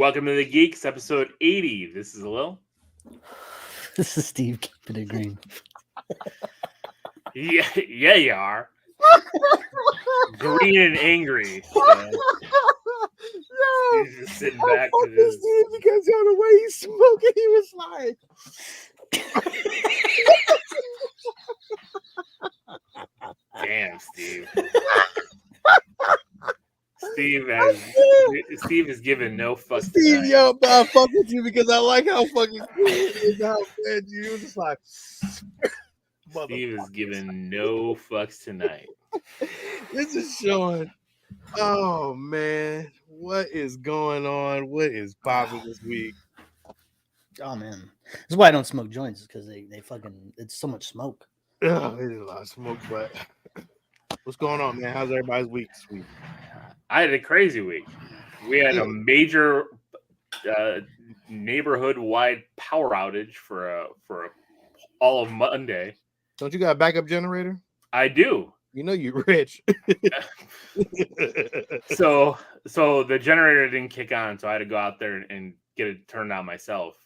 Welcome to the Geekz, episode 80. This is Lil. This is Steve keeping it green. Yeah, you are. Green and angry. So. No, He's just sitting back with his... Steve because of the way he's smoking, he was like. Damn, Steve. Steve is giving no fuck. Steve, yo, I fuck with you because I like how fucking cool it is, how bad you was just like. Steve is giving no fucks tonight. This is showing. Oh man, what is going on? What is popping this week? Oh man, this is why I don't smoke joints, because they fucking, it's so much smoke. Oh, it is a lot of smoke, but what's going on, man? How's everybody's week this week? I had a crazy week. We had a major neighborhood-wide power outage for all of Monday. Don't you got a backup generator? I do. You know you're rich. So the generator didn't kick on, so I had to go out there and get it turned on myself.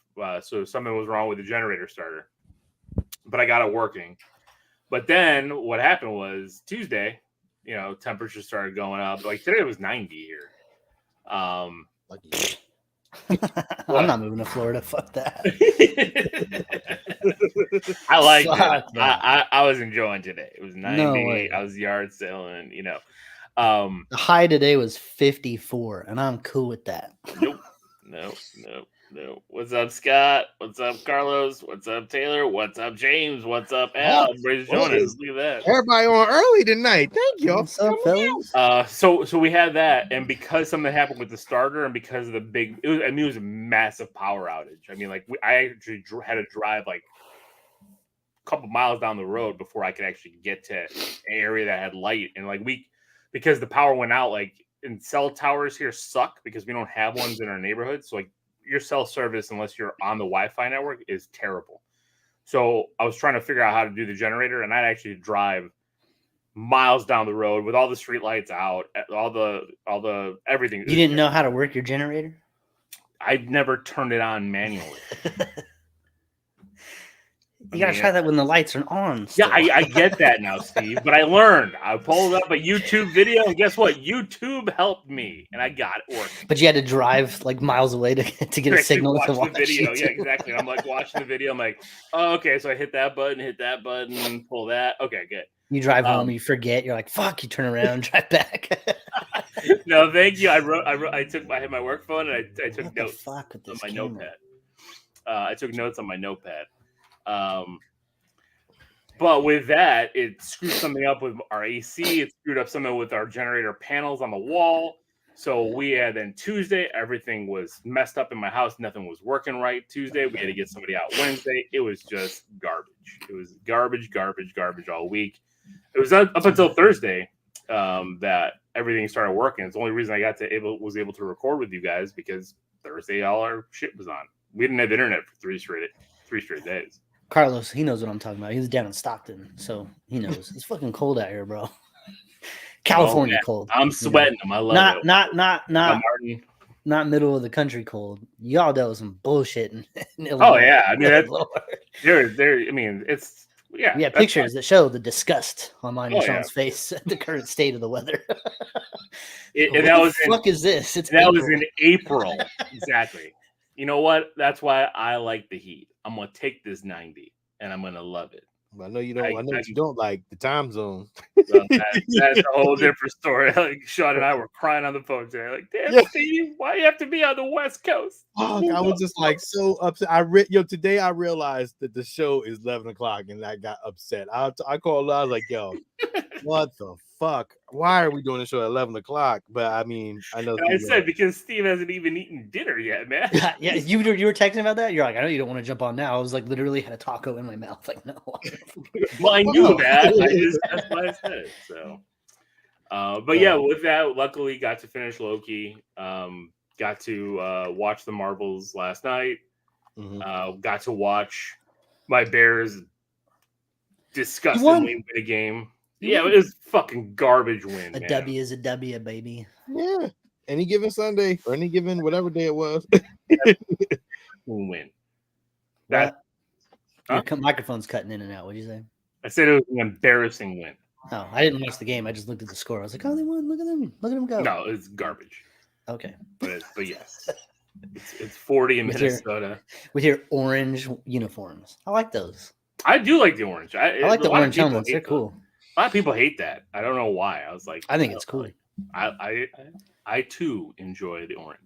So something was wrong with the generator starter, but I got it working. But then what happened was Tuesday, temperatures started going up. Like today it was 90 here. I'm not moving to Florida. Fuck that. I liked it. I was enjoying today. It was 90. No, I was yard selling, The high today was 54, and I'm cool with that. Nope. What's up, Scott? What's up, Carlos? What's up, Taylor? What's up, James? What's up, Al? Look at that. Everybody on early tonight. Thank you. What's up, fellas? So we had that, and because something happened with the starter, and because of the big, it was a massive power outage. I mean, I actually had to drive like a couple miles down the road before I could actually get to an area that had light, and because the power went out, and cell towers here suck because we don't have ones in our neighborhood. So your cell service, unless you're on the Wi-Fi network, is terrible. So I was trying to figure out how to do the generator, and I'd actually drive miles down the road with all the street lights out, all the everything. You didn't know how to work your generator? I've never turned it on manually. You gotta try that when the lights are on. Still. Yeah, I get that now, Steve. But I learned. I pulled up a YouTube video, and guess what? YouTube helped me, and I got it working. But you had to drive miles away to get a signal to watch the video. Yeah, exactly. I'm watching the video. I'm like, oh, okay. So I hit that button, pull that. Okay, good. You drive home, you forget. You're like, fuck. You turn around, and drive back. No, thank you. I had my work phone, and I took notes on my notepad. I took notes on my notepad. But with that, it screwed something up with our AC. It screwed up something with our generator panels on the wall. So we had then Tuesday, everything was messed up in my house. Nothing was working right. Tuesday, we had to get somebody out. Wednesday, it was just garbage. It was garbage all week. It was up until Thursday that everything started working. It's the only reason I was able to record with you guys because Thursday all our shit was on. We didn't have internet for three straight days. Carlos, he knows what I'm talking about. He was down in Stockton, so he knows. It's fucking cold out here, bro. California cold. I'm sweating them. I love it. Not middle of the country cold. Y'all dealt with some bullshit in Illinois. Oh yeah, I mean there. I mean it's yeah. We have pictures that show the disgust on mine and Sean's face at the current state of the weather. Fuck is this? That was in April. Exactly. You know what? That's why I like the heat. I'm gonna take this 90, and I'm gonna love it. I know you don't. I know you don't like the time zone. So that's a whole different story. Sean and I were crying on the phone today. Damn, Steve, why you have to be on the West Coast? Oh, I was just so upset. Today I realized that the show is 11 o'clock, and I got upset. I called. I was like, yo, what the fuck? Why are we doing the show at 11 o'clock? But I mean, I know. I said because Steve hasn't even eaten dinner yet, man. Yeah, you were texting about that. You're like, I know you don't want to jump on now. I was literally had a taco in my mouth. No. Well, I knew that. That's why I said it. So, but yeah, with that, luckily got to finish Loki. Got to watch the Marvels last night. Mm-hmm. Got to watch my Bears disgustingly win a game. Yeah, it was fucking garbage win. W is a W, baby. Yeah. any given Sunday or any given whatever day it was. We'll win. What? Huh? Your microphone's cutting in and out. What'd you say? I said it was an embarrassing win. Oh, I didn't watch the game. I just looked at the score. I was like, oh, they won. Look at them. Look at them go. No, it's garbage. Okay. But yes, it's 40 in With your- Minnesota. With your orange uniforms. I like those. I do like the orange. I like the a lot of orange people helmets. hate They're those. cool. A lot of people hate that. I don't know why. I was like, I think it's cool. I too enjoy the orange.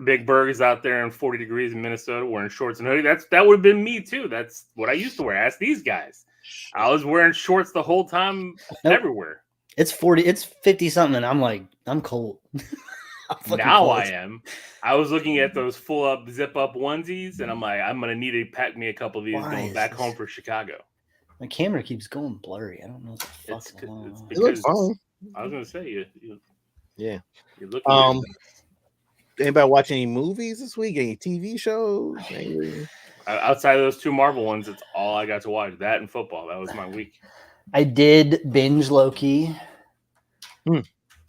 Big Berg is out there in 40 degrees in Minnesota wearing shorts and hoodie. That would have been me too. That's what I used to wear. Ask these guys. I was wearing shorts the whole time everywhere. It's 40. It's 50 something. And I'm like, I'm cold. Now I am. I was looking at those full up zip up onesies, and I'm like, I'm gonna need to pack me a couple of these going back home for Chicago. My camera keeps going blurry. I don't know what the fuck. It looks fine. I was gonna say yeah. You're looking anybody watch any movies this week? Any TV shows? Outside of those two Marvel ones, it's all I got to watch. That and football. That was my week. I did binge Loki.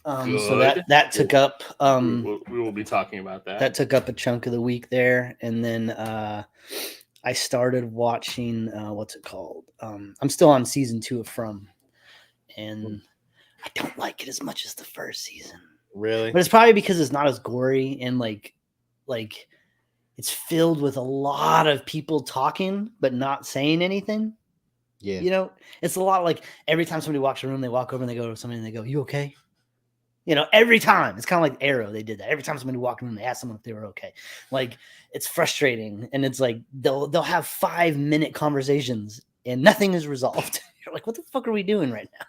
So that took up we will be talking about that. That took up a chunk of the week there, and then I started watching what's it called? I'm still on season 2 of From, and I don't like it as much as the first season. Really? But it's probably because it's not as gory and like it's filled with a lot of people talking but not saying anything. Yeah. You know, it's a lot like every time somebody walks in a room, they walk over and they go to somebody and they go, "You okay?" You know, every time. It's kind of like Arrow. They did that. Every time somebody walked in the room, they asked someone if they were okay. Like, it's frustrating. And it's like they'll have 5-minute conversations and nothing is resolved. You're like, what the fuck are we doing right now?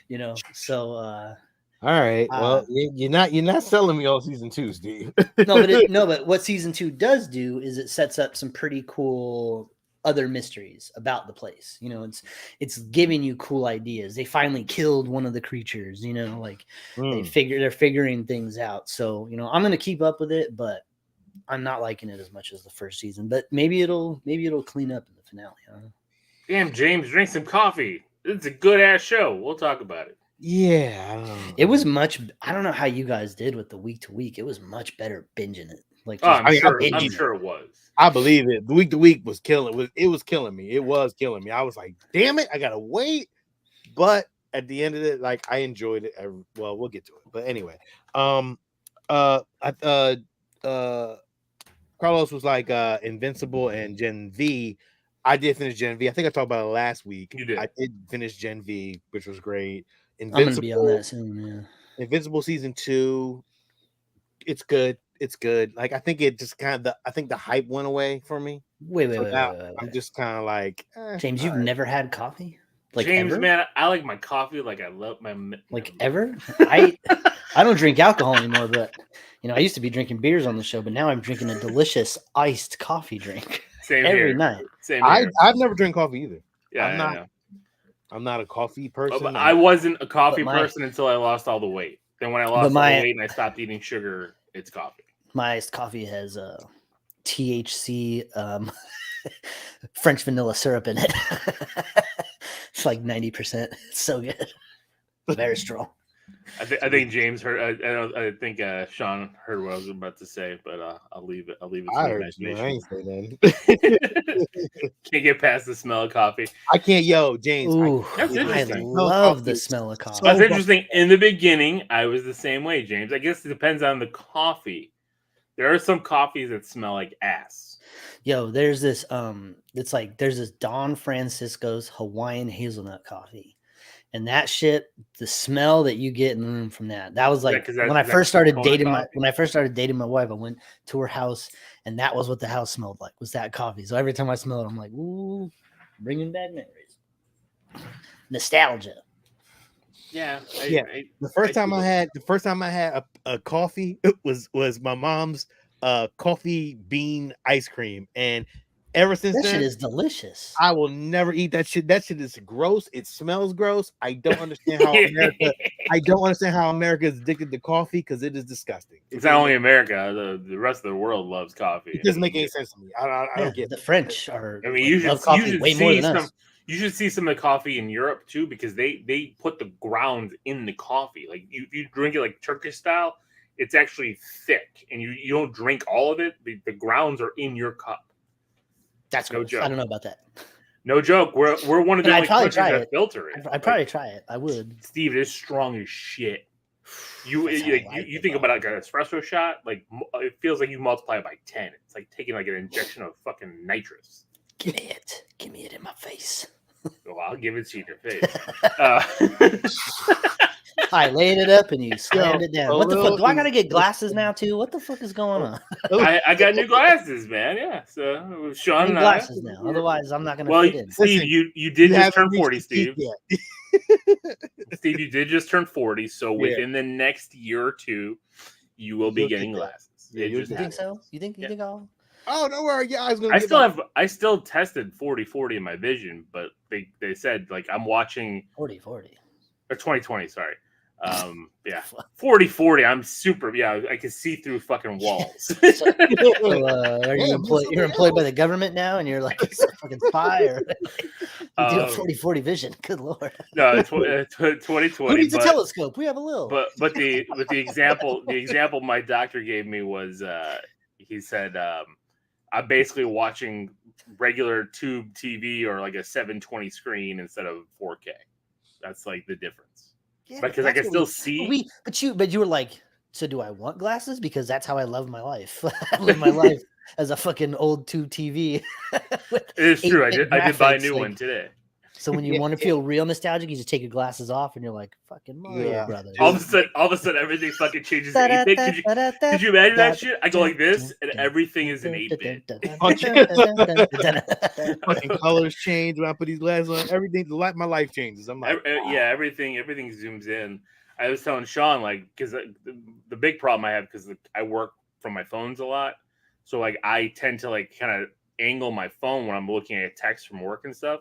You know, so all right. Well, you're not selling me all season 2, Steve. but what season 2 does do is it sets up some pretty cool other mysteries about the place. You know, it's giving you cool ideas. They finally killed one of the creatures, you know, like they're figuring things out. So, you know, I'm going to keep up with it, but I'm not liking it as much as the first season, but maybe it'll clean up in the finale. I don't know. Damn, James, drink some coffee. It's a good ass show. We'll talk about it. Yeah. It was I don't know how you guys did with the week to week. It was much better binging it. Like, I'm sure it was. I believe it. The week to week was killing. It was killing me. It was killing me. I was like, damn it, I gotta wait. But at the end of it, like, I enjoyed it. Well, we'll get to it. But anyway, Carlos was like Invincible and Gen V. I did finish Gen V. I think I talked about it last week. You did. I did finish Gen V, which was great. I'm gonna be on that soon. Yeah. Invincible season 2. It's good. It's good. Like, I think it just kind of I think the hype went away for me. Wait. I'm just kind of like, James, you've never had coffee? Like, James, ever? man, I like my coffee like I love my like ever. I don't drink alcohol anymore, but you know, I used to be drinking beers on the show, but now I'm drinking a delicious iced coffee drink every night. Same here. I've never drank coffee either. Yeah, I'm not a coffee person. But I wasn't a coffee person until I lost all the weight. Then when I lost all the weight and I stopped eating sugar, it's coffee. My iced coffee has THC French vanilla syrup in it. It's like 90%. It's so good. Very strong. I think James heard. I think Sean heard what I was about to say, but I'll leave it. I heard you. I ain't say that. Can't get past the smell of coffee. I can't. Yo, James. Ooh, that's interesting. I love the smell of coffee. That's interesting. In the beginning, I was the same way, James. I guess it depends on the coffee. There are some coffees that smell like ass. Yo, there's this there's this Don Francisco's Hawaiian hazelnut coffee. And that shit, the smell that you get in the room from that was like when I first started dating my wife, I went to her house and that was what the house smelled like, was that coffee. So every time I smell it, I'm like, ooh, bringing back memories. Nostalgia. Yeah. The first time I had a coffee, it was my mom's coffee bean ice cream, and ever since that then, shit is delicious. I will never eat that shit. That shit is gross. It smells gross. I don't understand how America is addicted to coffee, because it is disgusting. It's not only America; the rest of the world loves coffee. It doesn't make any sense to me. I don't get the French are. I mean, you love coffee way more than us. You should see some of the coffee in Europe too, because they put the grounds in the coffee. Like you drink it like Turkish style, it's actually thick, and you don't drink all of it. The grounds are in your cup. That's no joke. I don't know about that. No joke. We're one of the only countries that filter it. I'd probably try it. I would. Steve, it is strong as shit. You think about like an espresso shot, like it feels like you multiply it by 10. It's like taking like an injection of fucking nitrous. Give me it in my face. Well, I'll give it to you in your face. I laid it up and you slammed it down. What the fuck? Do I gotta get glasses now too? What the fuck is going on? I got new glasses, man. Yeah, so Sean and glasses now. Otherwise, I'm not gonna. Well, fit in. Steve, you did just turn 40, Steve. Steve, you did just turn 40, so within the next year or two, you will be getting glasses. Yeah, you think so? You think I'll? Oh, don't worry. Yeah, I still tested 40/40 in my vision, but they said like I'm watching 40/40 or 20/20. Sorry, yeah, 40/40. I'm super. Yeah, I can see through fucking walls. So, are you employed? You're employed by the government now, and you're like a fucking spy, or you do a 40/40 vision. Good lord. No, it's 20/20. Who needs a telescope? We have a little. But the example my doctor gave me was he said. I'm basically watching regular tube TV or like a 720 screen instead of 4K. That's like the difference. Yeah, because I can still see. But you were like, so do I want glasses? Because that's how I love my life. I live my life as a fucking old tube TV. It is true. I did buy a new one today. So when you want to feel real nostalgic, you just take your glasses off and you're like, fucking Mario Brothers. All of a sudden, everything fucking changes. Could you imagine that shit? I go like this, and everything is an 8-bit. Fucking colors change when I put these glasses on. Everything, my life changes. I'm like, everything zooms in. I was telling Sean, like, because the big problem I have, because I work from my phones a lot, so like I tend to like kind of angle my phone when I'm looking at text from work and stuff.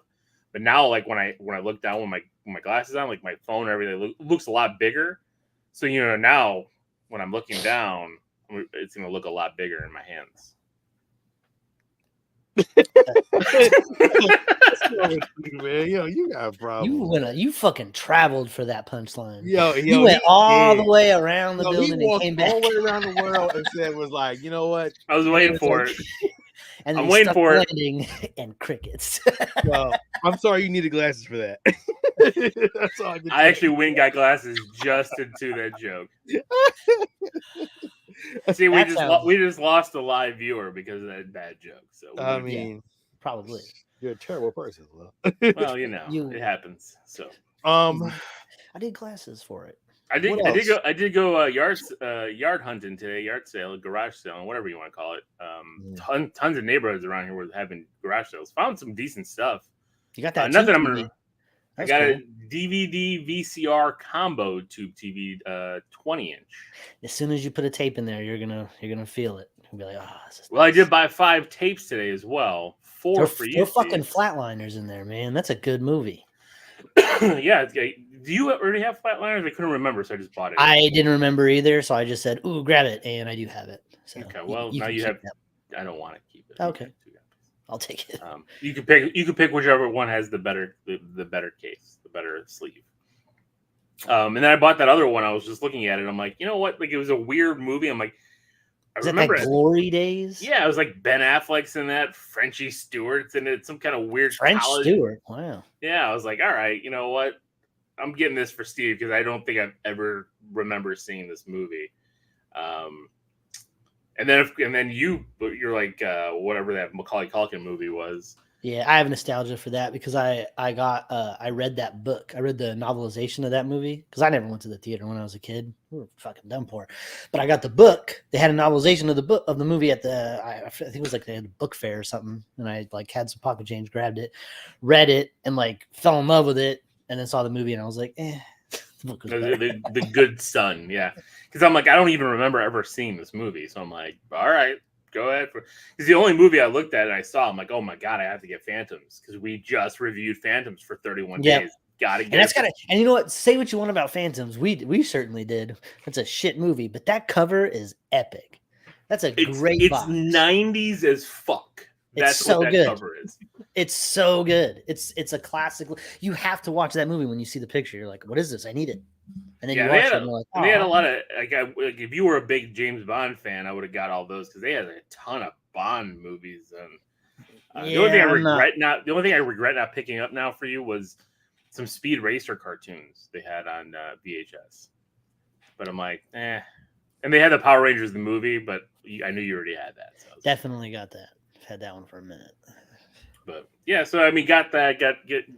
But now, like when I look down with my glasses on, like my phone and everything looks a lot bigger. So now when I'm looking down, it's gonna look a lot bigger in my hands. Man, you got a problem. You fucking traveled for that punchline. You went all the way around the building and came back all the way around the world and said, "Was like, you know what? I was waiting for it." And I'm waiting for it. And crickets. Well, I'm sorry you needed glasses for that. That's all I actually went and got glasses just into that joke. See, we just lost a live viewer because of that bad joke. So I mean, probably you're a terrible person. Well, it happens. So I did glasses for it. I did go yard hunting today, yard sale, garage sale, whatever you want to call it. Tons of neighborhoods around here were having garage sales. Found some decent stuff. You got that? I got a DVD VCR combo tube TV, 20-inch. As soon as you put a tape in there, you're gonna feel it. You'll be like, this is well, nice. I did buy 5 tapes today as well. 4 for you. 4 fucking Flatliners in there, man. That's a good movie. Yeah. Do you already have Flatliners? I couldn't remember, so I just bought it. I didn't remember either, so I just said, "Ooh, grab it," and I do have it. So okay. Well, now you have. I don't want to keep it. Okay. I'll take it. You can pick whichever one has the better case, the better sleeve. And then I bought that other one. I was just looking at it. I'm like, you know what? Like it was a weird movie. I'm like, I remember that Glory Days. Yeah, it was like Ben Affleck's in that, Frenchie Stewart's in it, some kind of weird French Stewart. Wow. Yeah, I was like, all right, you know what? I'm getting this for Steve because I don't think I've ever remember seeing this movie. And then you're like whatever that Macaulay Culkin movie was. Yeah, I have nostalgia for that because I read that book. I read the novelization of that movie because I never went to the theater when I was a kid. We were fucking dumb poor. But I got the book. They had a novelization of the movie at I think it was like they had a book fair or something. And I like had some pocket change, grabbed it, read it, and like fell in love with it. And then saw the movie and I was like, The book was the Good Son, yeah. Because I'm like, I don't even remember ever seeing this movie. So I'm like, all right. Go ahead. Because the only movie I looked at and I saw, I'm like, oh my God, I have to get Phantoms because we just reviewed Phantoms for 31 days. Gotta get it. And you know what? Say what you want about Phantoms. We certainly did. It's a shit movie, but that cover is epic. That's a great box. It's 90s as fuck. That's so what that good. cover is. It's so good. It's a classic. You have to watch that movie when you see the picture. You're like, what is this? I need it. And then you watch it and you're like, and they had a lot of like if you were a big James Bond fan, I would have got all those because they had a ton of Bond movies. And the only thing I regret not picking up now for you was some Speed Racer cartoons they had on VHS. But I'm like, eh. And they had the Power Rangers the movie, but I knew you already had that. So definitely got that. I've had that one for a minute. But yeah, so I mean, got that.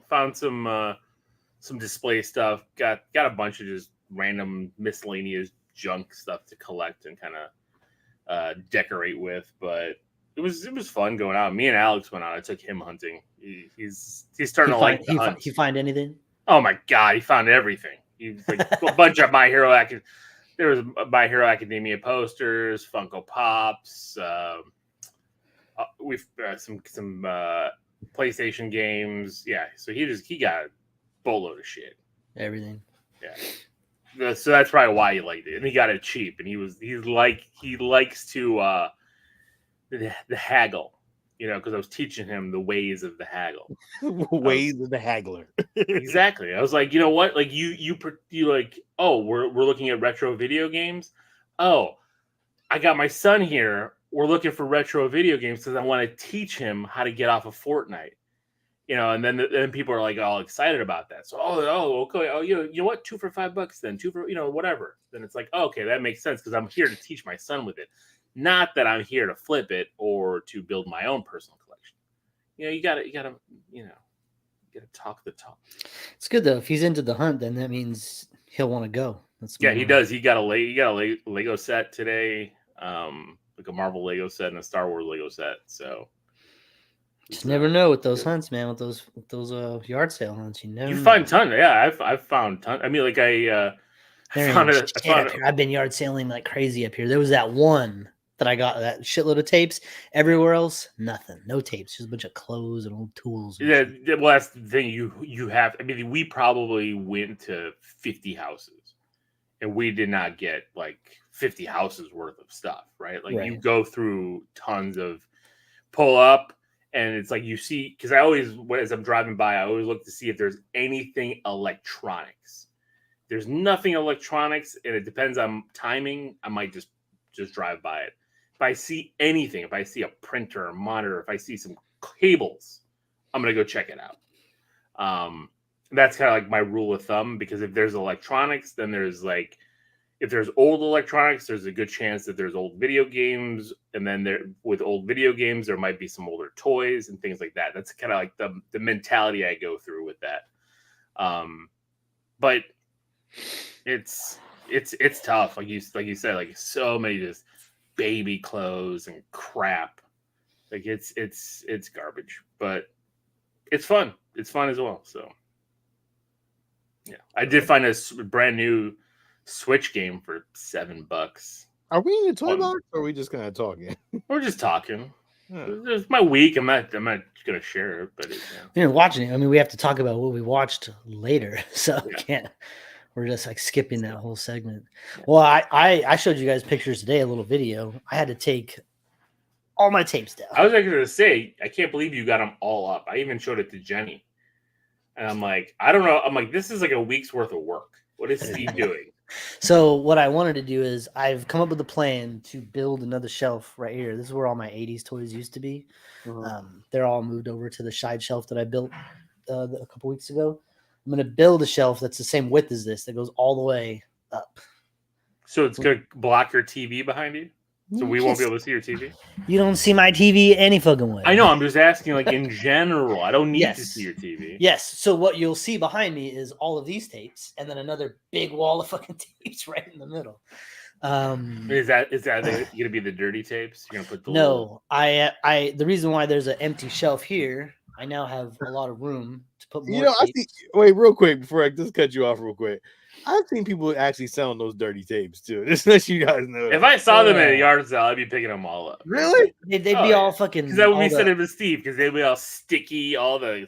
Found some display stuff. Got a bunch of just random miscellaneous junk stuff to collect and kind of decorate with. But it was fun going out. Me and Alex went out. I took him hunting. He's starting to like the hunt. He find anything? Oh my god, he found everything. He's like a bunch of My Hero Academia. There was My Hero Academia posters, Funko Pops. We've some PlayStation games. Yeah, so he got a boatload of shit. Everything. Yeah. So that's probably why he liked it, and he got it cheap. And he likes to the haggle, because I was teaching him the ways of the haggle. Ways of the haggler. Exactly. I was like, you know what? Like you like, oh, we're looking at retro video games. Oh, I got my son here. We're looking for retro video games because I want to teach him how to get off of Fortnite. And then people are like all excited about that. So, okay. Oh, you know what? 2 for $5 then. 2 for, whatever. Then it's like, oh, okay, that makes sense because I'm here to teach my son with it. Not that I'm here to flip it or to build my own personal collection. You gotta talk the talk. It's good though. If he's into the hunt, then that means he'll want to go. He does. He got a Lego set today. Like a Marvel Lego set and a Star Wars Lego set. So just never know with those hunts, man. With those yard sale hunts, you find ton. Yeah, I've found ton. I mean, like I've been yard sailing like crazy up here. There was that one that I got, that shitload of tapes. Everywhere else, nothing. No tapes. Just a bunch of clothes and old tools. Yeah, well, that's the thing. You have. I mean, we probably went to 50 houses, and we did not get like 50 houses worth of stuff, right? Like you go through tons of pull up, and it's like you see, because I always, as I'm driving by, I always look to see if there's anything electronics. There's nothing electronics, and it depends on timing. I might just drive by it. If I see anything, if I see a printer, a monitor, if I see some cables, I'm gonna go check it out. That's kind of like my rule of thumb, because if there's electronics, then there's like, if there's old electronics, there's a good chance that there's old video games. And then with old video games, there might be some older toys and things like that. That's kind of like the mentality I go through with that. But it's tough. Like you said, like so many just baby clothes and crap. Like it's garbage, but it's fun. It's fun as well. So yeah, I did find a brand new Switch game for $7. Are we in the toy box, or are we just kind of talking? We're just talking. It's my week. I'm not gonna share it, but we're watching it. I mean, we have to talk about what we watched later, so we can't. We're just like skipping that whole segment. Well, I showed you guys pictures today, a little video. I had to take all my tapes down. I was actually gonna say, I can't believe you got them all up. I even showed it to Jenny, and I'm like, I don't know. I'm like, this is like a week's worth of work. What is Steve doing? So what I wanted to do is I've come up with a plan to build another shelf right here. This is where all my 80s toys used to be. They're all moved over to the side shelf that I built a couple weeks ago. I'm going to build a shelf that's the same width as this, that goes all the way up. So it's going to block your TV behind you? So we won't be able to see your TV? You don't see my TV any fucking way. I know. I'm just asking, like, in general. I don't need to see your TV. Yes. So what you'll see behind me is all of these tapes and then another big wall of fucking tapes right in the middle. Is that going to be the dirty tapes? You're going to put the No. I the reason why there's an empty shelf here, I now have a lot of room to put more tapes. I see. Wait, real quick, before I just cut you off real quick. I've seen people actually selling those dirty tapes too. Just let you guys know. If I saw them at a yard sale, I'd be picking them all up. Really? They'd be all fucking. Because that would be sending to Steve. Because they'd be all sticky. All the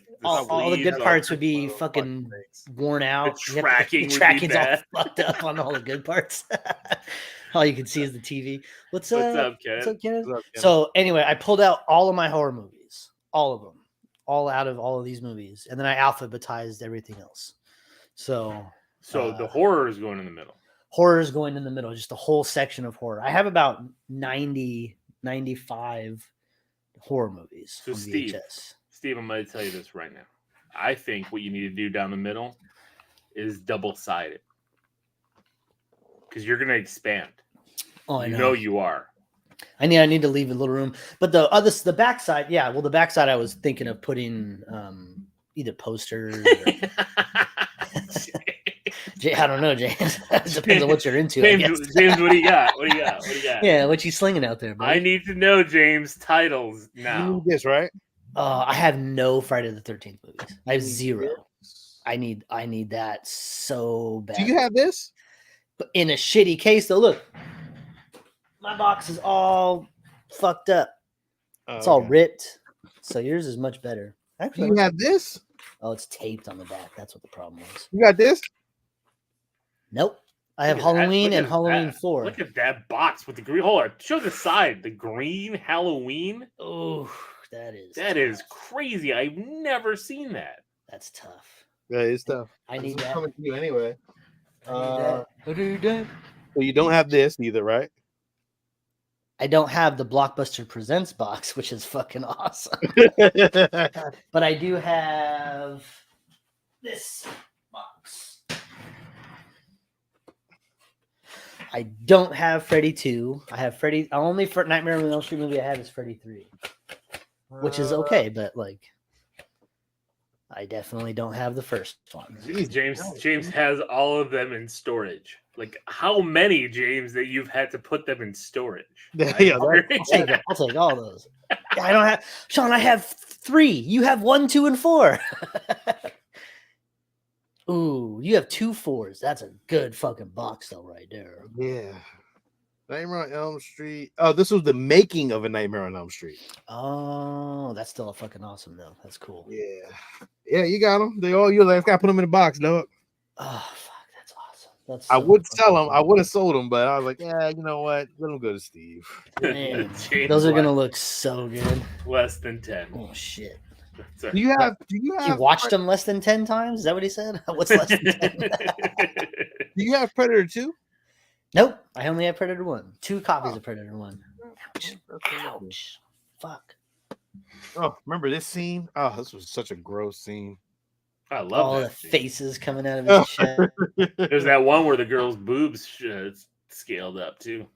good parts would be fucking worn out. The tracking's all fucked up on all the good parts. All you can see is the TV. What's up, Kenneth? So anyway, I pulled out all of my horror movies. all of them, all out of all of these movies, and then I alphabetized everything else. So the horror is going in the middle. Horror is going in the middle, just a whole section of horror. I have about 90, 95 horror movies on VHS. Steve, I'm going to tell you this right now. I think what you need to do down the middle is double-sided. Because you're going to expand. Oh, I know you are. I need to leave a little room. But the backside, yeah. Well, the backside, I was thinking of putting either posters. Or... I don't know, James. It depends on what you're into. James, what do you got? Yeah, what you slinging out there, bro? I need to know, James, titles now. You need this, right? I have no Friday the 13th movies. I have 0. I need that so bad. Do you have this? In a shitty case, though. Look, my box is all fucked up. It's all ripped. So yours is much better. Actually, you have this? Oh, it's taped on the back. That's what the problem was. You got this? Nope. I have Halloween and Halloween 4. Look at that box with the green. Hold on. Show the side. The green Halloween. Oh, that is crazy. I've never seen that. That's tough. Yeah, it's tough. I need that. Coming to you anyway. I need that. So you don't have this either, right? I don't have the Blockbuster Presents box, which is fucking awesome. But I do have this box. I don't have Freddy 2. I have Freddy. Only for Nightmare on Elm Street movie I have is Freddy 3, which is okay, but like, I definitely don't have the first one. James has all of them in storage. Like, how many, James, that you've had to put them in storage? Yeah, I'll take all those. I don't have Sean. I have 3. You have 1, 2, and 4. Ooh, you have 2 4s. That's a good fucking box, though, right there. Yeah. Nightmare on Elm Street. Oh, this was the making of A Nightmare on Elm Street. Oh, that's still a fucking awesome, though. That's cool. Yeah. Yeah, you got them. They all you. I gotta put them in a box, dog. Oh, fuck. That's awesome. That's I would sell them. I would have sold them, but I was like, yeah, you know what? Let them go to Steve. Man, those are gonna look so good. Less than 10. Oh shit. Do you have? You watched them less than 10 times? Is that what he said? What's less than 10? Do you have Predator 2? Nope. I only have Predator 1. 2 copies of Predator 1. Ouch. Ouch. Fuck. Oh, remember this scene? Oh, this was such a gross scene. I love all the faces coming out of his chest. There's that one where the girl's boobs scaled up too.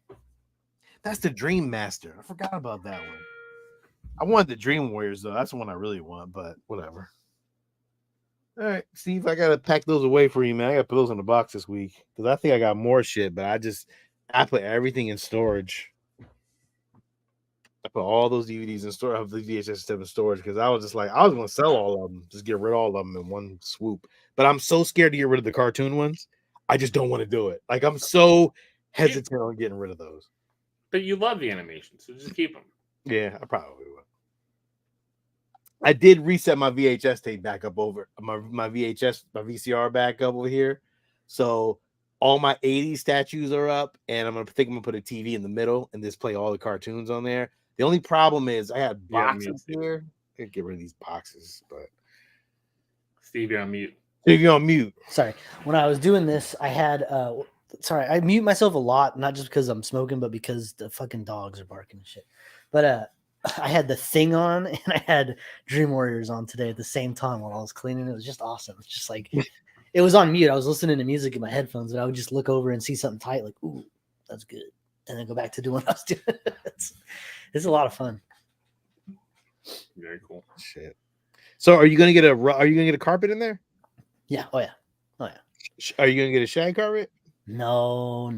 That's the Dream Master. I forgot about that one. I wanted the Dream Warriors though. That's the one I really want, but whatever. All right, Steve, I gotta pack those away for you, man. I gotta put those in the box this week because I think I got more shit, but I put everything in storage. I put all those DVDs in storage, of the VHS stuff in storage because I was just like, I was gonna sell all of them, just get rid of all of them in one swoop. But I'm so scared to get rid of the cartoon ones. I just don't want to do it. Like I'm so hesitant on getting rid of those. But you love the animation, so just keep them. Yeah, I probably will. I did reset my VHS tape back up over my VCR back up over here. So all my 80s statues are up, and I'm gonna put a TV in the middle and just play all the cartoons on there. The only problem is I had boxes here. I could get rid of these boxes, but Steve, you're on mute. Steve, you're on mute. Sorry. When I was doing this, I had I mute myself a lot, not just because I'm smoking, but because the fucking dogs are barking and shit. But I had the thing on and I had Dream Warriors on today at the same time while I was cleaning. It was just awesome. It's just like it was on mute. I was listening to music in my headphones, and I would just look over and see something tight, like, ooh, that's good. And then go back to doing what I was doing. It's a lot of fun. Very cool. Shit. So are you gonna get a carpet in there? Yeah. Oh yeah. Are you gonna get a shag carpet? No.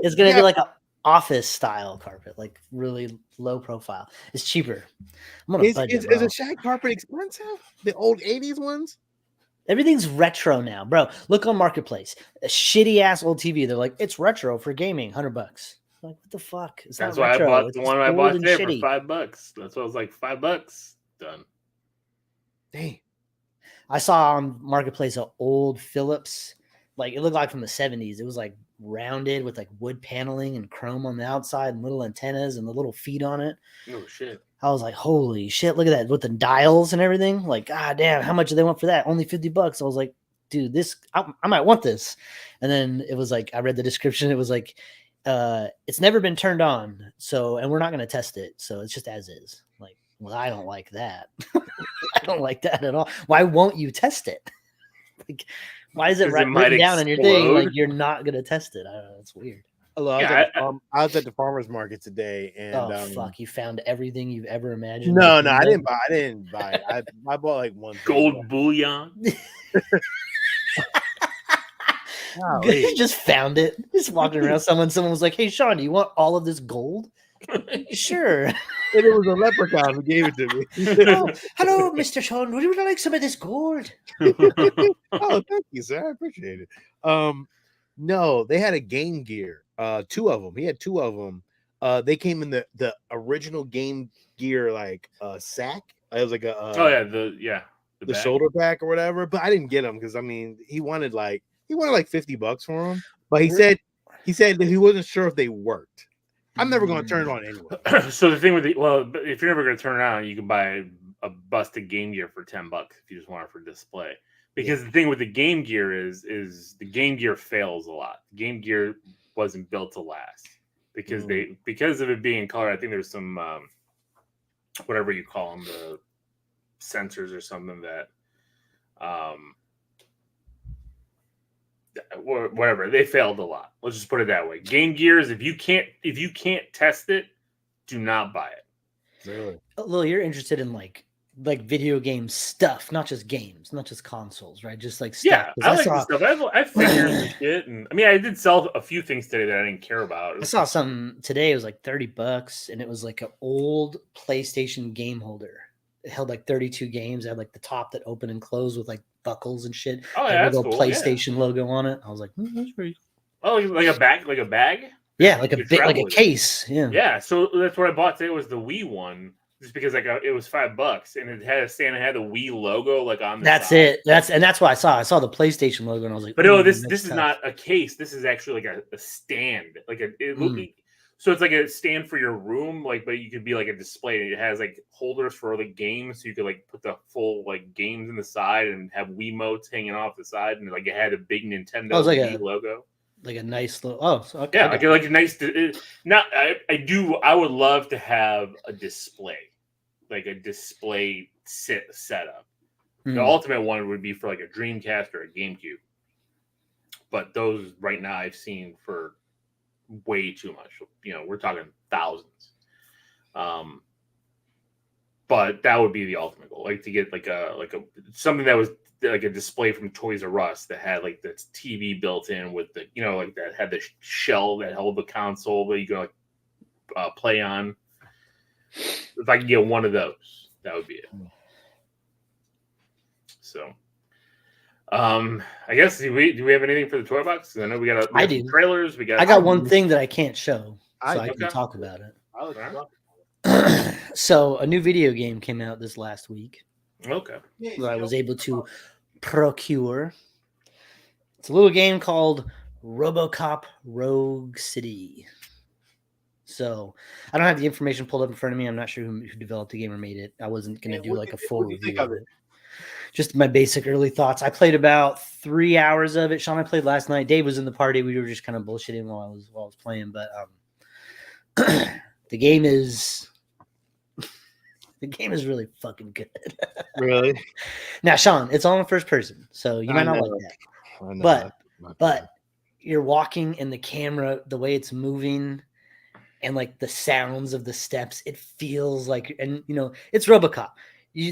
It's gonna be like an office style carpet, like really low profile. It's cheaper. I'm gonna budget, is a shag carpet expensive? The old 80s ones? Everything's retro now, bro. Look on Marketplace. A shitty ass old TV. They're like, it's retro for gaming, $100. Like, what the fuck? That's why retro. I bought the one I bought there for $5. That's why I was like, $5 done. Dang. I saw on Marketplace an old Philips like it looked like from the 70s. It was like rounded with like wood paneling and chrome on the outside and little antennas and the little feet on it. Oh shit. I was like, holy shit, look at that with the dials and everything. Like, god damn, how much do they want for that? Only $50. I was like, dude, this I might want this. And then it was like, I read the description. It was like, it's never been turned on. So, and we're not going to test it. So it's just as is. Like, well, I don't like that. I don't like that at all. Why won't you test it? Like, why is it written down in your thing? Like, you're not going to test it. I don't know. It's weird. Hello, I was at the farmer's market today, and fuck, you found everything you've ever imagined. No, I didn't buy it. I bought like one gold bullion. You just found it. Just walking around. Someone was like, "Hey, Sean, do you want all of this gold?" Sure. And it was a leprechaun who gave it to me. Hello, Mr. Sean. Would you like some of this gold? Oh, thank you, sir. I appreciate it. No, they had a Game Gear. 2 of them. He had 2 of them. They came in the original Game Gear like sack. It was like a the shoulder pack or whatever. But I didn't get them because I mean he wanted like $50 for them. But he said that he wasn't sure if they worked. I'm never going to turn it on anyway. So the thing with if you're never going to turn it on, you can buy a busted Game Gear for $10 if you just want it for display. Because the thing with the Game Gear is the Game Gear fails a lot. The Game Gear wasn't built to last because because of it being in color. I think there's some whatever you call them, the sensors or something that whatever, they failed a lot. Let's just put it that way. Game Gears, if you can't test it, do not buy it. Really? Lil, you're interested in like video game stuff, not just games, not just consoles, right? Just like stuff. Yeah, I like this stuff. I figured and shit, and I mean, I did sell a few things today that I didn't care about. I saw something today. It was like $30, and it was like an old PlayStation game holder. It held like 32 games. It had like the top that opened and closed with like buckles and shit. Oh yeah, that's cool. PlayStation logo on it. I was like, that's pretty. Oh, like a bag? Yeah, like a case. Yeah. Yeah. So that's what I bought today was the Wii one. Just because it was $5 and it had the Wii logo like on the side. That's what I saw. I saw the PlayStation logo and I was like, but no, this is not a case. This is actually like a stand. Like so it's like a stand for your room, like, but you could be like a display. It has like holders for like games, so you could like put the full like games in the side and have Wiimotes hanging off the side, and like it had a big Nintendo Wii logo. Like a nice little okay, yeah, like a nice. I would love to have a display, like a display setup. The ultimate one would be for like a Dreamcast or a GameCube, but those right now I've seen for way too much. We're talking thousands. But that would be the ultimate goal, like to get like a something that was like a display from Toys R Us that had like this TV built in with the like that had the shell that held the console that you could like play on. If I could get one of those, that would be it. So I guess do we have anything for the toy box? I know we got some trailers. I got one thing that I can't show, so I can talk about it. So a new video game came out this last week. Okay. That I was able to procure. It's a little game called RoboCop Rogue City. So I don't have the information pulled up in front of me. I'm not sure who developed the game or made it. I wasn't going to do like a full review of it. Just my basic early thoughts. I played about 3 hours of it. Sean, I played last night. Dave was in the party. We were just kind of bullshitting while I was playing. But the game is really fucking good. Really? Now, Sean, it's all in first person, so you might not like that. But you're walking and the camera, the way it's moving, and like the sounds of the steps, it feels like, and it's RoboCop.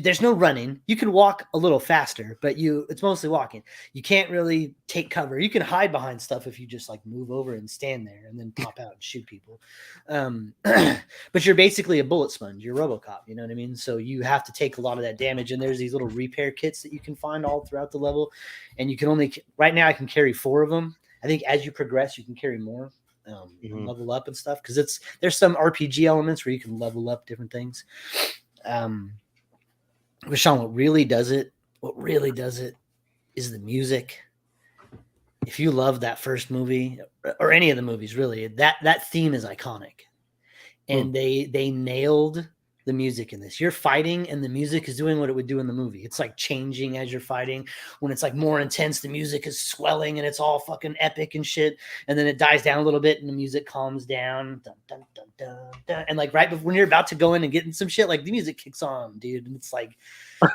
There's no running. You can walk a little faster, but it's mostly walking. You can't really take cover. You can hide behind stuff if you just like move over and stand there and then pop out and shoot people. But you're basically a bullet sponge. You're RoboCop. You know what I mean? So you have to take a lot of that damage. And there's these little repair kits that you can find all throughout the level. And you can right now I can carry 4 of them. I think as you progress, you can carry more. Level up and stuff. Because there's some RPG elements where you can level up different things. But Sean, what really does it is the music. It if you love that first movie or any of the movies, really, that theme is iconic, and they nailed the music in this. You're fighting and the music is doing what it would do in the movie. It's like changing as you're fighting. When it's like more intense, the music is swelling and it's all fucking epic and shit. And then it dies down a little bit and the music calms down. Dun, dun, dun, dun, dun. And like right before, when you're about to go in and get in some shit, like the music kicks on, dude. And it's like, you're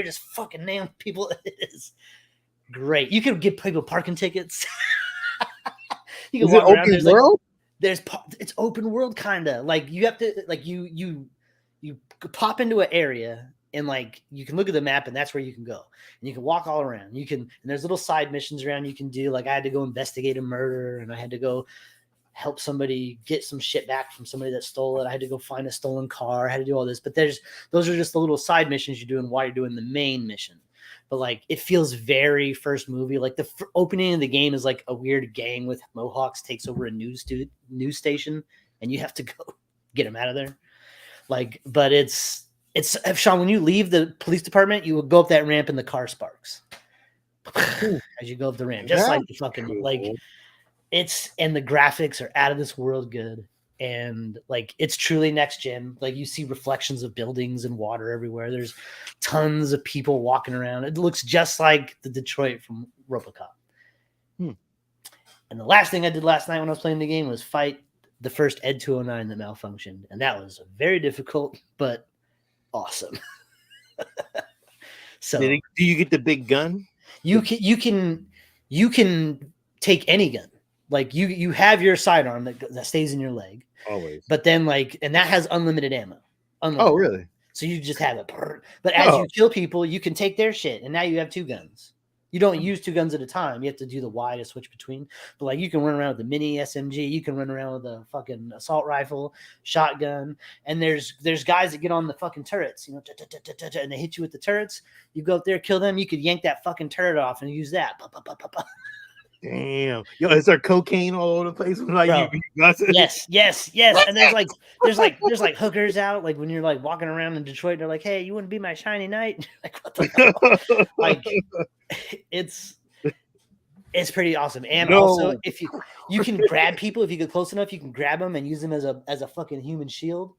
just fucking nailing people. It is great. You can give people parking tickets. You can walk around. There's world? It's open world kind of. Like you have to like you pop into an area and like you can look at the map and that's where you can go. And you can walk all around. You can and there's little side missions around you can do. Like I had to go investigate a murder and I had to go help somebody get some shit back from somebody that stole it. I had to go find a stolen car. I had to do all this. But those are just the little side missions you're doing while you're doing the main mission. But like it feels very first movie. Like the opening of the game is like a weird gang with mohawks takes over a news station, and you have to go get them out of there. Like, but it's Sean. When you leave the police department, you will go up that ramp and the car sparks as you go up the ramp, just like the fucking cool. Like it's and the graphics are out of this world good. And like it's truly next gen. Like you see reflections of buildings and water everywhere. There's tons of people walking around. It looks just like the Detroit from RoboCop. And the last thing I did last night when I was playing the game was fight the first Ed 209 that malfunctioned, and that was very difficult but awesome. So do you get the big gun? You can take any gun. Like you have your sidearm that stays in your leg always, but then like, and that has unlimited ammo. Oh, really? So you just have it. But as you kill people, you can take their shit, and now you have two guns. You don't use two guns at a time. You have to do the Y to switch between. But like, you can run around with the mini SMG. You can run around with a fucking assault rifle, shotgun. And there's guys that get on the fucking turrets, you know, and they hit you with the turrets. You go up there, kill them. You could yank that fucking turret off and use that. Damn, yo, is there cocaine all over the place? Like yes. And there's like hookers out. Like when you're like walking around in Detroit, they're like, "Hey, you wouldn't be my shiny knight?" Like what the hell? Like it's pretty awesome. And also, if you can grab people, if you get close enough, you can grab them and use them as a fucking human shield.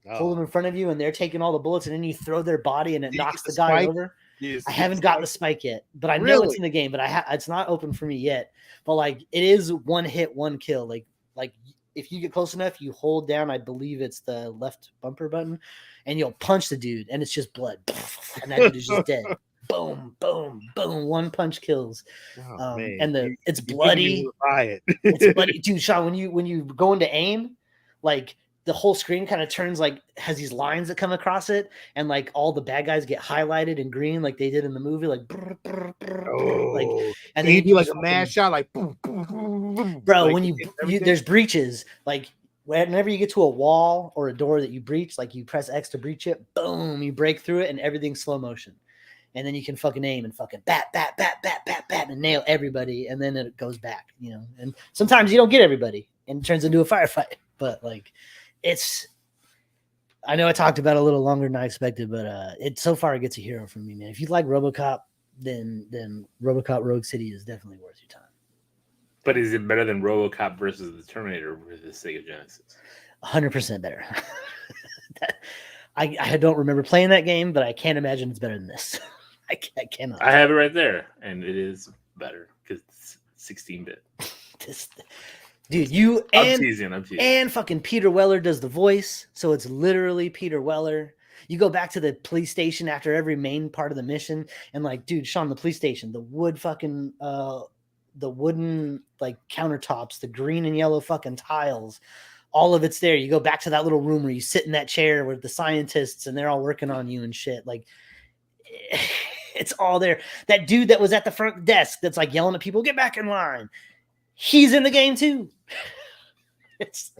Hold them in front of you, and they're taking all the bullets, and then you throw their body, and it knocks the guy over. I haven't gotten the spike yet, but I know it's in the game, but it's not open for me yet. But like it is one hit, one kill. Like if you get close enough, you hold down, I believe it's the left bumper button, and you'll punch the dude, and it's just blood. And that dude is just dead. Boom, boom, boom. One punch kills. And it's bloody. It's bloody. Dude, Sean, when you go into aim, like the whole screen kind of turns, like has these lines that come across it, and like all the bad guys get highlighted in green like they did in the movie, like brr, brr, brr, like, and then you do like a mad shot, like boom, boom, boom, bro. Like, when you there's breaches, like whenever you get to a wall or a door that you breach, like you press X to breach it, boom, you break through it, and everything's slow motion. And then you can fucking aim and fucking bat, and nail everybody, and then it goes back, you know. And sometimes you don't get everybody, and it turns into a firefight, but like. I know I talked about it a little longer than I expected, but it so far it gets a hero from me, man. If you like RoboCop, then RoboCop Rogue City is definitely worth your time. But is it better than RoboCop versus the Terminator versus Sega Genesis? 100% better. I don't remember playing that game, but I can't imagine it's better than this. I cannot. I have it right there, and it is better because it's 16-bit. Dude, I'm teasing. And fucking Peter Weller does the voice, so it's literally Peter Weller. You go back to the police station after every main part of the mission, and like, dude, Sean, the police station, the wooden like countertops, the green and yellow fucking tiles, all of it's there. You go back to that little room where you sit in that chair with the scientists, and they're all working on you and shit. Like, it's all there. That dude that was at the front desk that's like yelling at people, "Get back in line." He's in the game too. It's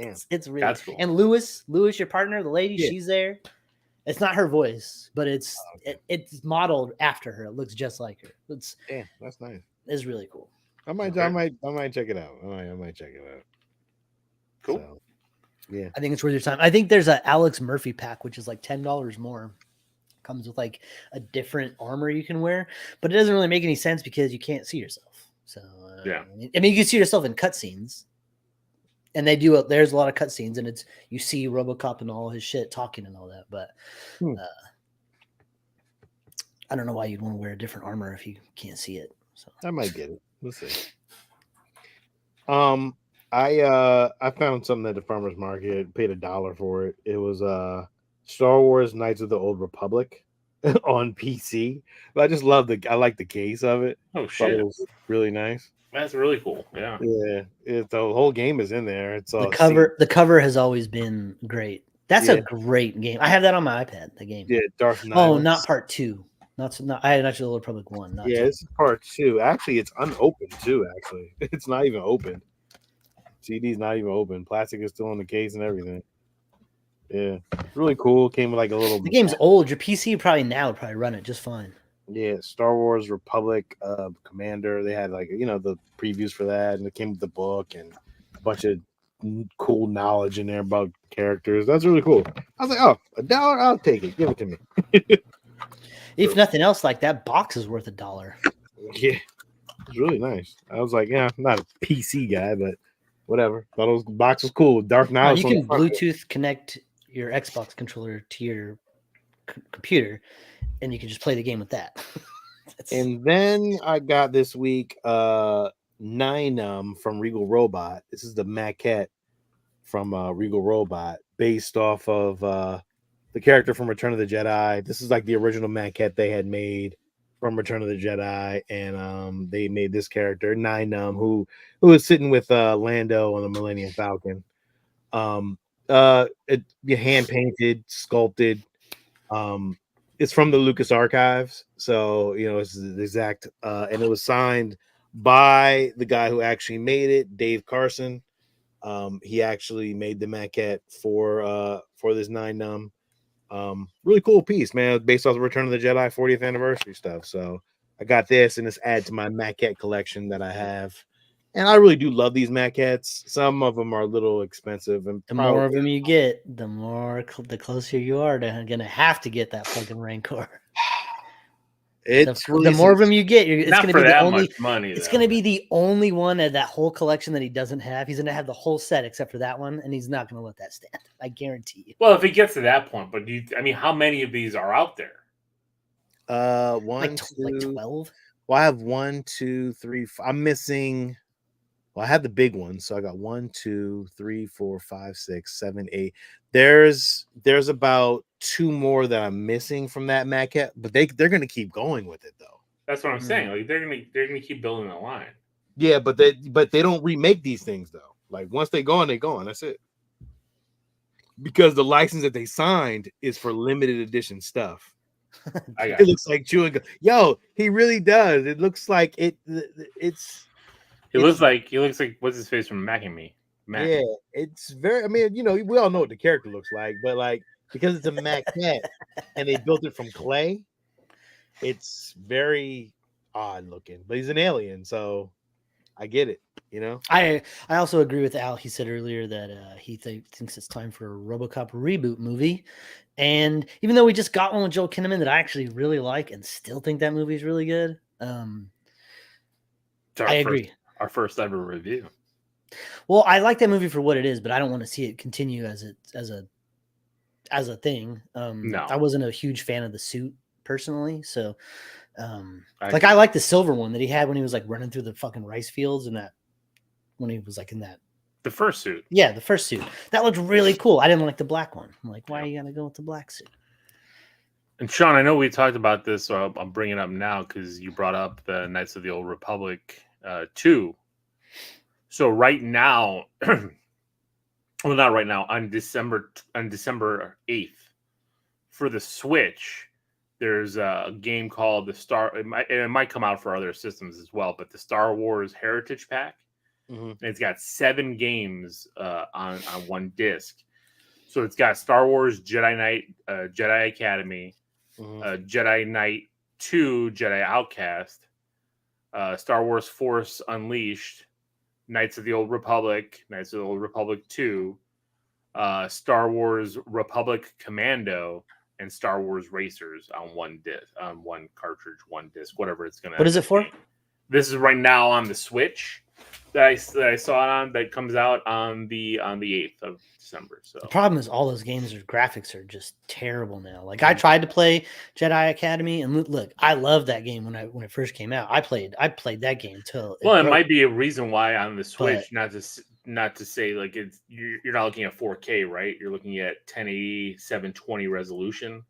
really cool. And Lewis, your partner, the lady, she's there. It's not her voice, but it's modeled after her. It looks just like her. That's nice. It's really cool. I might check it out. I might check it out. Cool. So, yeah. I think it's worth your time. I think there's a Alex Murphy pack, which is like $10 more comes with like a different armor you can wear, but it doesn't really make any sense because you can't see yourself. So yeah, I mean, you can see yourself in cutscenes, and they do. There's a lot of cutscenes, and it's you see RoboCop and all his shit talking and all that. But I don't know why you'd want to wear a different armor if you can't see it. So I might get it. We'll see. I found something at the farmer's market, paid $1 for it. It was Star Wars Knights of the Old Republic on PC. But I just love I like the case of it. Oh shit. It was really nice. That's really cool. Yeah. Yeah. The whole game is in there. It's all the cover has always been great. That's a great game. I have that on my iPad, the game. Yeah, Darth Knight. Oh, not part 2. Not I had actually the Old Republic 1. Not 2. This is part 2. Actually, it's unopened too, actually. It's not even open. CD's not even open. Plastic is still on the case and everything. Yeah, really cool. Came with like a little. The game's old. Your PC would probably run it just fine. Yeah, Star Wars Republic Commander. They had like the previews for that, and it came with the book and a bunch of cool knowledge in there about characters. That's really cool. I was like, oh, $1, I'll take it. Give it to me. If nothing else, like that box is worth $1. Yeah, it's really nice. I was like, yeah, I'm not a PC guy, but whatever. Thought it was box was cool. Dark Knight. You can Bluetooth connect your Xbox controller to your computer, and you can just play the game with that. And then I got this week Ninum from Regal Robot. This is the maquette from Regal Robot, based off of the character from Return of the Jedi. This is like the original maquette they had made from Return of the Jedi, and they made this character Ninum, who is sitting with Lando on the Millennium Falcon. Hand painted, sculpted. It's from the Lucas Archives, so it's the exact. And it was signed by the guy who actually made it, Dave Carson. He actually made the maquette for this Ninum. Really cool piece, man. Based off the Return of the Jedi 40th anniversary stuff. So I got this, and it's added to my maquette collection that I have. And I really do love these maquettes. Some of them are a little expensive, and the more of them you get, the closer you are to gonna have to get that fucking Rancor. The more of them you get, it's gonna be the only money. It's gonna be the only one of that whole collection that he doesn't have. He's gonna have the whole set except for that one, and he's not gonna let that stand. I guarantee you. Well, if it gets to that point, but how many of these are out there? Like 12. Well, I have 1, 2, 3. I'm missing. Well, I had the big one, so I got 1, 2, 3, 4, 5, 6, 7, 8. There's about 2 more that I'm missing from that maquette, but they're gonna keep going with it though. That's what I'm saying. Like they're gonna keep building the line. Yeah, but they don't remake these things though. Like once they go on. That's it. Because the license that they signed is for limited edition stuff. It looks like chewing gum. Yo, he really does. It looks like it's. He looks like what's his face from Mac and Me. Mac. Yeah, it's very. I mean, we all know what the character looks like, but like because it's a maquette and they built it from clay, it's very odd looking. But he's an alien, so I get it. I also agree with Al. He said earlier that he thinks it's time for a RoboCop reboot movie, and even though we just got one with Joel Kinnaman that I actually really like and still think that movie is really good, I agree. Our first ever review. Well, I like that movie for what it is, but I don't want to see it continue as a thing. No, I wasn't a huge fan of the suit personally, so I like the silver one that he had when he was like running through the fucking rice fields and that when he was like in that the first suit. Yeah, the first suit that looked really cool. I didn't like the black one. I'm like, why are you gonna go with the black suit? And Sean, I know we talked about this, so I'm bringing it up now because you brought up the Knights of the Old Republic 2. So right now, well, not right now, on December 8th, for the Switch, there's a game called it might come out for other systems as well, but the Star Wars Heritage Pack. Mm-hmm. And it's got 7 games on one disc. So it's got Star Wars Jedi Knight, Jedi Academy, Jedi Knight 2, Jedi Outcast, Star Wars Force Unleashed, Knights of the Old Republic, Knights of the Old Republic 2, Star Wars Republic Commando, and Star Wars Racers on one cartridge, one disc, whatever it's gonna. What is it for? This is right now on the Switch that I saw it on. That comes out on the 8th of December. So the problem is all those games, their graphics are just terrible now. Like I tried to play Jedi Academy, and look, I loved that game when it first came out. I played that game till it might be a reason why on the Switch, not to say like you're not looking at 4K, right? You're looking at 1080 720 resolution.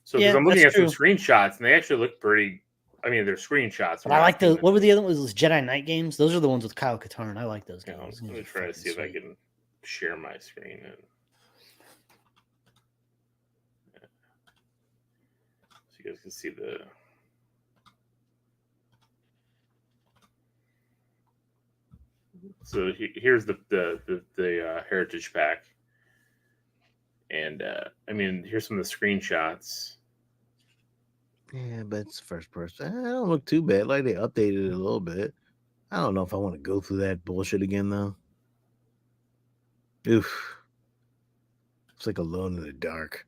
So because I'm looking at some screenshots and they actually look pretty. I mean, they're screenshots. But I like those. What were the other ones? Those Jedi Knight games. Those are the ones with Kyle Katarn. I like those games. Let me try to see if I can share my screen. So you guys can see the. So here's the Heritage Pack, and I mean, here's some of the screenshots. Yeah, but it's first person. I don't look too bad. Like they updated it a little bit. I don't know if I want to go through that bullshit again though. Oof. It's like Alone in the Dark.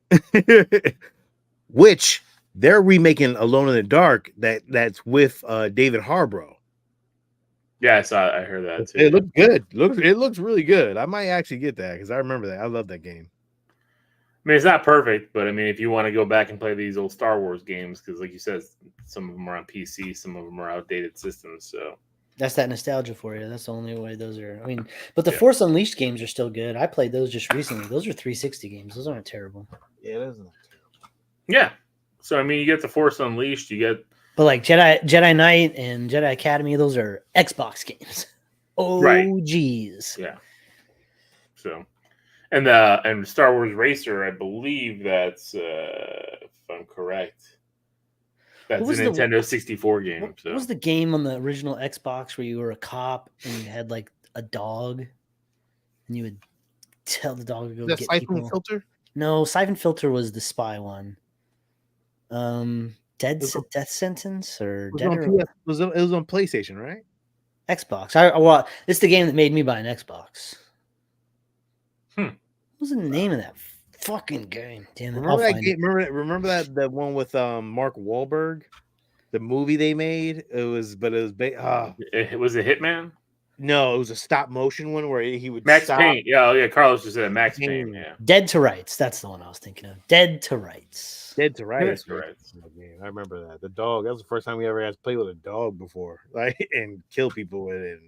Which they're remaking Alone in the Dark that's with David Harborough. Yes, I heard that too. It looks good. It looks really good. I might actually get that because I remember that. I love that game. I mean, it's not perfect, but I mean, if you want to go back and play these old Star Wars games, because like you said, some of them are on PC, some of them are outdated systems. So that's that nostalgia for you. That's the only way those are. I mean, but the Force Unleashed games are still good. I played those just recently. Those are 360 games. Those aren't terrible. Yeah, those aren't terrible. Yeah. So I mean, you get the Force Unleashed, you get. But like Jedi Knight and Jedi Academy, those are Xbox games. Oh, right. Geez. Yeah. So. And Star Wars Racer, I believe that's if I'm correct, that's a Nintendo 64 game. What was the game on the original Xbox where you were a cop and you had like a dog, and you would tell the dog to go get people? Filter? No, Siphon Filter was the spy one. Death Sentence or it was on PlayStation, right? Xbox. It's the game that made me buy an Xbox. What was the name of that fucking game? Damn it! Remember that game? Remember that one with Mark Wahlberg, the movie they made. It was was it Hitman? No, it was a stop motion one where he would Max Payne. Yeah, Carlos just said Max Payne. Yeah, Dead to Rights. That's the one I was thinking of. Dead to Rights. Dead to Rights. I remember that. The dog. That was the first time we ever had to play with a dog before, like, and kill people with it.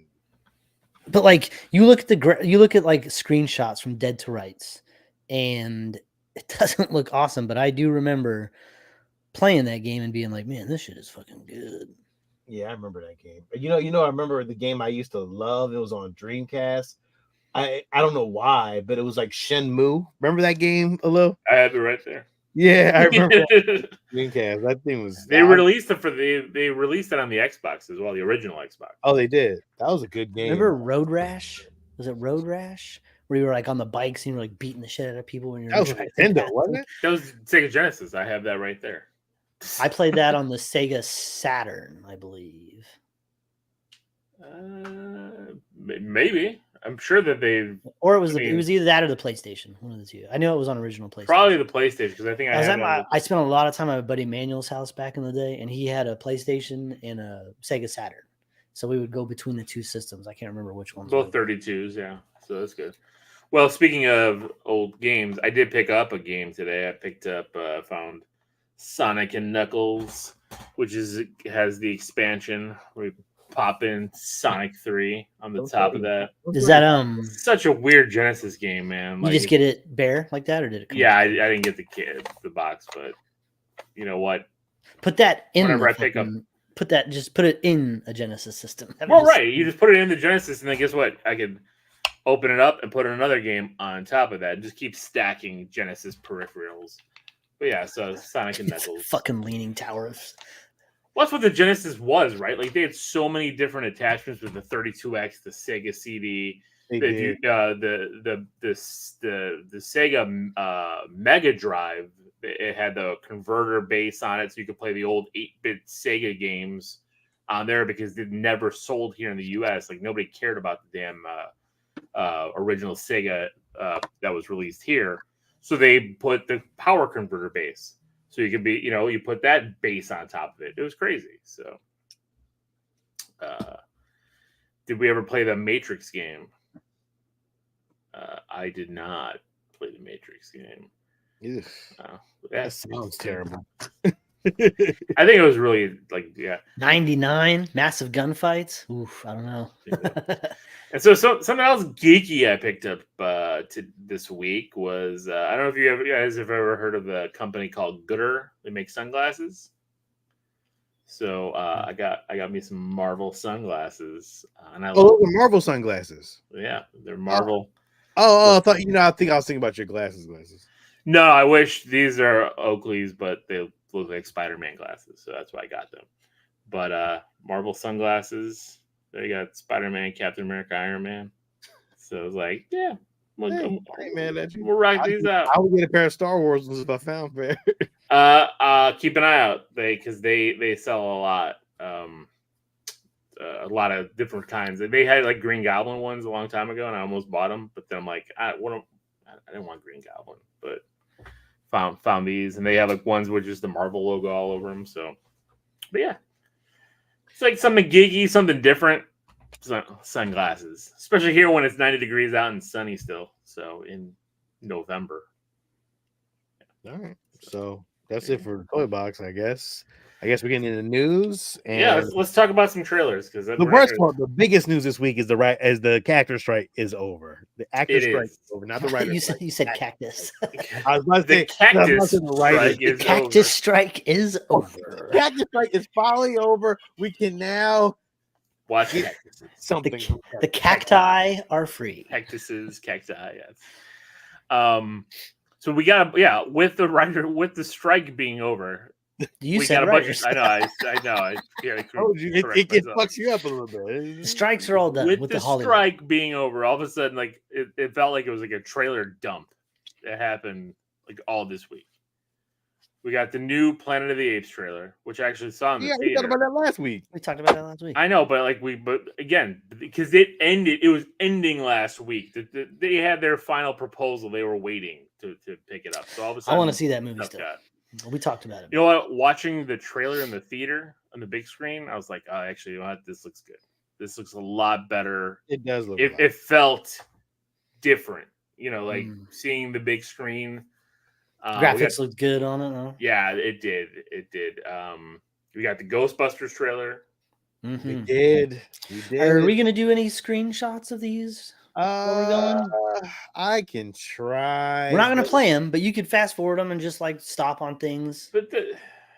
But like you look at like screenshots from Dead to Rights, and it doesn't look awesome. But I do remember playing that game and being like, "Man, this shit is fucking good." Yeah, I remember that game. You know, I remember the game I used to love. It was on Dreamcast. I don't know why, but it was like Shenmue. Remember that game, Alo? I have it right there. Yeah, I remember Dreamcast. That thing was. They released it they released it on the Xbox as well, the original Xbox. Oh, they did. That was a good game. Remember Road Rash? Was it Road Rash? Where you were like on the bikes and you were like beating the shit out of people when you're. That was Nintendo, wasn't it? That was Sega Genesis. I have that right there. I played that on the Sega Saturn, I believe. Maybe. I'm sure that they. Or it was either that or the PlayStation. One of the two. I knew it was on original PlayStation. Probably the PlayStation because I think I spent a lot of time at my buddy Manuel's house back in the day, and he had a PlayStation and a Sega Saturn. So we would go between the two systems. I can't remember which ones. Both 32s, yeah. So that's good. Well, speaking of old games, I did pick up a game today. I found Sonic and Knuckles, which has the expansion where you pop in Sonic 3 on the top of that. Is that such a weird Genesis game, man? Like, you just get it bare like that, or did it come I didn't get the box, but you know what? Put that in. Whenever I pick up. Put it in a Genesis system. Right. You just put it in the Genesis, and then guess what? I could open it up and put another game on top of that and just keep stacking Genesis peripherals. But yeah, so Sonic and Knuckles. Fucking Leaning Tower. Well, that's what the Genesis was, right? Like, they had so many different attachments with the 32X, the Sega CD, the Sega Mega Drive. It had the converter base on it, so you could play the old 8-bit Sega games on there because it never sold here in the U.S. Like, nobody cared about the damn original Sega that was released here. So they put the power converter base. So you could be, you put that base on top of it. It was crazy. So, did we ever play the Matrix game? I did not play the Matrix game. That sounds terrible. I think it was really 99 massive gunfights. Oof, I don't know. And so something else geeky I picked up this week was I don't know if you guys have ever heard of the company called Gooder. They make sunglasses. So I got me some Marvel sunglasses, and those are Marvel sunglasses. Yeah, they're Marvel. I thought I think I was thinking about your glasses. No, I wish these are Oakley's, but they look like Spider-Man glasses, so that's why I got them. But Marvel sunglasses. They got Spider-Man, Captain America, Iron Man. So I was like, yeah, we'll rock these out. I would get a pair of Star Wars if I found fair. Keep an eye out, because they sell a lot. A lot of different kinds. They had like Green Goblin ones a long time ago, and I almost bought them. But then I'm like, I didn't want Green Goblin, but found these, and they have like ones with just the Marvel logo all over them. So, but yeah. It's like something geeky, something different. Sunglasses, especially here when it's 90 degrees out and sunny still. So in November. All right. So that's it for the toy box, I guess. I guess we're getting into news. And yeah, let's talk about some trailers, because the worst part, the biggest news this week is the actor strike is over. The actor strike is over, not the writer. You said cactus. I was about to say cactus strike. The cactus strike is over. Cactus strike is finally over. We can now watch cactuses. Something. The cacti are free. Cacti, yes. So we got with the strike being over. You said right. I know. It fucks you up a little bit. The strikes are all done. With the strike being over, all of a sudden, like it felt like it was like a trailer dump. It happened like all this week. We got the new Planet of the Apes trailer, which I actually saw in the theater. We talked about that last week. I know, but again, because it was ending last week. They had their final proposal. They were waiting to pick it up. So all of a sudden, I want to see that movie still. We talked about it. You know what? Watching the trailer in the theater on the big screen, I was like, oh, actually, you know what? This looks good. This looks a lot better. It does look. It felt different. Seeing the big screen. Graphics looked good on it. Huh? Yeah, it did. We got the Ghostbusters trailer. Mm-hmm. We did. Are we going to do any screenshots of these? Where we going? I can try. We're not going to play them, but you could fast forward them and just like stop on things. But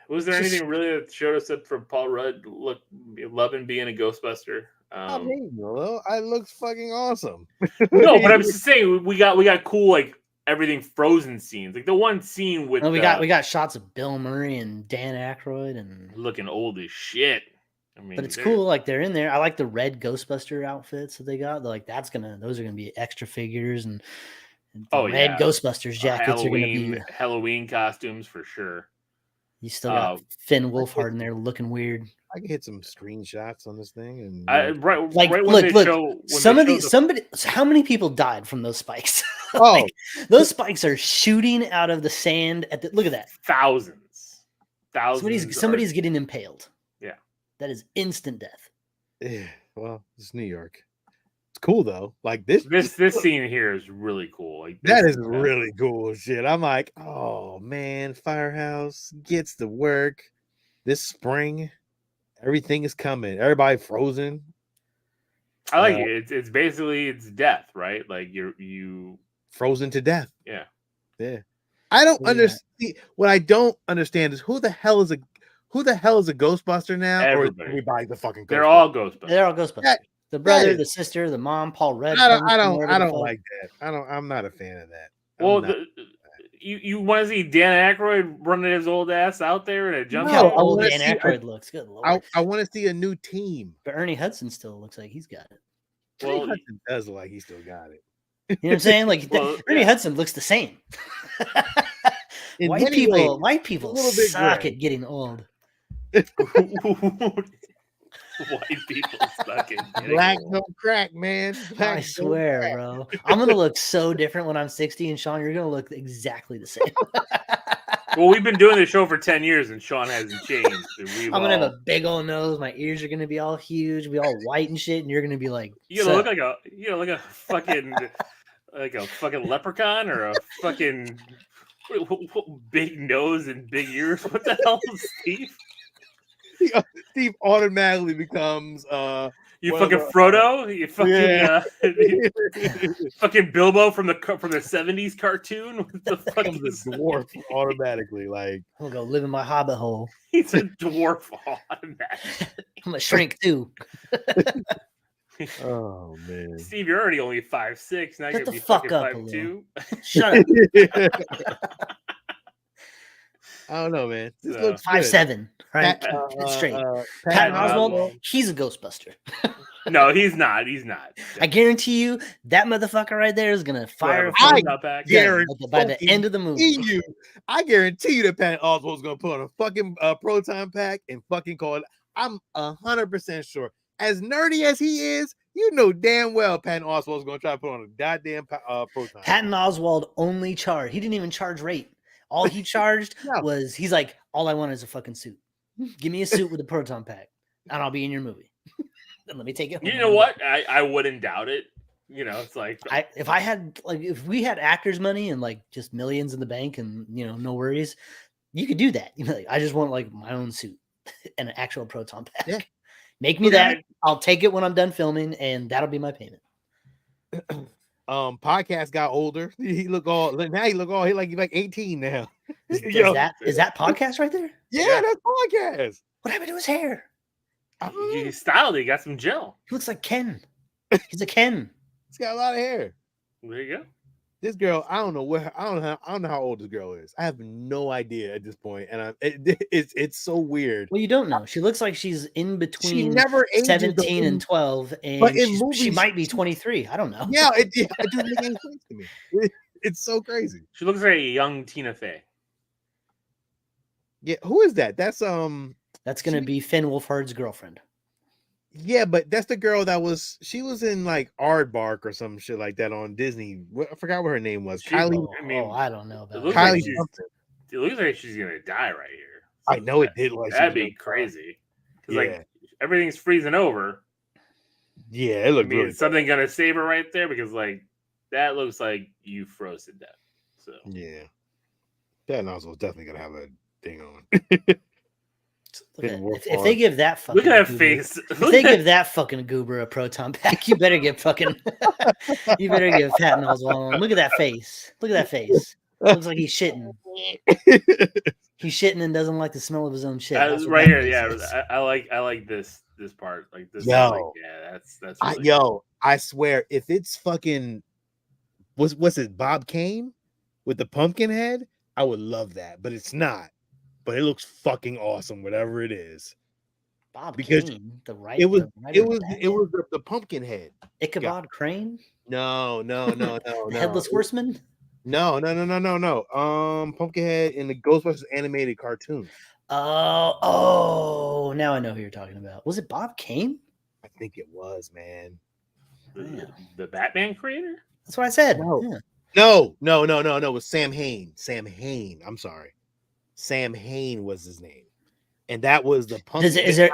was there anything really that showed us that for Paul Rudd loving being a Ghostbuster? It looks fucking awesome. No, but I'm just saying we got cool like everything Frozen scenes, like the one scene with. We got shots of Bill Murray and Dan Aykroyd and looking old as shit. But it's cool, like they're in there. I like the red Ghostbuster outfits that they got. They're like those are gonna be extra figures and red Ghostbusters jackets are gonna be Halloween costumes for sure. You still got Finn Wolfhard in there looking weird. I can hit some screenshots on this thing and how many people died from those spikes? Oh, those spikes are shooting out of the sand look at that. Thousands. Somebody's getting impaled. Yeah. That is instant death. Yeah, well, it's New York. It's cool though. Like this scene here is really cool. Like that is really cool shit. I'm like, oh man, Firehouse gets to work this spring. Everything is coming. Everybody frozen. I like it. It's basically death, right? Like you frozen to death. Yeah. I don't understand. What I don't understand is who the hell is a Ghostbuster now? Everybody. Or is everybody the fucking Ghostbuster? They're all Ghostbusters. They're all Ghostbusters. The brother, the sister, the mom, Paul Rudd. I don't like that. I'm not a fan of that. Well, you want to see Dan Aykroyd running his old ass out there in a jump? How old Dan Aykroyd looks. Good Lord. I want to see a new team. But Ernie Hudson still looks like he's got it. Well, Ernie Hudson does look like he still got it. You know what I'm saying? Like Ernie Hudson looks the same. White people suck at getting old. White people fucking black don't crack, man. Black I swear, bro. I'm gonna look so different when I'm 60, and Sean, you're gonna look exactly the same. Well, we've been doing this show for 10 years, and Sean hasn't changed. I'm gonna have a big old nose. My ears are gonna be all huge, be all white and shit, and you're gonna be like, you gonna look like a fucking leprechaun or a fucking big nose and big ears. What the hell, Steve? Steve automatically becomes you fucking Frodo. You fucking fucking Bilbo from the 70s cartoon. What the fuck is the dwarf automatically? Like, I'm gonna go live in my hobbit hole. He's a dwarf automatically. I'm a shrink too. Oh man, Steve, you're already only 5'6". Now you're gonna be fuck fucking up 5'2". Shut up. I don't know, man. This So, looks 5'7", right? It's straight. Patton Oswalt, he's a Ghostbuster. No, he's not. He's not. I guarantee you that motherfucker right there is gonna fire I guarantee by the end of the movie. I guarantee you that Patton Oswalt's gonna put on a fucking proton pack and fucking call it. I'm 100% sure. As nerdy as he is, you know damn well Patton Oswalt's gonna try to put on a goddamn proton. Patton Oswalt only charged. He didn't even charge rate. All he charged was, he's like, all I want is a fucking suit. Give me a suit with a proton pack, and I'll be in your movie. And let me take it home. You know what? I wouldn't doubt it. You know, it's like if we had actors' money and like just millions in the bank and no worries, you could do that. Like, I just want like my own suit and an actual proton pack. Yeah. Make me that. I'll take it when I'm done filming, and that'll be my payment. Podcast got older. He look all he like 18 now. Is that podcast right there? Yeah, that's podcast. What happened to his hair? He styled it. He got some gel. He looks like Ken. He's a Ken. He's got a lot of hair. There you go. This girl, I don't know how old this girl is. I have no idea at this point, and it's so weird. Well, you don't know. She looks like she's in between. She never 17 and 12, and she might be 23. I don't know. Yeah, it doesn't make any sense to me. It's so crazy. She looks like a young Tina Fey. Yeah, who is that? That's gonna be Finn Wolfhard's girlfriend. Yeah, but that's the girl she was in like Aardvark or some shit like that on Disney. I forgot what her name was. Kylie. I don't know about Kylie. It looks like she's gonna die right here. I know it did. Like that'd be crazy. Because like everything's freezing over. Yeah, it looked really something gonna save her right there because like that looks like you froze to death. So yeah, that also definitely gonna have a thing on. If they give that fucking look at that face. If they give that fucking goober a proton pack, you better give fucking you better give Patton Oswalt one. Look at that face. Look at that face. Looks like he's shitting. He's shitting and doesn't like the smell of his own shit. Right here, yeah. I like this part. Like this. Yo, that's really cool. I swear, if it's fucking what's it, Bob Kane with the pumpkin head, I would love that, but it's not. But it looks fucking awesome, whatever it is. Bob because Kane, it was the pumpkin head. Ichabod Crane? No. Headless Horseman? No. Pumpkinhead in the Ghostbusters animated cartoon. Oh, now I know who you're talking about. Was it Bob Kane? I think it was, man. The Batman creator? That's what I said. No. It was Sam Hain. I'm sorry. Sam Hain was his name. And that was the pumpkin. Is there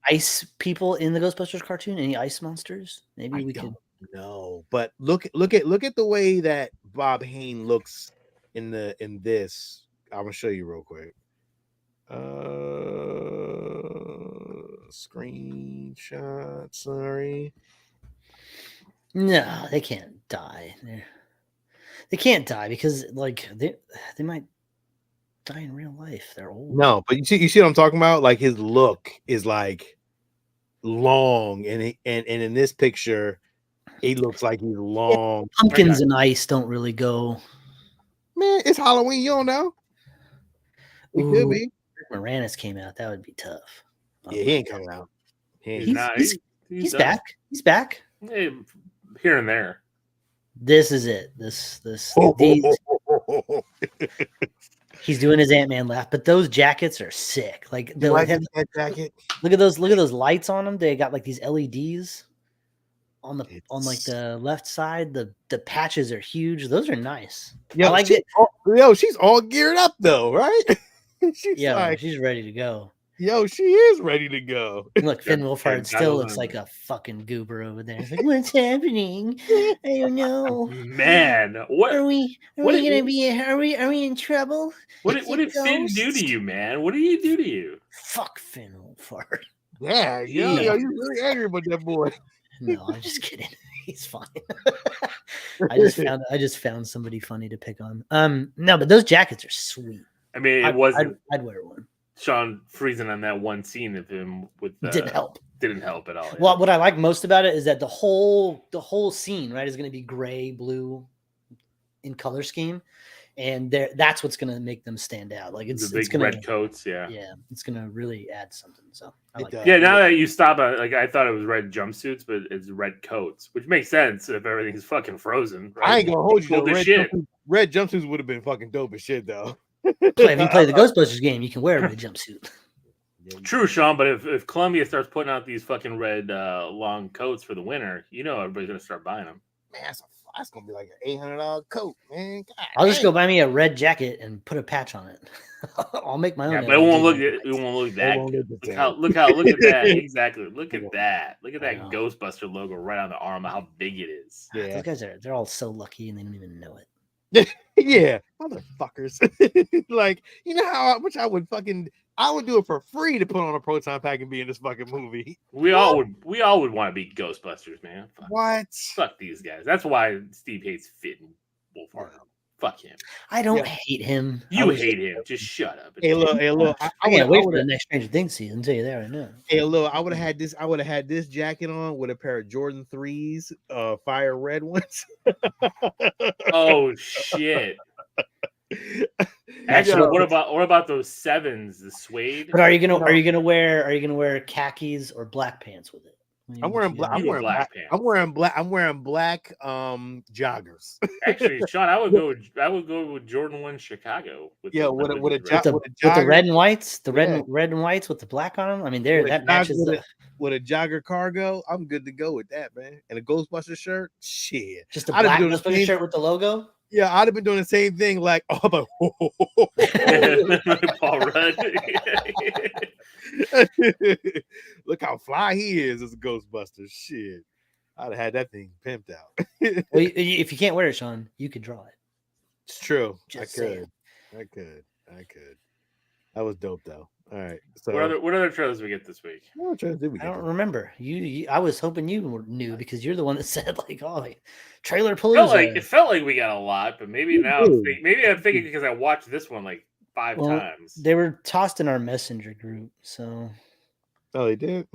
ice people in the Ghostbusters cartoon? Any ice monsters? Maybe we could. No, but look at the way that Bob Hain looks in this. I'm gonna show you real quick. Screenshot. Sorry. No, they can't die. They can't die because like they might die in real life. They're old. No, but you see what I'm talking about? Like his look is like long, and in this picture, he looks like he's long. Yeah, pumpkins and ice don't really go. Man, it's Halloween. You don't know. It could be. Moranis came out. That would be tough. Yeah, he ain't coming out. He's back. He's back. Here and there. This is it. These. He's doing his Ant-Man laugh, but those jackets are sick. Like that jacket. Look at those lights on them. They got like these LEDs on like the left side. The patches are huge. Those are nice. Yo, I like it. She's all geared up though, right? She's ready to go. Yo, she is ready to go. Look, Finn Wolfhard still looks like a fucking goober over there. He's like, "What's happening? I don't know." Man, what are we gonna be? Are we in trouble? What did Finn do to you, man? What did he do to you? Fuck Finn Wolfhard. Yeah, you're really angry about that boy. No, I'm just kidding. He's fine. I just found somebody funny to pick on. No, but those jackets are sweet. I mean, I'd wear one. Sean freezing on that one scene of him with didn't help at all. Yeah. Well, what I like most about it is that the whole scene, right, is going to be gray, blue in color scheme, and that's what's going to make them stand out. Like it's gonna, red coats, yeah, it's going to really add something. So I like that. Yeah, now that you stop at, like, I thought it was red jumpsuits, but it's red coats, which makes sense if everything's fucking frozen. Right? I ain't gonna hold you. Red jumpsuits would have been fucking dope as shit, though. If you play the Ghostbusters game, you can wear a red jumpsuit. True, Sean, but if Columbia starts putting out these fucking red long coats for the winter, everybody's gonna start buying them. Man, that's gonna be like an $800 coat, man. God, I'll just go buy me a red jacket and put a patch on it. I'll make my own. Yeah, but it won't look that good. Look at that. Exactly. Look at that. Look at that Ghostbuster logo right on the arm. How big it is. Yeah, those guys they're all so lucky and they don't even know it. Yeah, motherfuckers. Like, you know how much I would do it for free to put on a proton pack and be in this fucking movie. We all would want to be Ghostbusters, man. Fuck these guys. That's why Steve hates Finn Wolfhard. Fuck him. I don't hate him. You hate him. Just shut up. Hey, look. I can't wait for the next Stranger Things season. I'll tell you that right now. Hey, look. I would have had this jacket on with a pair of Jordan 3s, fire red ones. Oh shit. Actually, what about those 7s, the suede? But are you gonna wear khakis or black pants with it? I'm wearing black pants. I'm wearing black joggers. Actually, Sean, I would go with Jordan 1 Chicago. With the red and whites, red and whites with the black on them. I mean, that matches with a jogger cargo. I'm good to go with that, man. And a Ghostbuster shirt, shit. Just a black Ghostbuster shirt with the logo. Yeah, I'd have been doing the same thing. Like, Paul Rudd. Look how fly he is as a Ghostbuster. Shit, I'd have had that thing pimped out. Well, if you can't wear it, Sean, you could draw it. It's true. I could. That was dope, though. All right. So, what other trailers did we get this week? What trailers did we get? I don't remember. I was hoping you knew because you're the one that said trailer palooza. It felt like we got a lot, but maybe now maybe I'm thinking because I watched this one like 5 times. They were tossed in our messenger group, so. Oh, they did.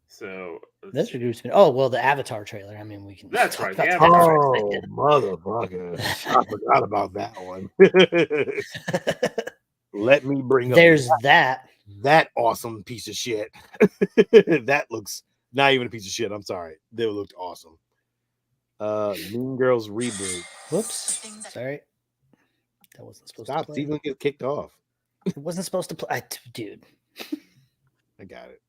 So messenger group's been. Oh well, the Avatar trailer. I mean, we can. That's right. Oh, motherfucker! I forgot about that one. Let me bring up. There's that awesome piece of shit. That looks not even a piece of shit. I'm sorry. They looked awesome. Mean Girls reboot. Whoops. Sorry. That wasn't supposed to play. Steven get kicked off. It wasn't supposed to play. Dude. I got it.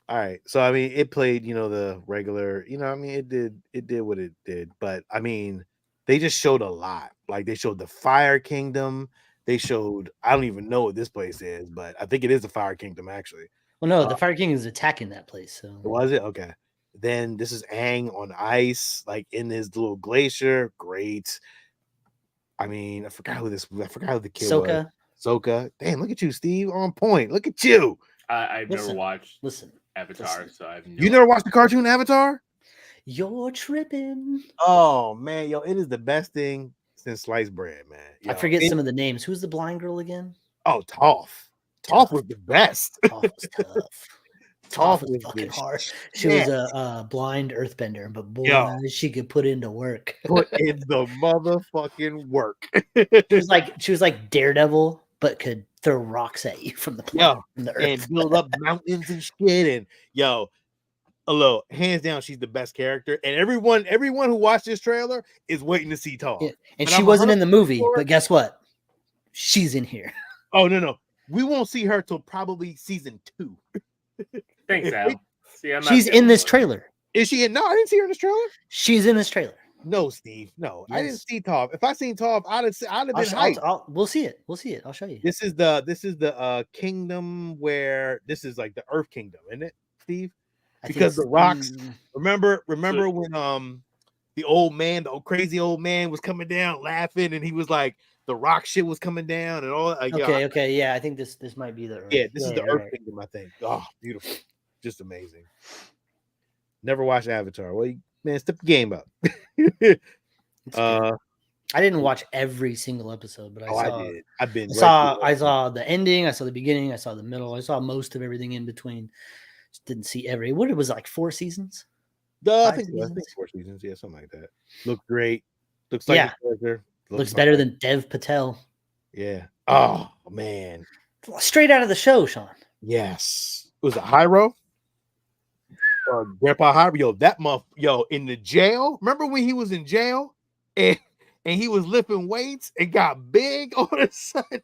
All right. So I mean, it played, the regular, it did what it did. But I mean, they just showed a lot. Like they showed the Fire Kingdom. They showed, I don't even know what this place is, but I think it is the Fire Kingdom actually. Well, no, the Fire King is attacking that place. So was it? Okay. Then this is Aang on ice, like in his little glacier. Great. I mean, I forgot who the kid was. Sokka. Damn, look at you, Steve. On point. Look at you. I've never watched Avatar, so I've You never watched the cartoon Avatar? You're tripping. Oh man, it is the best thing since sliced bread, man. I forget some of the names. Who's the blind girl again? Oh, Toph. Toph was the best. Toph was tough. Toph was fucking hard. She was a blind earthbender, but boy, she could put into work. Put in the motherfucking work. She was like Daredevil, but could throw rocks at you from the earth. And build up mountains and shit. And Look, hands down, she's the best character, and everyone who watched this trailer is waiting to see Toph. Yeah. And she wasn't in the movie, but guess what? She's in here. Oh no, we won't see her till probably season 2. Thanks, Al. See, she's in this trailer. Is she in? No, I didn't see her in this trailer. She's in this trailer. No, Steve. No, yes. I didn't see Toph. If I seen Toph, I'd have been hyped. We'll see it. We'll see it. I'll show you. This is the kingdom where this is like the Earth Kingdom, isn't it, Steve? Because the rocks. Remember when the old man, the crazy old man, was coming down laughing, and he was like the rock shit was coming down and all. Okay, yeah. I think this might be the Earth. Yeah, this is the Earth Kingdom. I think. Oh, beautiful, just amazing. Never watched Avatar. Well, man, step the game up. I didn't watch every single episode, but I did. I saw the ending. I saw the beginning. I saw the middle. I saw most of everything in between. Just didn't see every. What it was like 4 seasons. I think 4 seasons. Yeah, something like that. Looked great. Looks like looks better than Dev Patel. Yeah. Oh man. Straight out of the show, Sean. Yes. Was it Hyro? Grandpa Hyro, that in the jail. Remember when he was in jail and he was lifting weights and got big all of a sudden?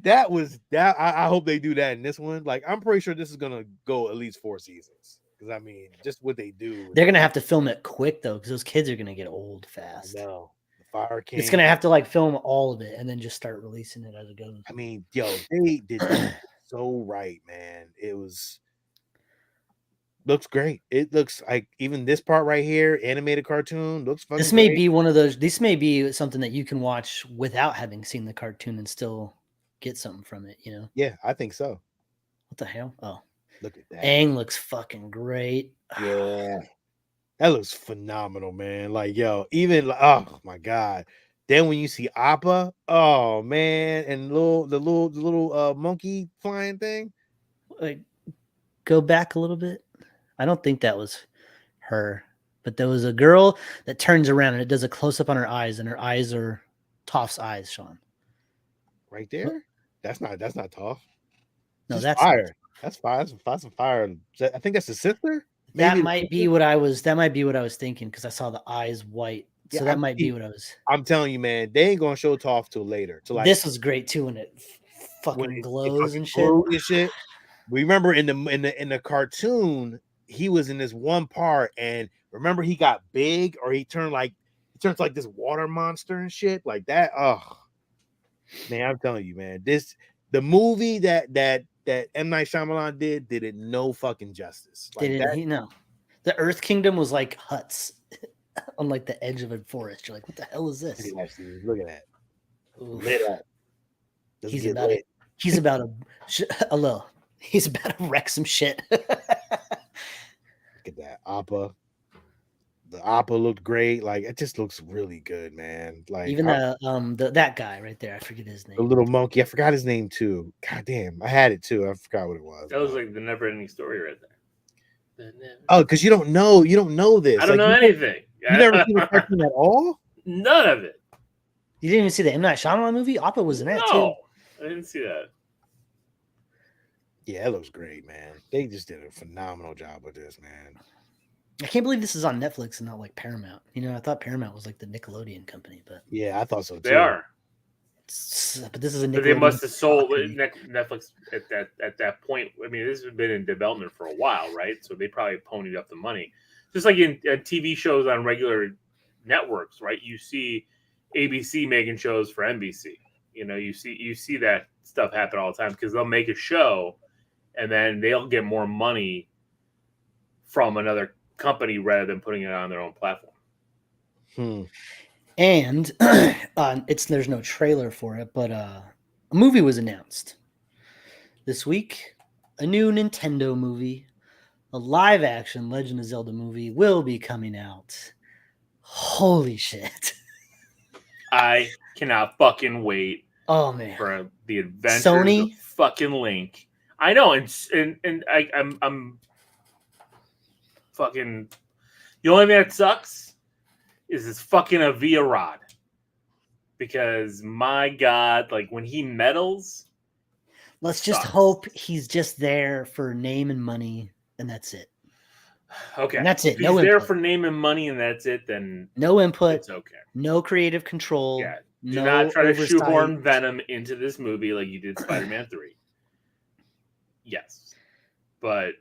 That was that. I hope they do that in this one. Like, I'm pretty sure this is gonna go at least 4 seasons. Because I mean, just what they do. They're gonna have to film it quick though, because those kids are gonna get old fast. No, the Fire King. It's gonna have to like film all of it and then just start releasing it as it goes. I mean, they did that so right, man. It looks great. It looks like even this part right here, animated cartoon, looks fucking This may be one of those. This may be something that you can watch without having seen the cartoon and still get something from it. Yeah, I think so. What the hell? Oh, look at that. Aang looks fucking great. Yeah, that looks phenomenal, man. Like, even oh my god. Then when you see Appa, oh man, and the little monkey flying thing. Like, go back a little bit. I don't think that was her, but there was a girl that turns around and it does a close up on her eyes, and her eyes are Toph's eyes, Sean. Right there? That's not Toph. No, that's fire. That's fire. That's some fire. I think that's the sister. Maybe that might be what I was thinking, because I saw the eyes white. So that might be what I was. I'm telling you, man, they ain't gonna show Toph till later. This was great too, when it fucking glows and shit. Remember in the cartoon, he was in this one part, and remember he got big, or he turns like this water monster and shit like that. Oh man, I'm telling you, man, the movie that M. Night Shyamalan did it no fucking justice. Like the Earth Kingdom was like huts on like the edge of a forest. You're like, what the hell is this? Look at that. Lit up. He's about to wreck some shit. Look at that. Appa. The Appa looked great. Like, it just looks really good, man. Like, even that guy right there, I forget his name. The little monkey, I forgot his name too. God damn, I had it too. I forgot what it was. That was like the never-ending story right there. Oh, because you don't know this. I don't know anything. You never seen the cartoon at all? None of it. You didn't even see the M. Night Shyamalan movie? Appa was in that too. No, I didn't see that. Yeah, it looks great, man. They just did a phenomenal job with this, man. I can't believe this is on Netflix and not like Paramount. I thought Paramount was like the Nickelodeon company, but yeah, I thought so too. They are. But this is a Nickelodeon. But they must have sold Netflix at that point. I mean, this has been in development for a while, right? So they probably ponied up the money. Just like in TV shows on regular networks, right? You see ABC making shows for NBC. You see that stuff happen all the time, because they'll make a show and then they'll get more money from another company rather than putting it on their own platform. And there's no trailer for it, but a movie was announced this week. A new Nintendo movie, a live action Legend of Zelda movie, will be coming out. Holy shit. I cannot fucking wait. Oh man. For the adventures of fucking Link. I know, and I'm fucking. The only thing that sucks is this fucking Avia rod, because my god, like when he meddles, let's just hope he's just there for name and money, and that's it. Okay, and that's it. If no he's there input. for name and money, and that's it. Then no input. It's okay. No creative control. Yeah. Do no not try oversight. to shoehorn Venom into this movie like you did Spider-Man 3. Yes, but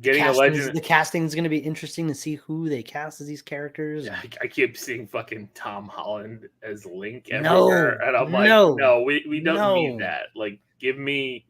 getting a legend. The casting is going to be interesting to see who they cast as these characters. Yeah, I keep seeing fucking Tom Holland as Link everywhere, and I'm like, no, we don't need that. Like, give me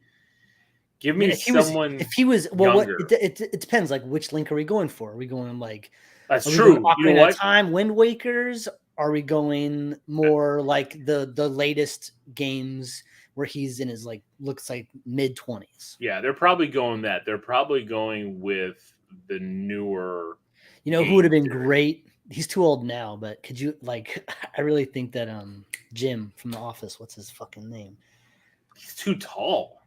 someone. If he was younger. it depends. Like, which Link are we going for? Are we going like? That's true. Ocarina of Time, Wind Wakers. Are we going more like the latest games where he's in his looks like mid-20s? Yeah, they're probably going that. They're probably going with the newer. You know who would have been great? He's too old now, but could you I really think that Jim from The Office, what's his fucking name? He's too tall.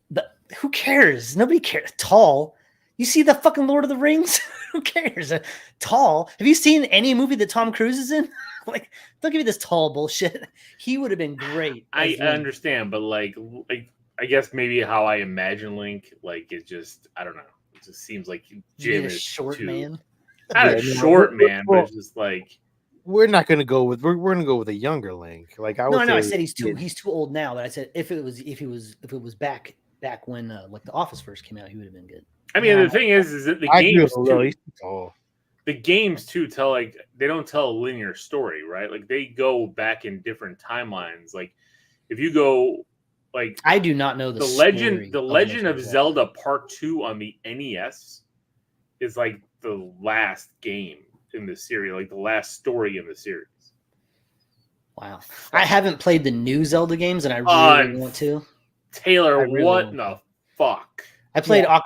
But who cares? Nobody cares. Tall. You see the fucking Lord of the Rings? Who cares? Tall. Have you seen any movie that Tom Cruise is in? Don't give me this tall bullshit. He would have been great. I understand, but I guess maybe how I imagine Link, it just, I don't know. It just seems like Jim is short man. Not a short man, but it's just we're not gonna go with we're gonna go with a younger Link. I said he's too old now, but I said if it was back when the Office first came out, he would have been good. I mean, the thing is that the games too tell they don't tell a linear story, right? They go back in different timelines. If you go I do not know the Legend of Zelda Part 2 on the NES is the last game in the series, the last story in the series. Wow. I haven't played the new Zelda games and I really want to. Taylor, what the fuck? I played. I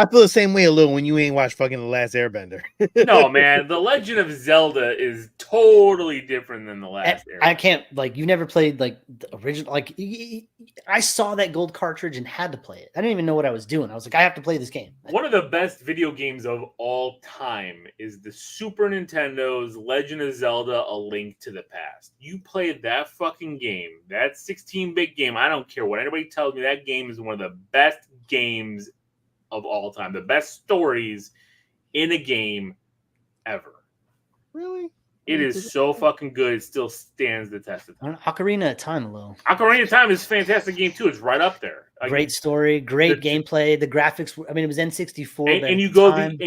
feel the same way a little when you ain't watched fucking The Last Airbender. No, man, The Legend of Zelda is totally different than The Last Airbender. I can't you never played the original. I saw that gold cartridge and had to play it. I didn't even know what I was doing. I was like, I have to play this game. One of the best video games of all time is the Super Nintendo's Legend of Zelda: A Link to the Past. You played that fucking game, that 16-bit game. I don't care what anybody tells me. That game is one of the best games of all time, the best stories in a game ever. Really? It is so fucking good. It still stands the test of time. Ocarina of Time alone. Ocarina of Time is a fantastic game too. It's right up there. Great story, great gameplay. The graphics. I mean, it was N64. And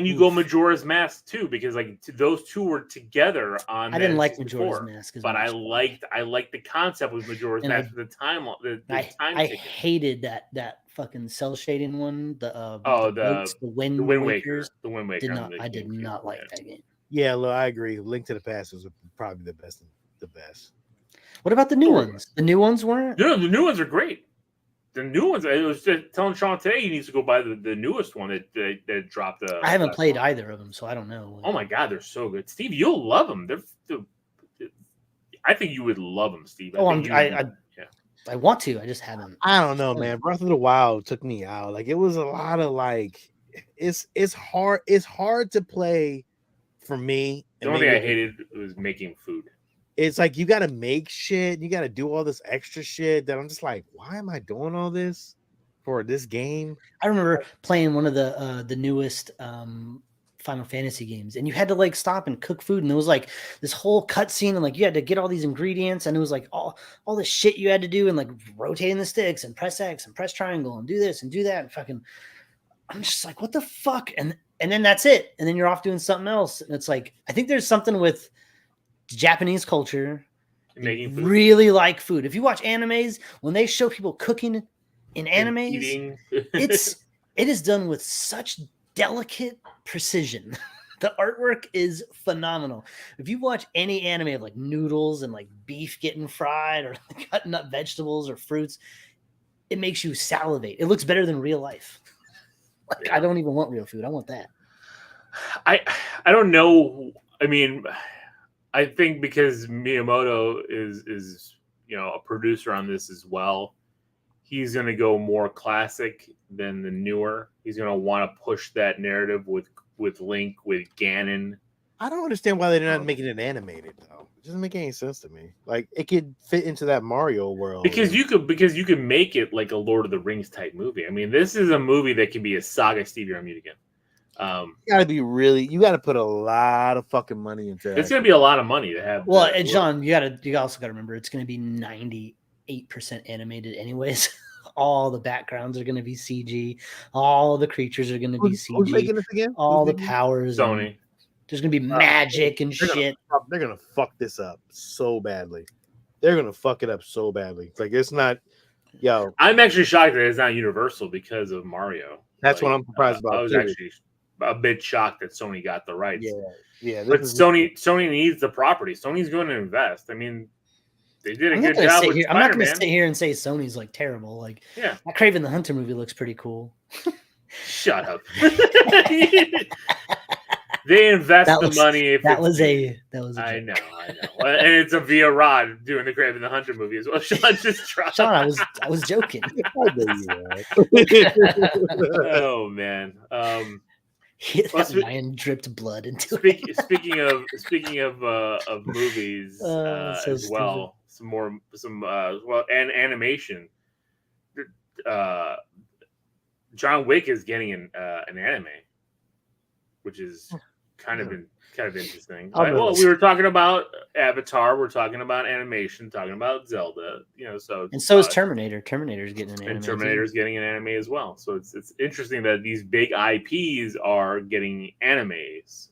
you go Majora's Mask too, because those two were together on. I didn't like Majora's Mask, but I liked the concept with Majora's Mask. I hated that fucking cell shading one. The Wind Wakers. The Wind Waker. I did not like that game. Yeah, look, I agree. Link to the Past was probably the best. What about the new ones? The new ones weren't? No, the new ones are great. The new ones. I was just telling Sean today he needs to go buy the newest one that dropped. I haven't played either of them, so I don't know. Oh my god, they're so good, Steve. You'll love them. I think you would love them, Steve. I want to. I just haven't. I don't know, man. Breath of the Wild took me out. It was a lot of it's hard. It's hard to play for me. The only thing I hated was making food. It's you got to make shit. You got to do all this extra shit that I'm just why am I doing all this for this game? I remember playing one of the newest Final Fantasy games, and you had to stop and cook food, and there was this whole cutscene, and you had to get all these ingredients, and it was all this shit you had to do, and rotating the sticks and press X and press triangle and do this and do that, and fucking, I'm just what the fuck, and then that's it, and then you're off doing something else, and it's I think there's something with Japanese culture. Making food. Really like food. If you watch animes, when they show people cooking in animes, it is done with such delicate precision. The artwork is phenomenal. If you watch any anime of noodles and beef getting fried or cutting up vegetables or fruits, it makes you salivate. It looks better than real life. I don't even want real food. I want that. I don't know. I mean, I think because Miyamoto is a producer on this as well, he's going to go more classic than the newer. He's going to want to push that narrative with Link, with Ganon. I don't understand why they're not making it animated though. It doesn't make any sense to me. It could fit into that Mario world. Because you could make it like a Lord of the Rings type movie. I mean, this is a movie that can be a saga. Steve, you're on mute again. You gotta put a lot of fucking money into that. It's gonna be a lot of money to have. Well, and John, you also gotta remember it's gonna be 98% animated anyways. All the backgrounds are gonna be CG. All the creatures are gonna be CG. Who's making this again? All the powers. Sony. There's gonna be magic and shit. They're gonna fuck this up so badly. They're gonna fuck it up so badly. Like it's not. Yo, I'm actually shocked that it's not Universal because of Mario. That's what I'm surprised about. I was actually a bit shocked that Sony got the rights. Yeah. But Sony needs the property. Sony's going to invest. I mean, they did a good job with Spider-Man. I'm not going to sit here and say Sony's like terrible. Like, yeah, that Kraven the Hunter movie looks pretty cool. Shut up. They invest the money. That was a I know. And it's a Via Rod doing the Kraven the Hunter movie as well. Sean just tried. Sean, I was joking. Oh man. That lion dripped blood into it. Speaking of movies as well, and animation. John Wick is getting an anime, which is kind of interesting. We were talking about Avatar, we're talking about animation, talking about Zelda, so is Terminator. Terminator's getting an anime. And Terminator's getting an anime as well. So it's interesting that these big IPs are getting animes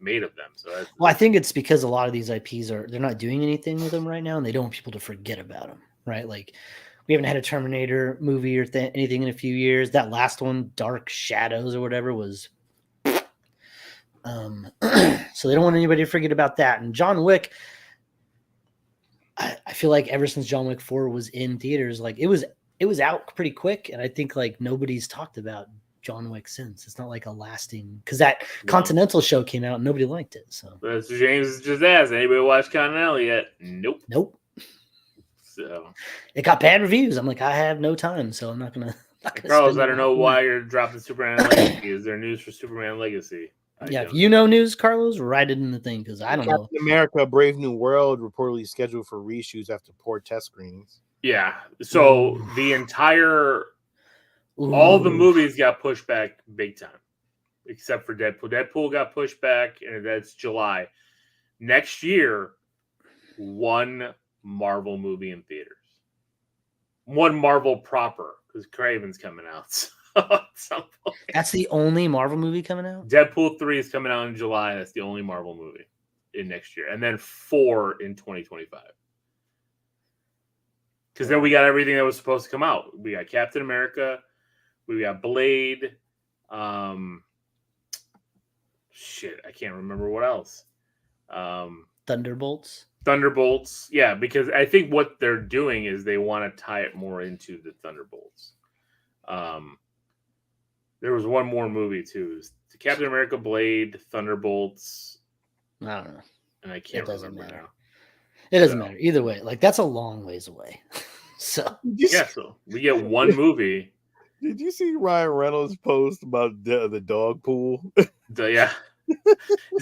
made of them. So I think it's because a lot of these IPs they're not doing anything with them right now, and they don't want people to forget about them, right? Like we haven't had a Terminator movie or anything in a few years. That last one, Dark Shadows or whatever, was so they don't want anybody to forget about that. And John Wick, I feel like ever since John Wick 4 was in theaters, like it was out pretty quick, and I think like nobody's talked about John Wick since. It's not like a lasting, because that Continental show came out and nobody liked it. So that's James just asked. Anybody watch Continental yet? Nope. So it got bad reviews. I'm like, I have no time, so I'm not gonna Carlos, I don't know why you're dropping Superman Legacy. Is there news for Superman Legacy? If you know news, Carlos, write it in the thing, because I don't know. Captain America: Brave New World reportedly scheduled for reshoots after poor test screenings. Yeah, so the entire all the movies got pushed back big time, except for Deadpool. Deadpool got pushed back, and that's July next year. One Marvel movie in theaters, one Marvel proper, because Kraven's coming out. At some point. That's the only Marvel movie coming out? Deadpool 3 is coming out in July. That's the only Marvel movie in next year. And then 4 in 2025. Because then we got everything that was supposed to come out. We got Captain America. We got Blade. Shit, I can't remember what else. Thunderbolts. Yeah, because I think what they're doing is they want to tie it more into the Thunderbolts. There was one more movie too. Captain America, Blade, Thunderbolts. I don't know. And I can't remember now. It doesn't matter. Either way, like that's a long ways away. So we get one movie. Did you see Ryan Reynolds' post about the dog pool? Yeah.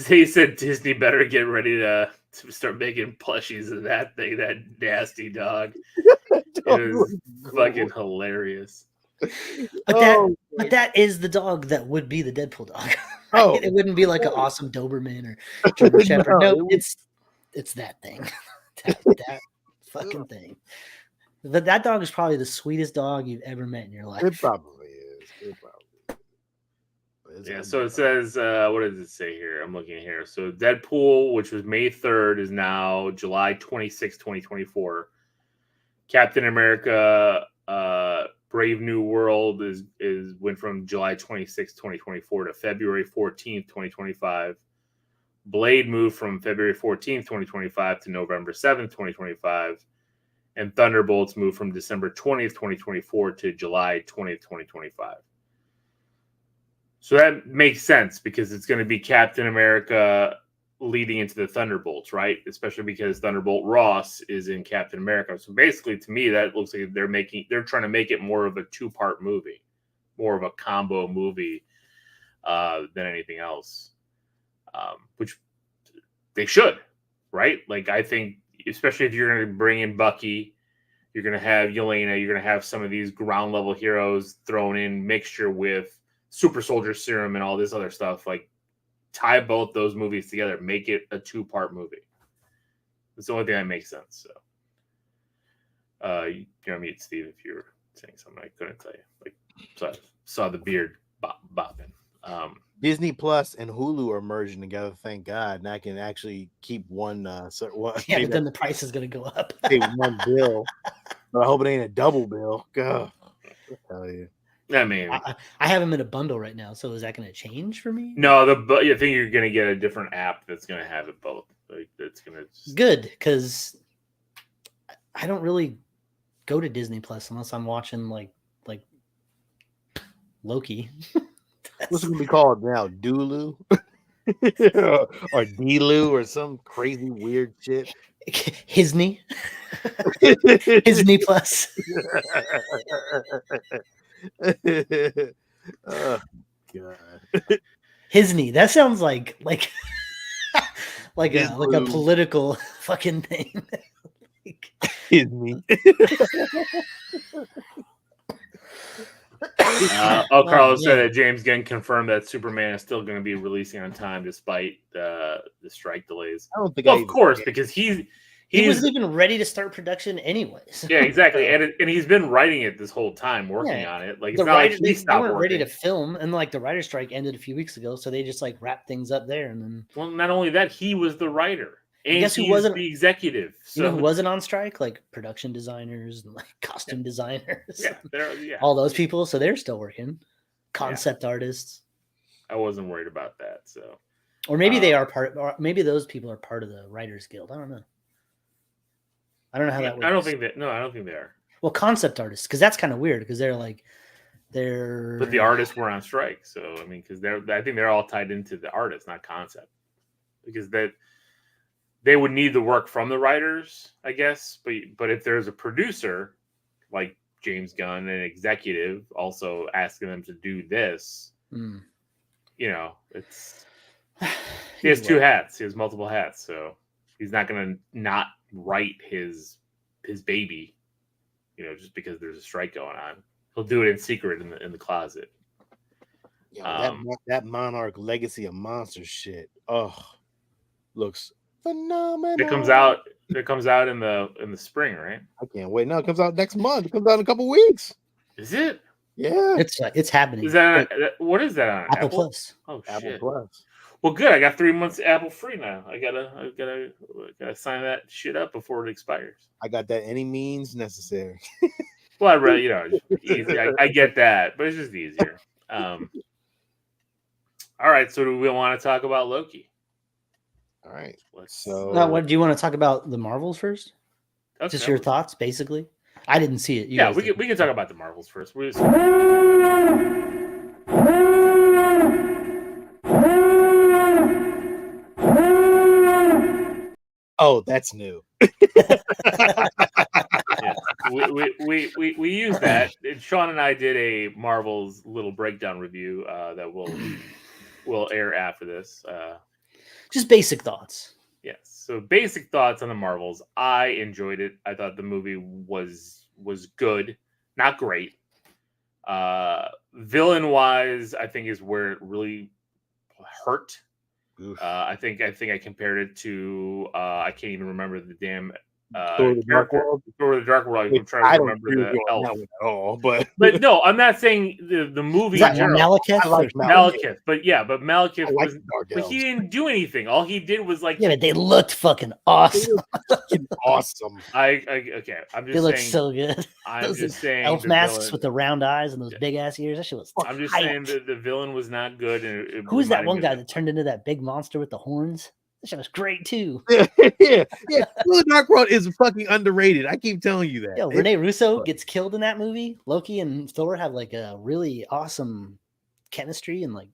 He said Disney better get ready to start making plushies of that thing, that nasty dog. It was fucking hilarious. But that is the dog that would be the Deadpool dog. Right? Oh, it wouldn't be like an awesome Doberman or German Shepherd. No, it's that thing. that fucking thing. That dog is probably the sweetest dog you've ever met in your life. It probably is. Yeah, so it says, what does it say here? I'm looking here. So Deadpool, which was May 3rd, is now July 26, 2024. Captain America, Brave New World went from July 26, 2024 to February 14th, 2025. Blade moved from February 14th, 2025 to November 7th, 2025. And Thunderbolts moved from December 20th, 2024 to July 20th, 2025. So that makes sense because it's going to be Captain America leading into the Thunderbolts, right? Especially because Thunderbolt Ross is in Captain America. So basically, to me, that looks like they're trying to make it more of a two-part movie, more of a combo movie than anything else, which they should, right? Like, I think, especially if you're going to bring in Bucky, you're going to have Yelena, you're going to have some of these ground-level heroes thrown in mixture with super soldier serum and all this other stuff. Like, tie both those movies together, make it a 2-part movie. It's the only thing that makes sense. So, you're on mute, Steve, if you were saying something I couldn't tell you. Like, so I saw the beard bopping. Disney Plus and Hulu are merging together. Thank God, and I can actually keep one. Yeah, but then the price is going to go up. Pay one bill, but I hope it ain't a double bill. God, I'll tell you. I mean, I have them in a bundle right now. So is that going to change for me? No, I think you're going to get a different app that's going to have it both. Like, that's going to good, because I don't really go to Disney Plus unless I'm watching like Loki. What's it gonna be called now? Dulu or Delu or some crazy weird shit? Hisney. Disney Plus. Oh God. Hisney. That sounds like a political fucking thing. Hisney. Carlos said that James Gunn confirmed that Superman is still going to be releasing on time despite the strike delays. I don't think. Of course, because he wasn't even ready to start production anyways. Yeah, exactly, and he's been writing it this whole time, working on it. Like, it's not like he stopped weren't working. ready to film, and like the writer's strike ended a few weeks ago, so they just like wrapped things up there, and then. Well, not only that, he was the writer. And guess who wasn't the executive? So. You know who wasn't on strike? Like production designers and like costume designers. Yeah, all those people. So they're still working. Concept artists. I wasn't worried about that. So, or maybe they are part. Or maybe those people are part of the Writers Guild. I don't know. I don't know how that works. I don't think they are. Well, concept artists, because that's kind of weird. Because they're. But the artists were on strike, so I mean, because I think they're all tied into the artists, not concept, because they would need the work from the writers, I guess. But if there's a producer like James Gunn, an executive, also asking them to do this, it's he has two hats. He has multiple hats, so he's not going to not write his baby, just because there's a strike going on. He'll do it in secret in the closet. Yeah, that Monarch Legacy of Monsters shit. Oh, looks phenomenal. It comes out in the spring, right? I can't wait. No, it comes out next month. It comes out in a couple weeks. Is it? Yeah, it's happening. Is that what is that on Apple Plus? Oh, Apple shit. Plus. Well, good. I got 3 months Apple free now. I gotta sign that shit up before it expires. I got that any means necessary. Well, I really, easy. I get that, but it's just easier. All right. So, do we want to talk about Loki? All right. What do you want to talk about? The Marvels first? Okay. Just your thoughts, basically. I didn't see it. We can talk about the Marvels first. Oh, that's new. Yeah. We use that. Sean and I did a Marvel's little breakdown review that will air after this. Just basic thoughts. Yes. So basic thoughts on the Marvels. I enjoyed it. I thought the movie was good, not great. Villain wise, I think is where it really hurt. I think I compared it to I can't even remember the damn Thor the Dark World. Thor the Dark World. I'm trying to remember the elf. At all, but no, I'm not saying the movie. Is that Malekith? I like Malekith, but Malekith like but he didn't do anything. All he did was like. Yeah, but they looked fucking awesome. Awesome. Okay. I'm just. They look so good. I'm just saying elf masks with the round eyes and those big ass ears. That shit was. I'm just saying that the villain was not good. And who's that one guy that turned into that big monster with the horns? That shit was great too. Yeah. The Dark World is fucking underrated. I keep telling you that. Yo, Rene Russo gets killed in that movie. Loki and Thor have like a really awesome chemistry and like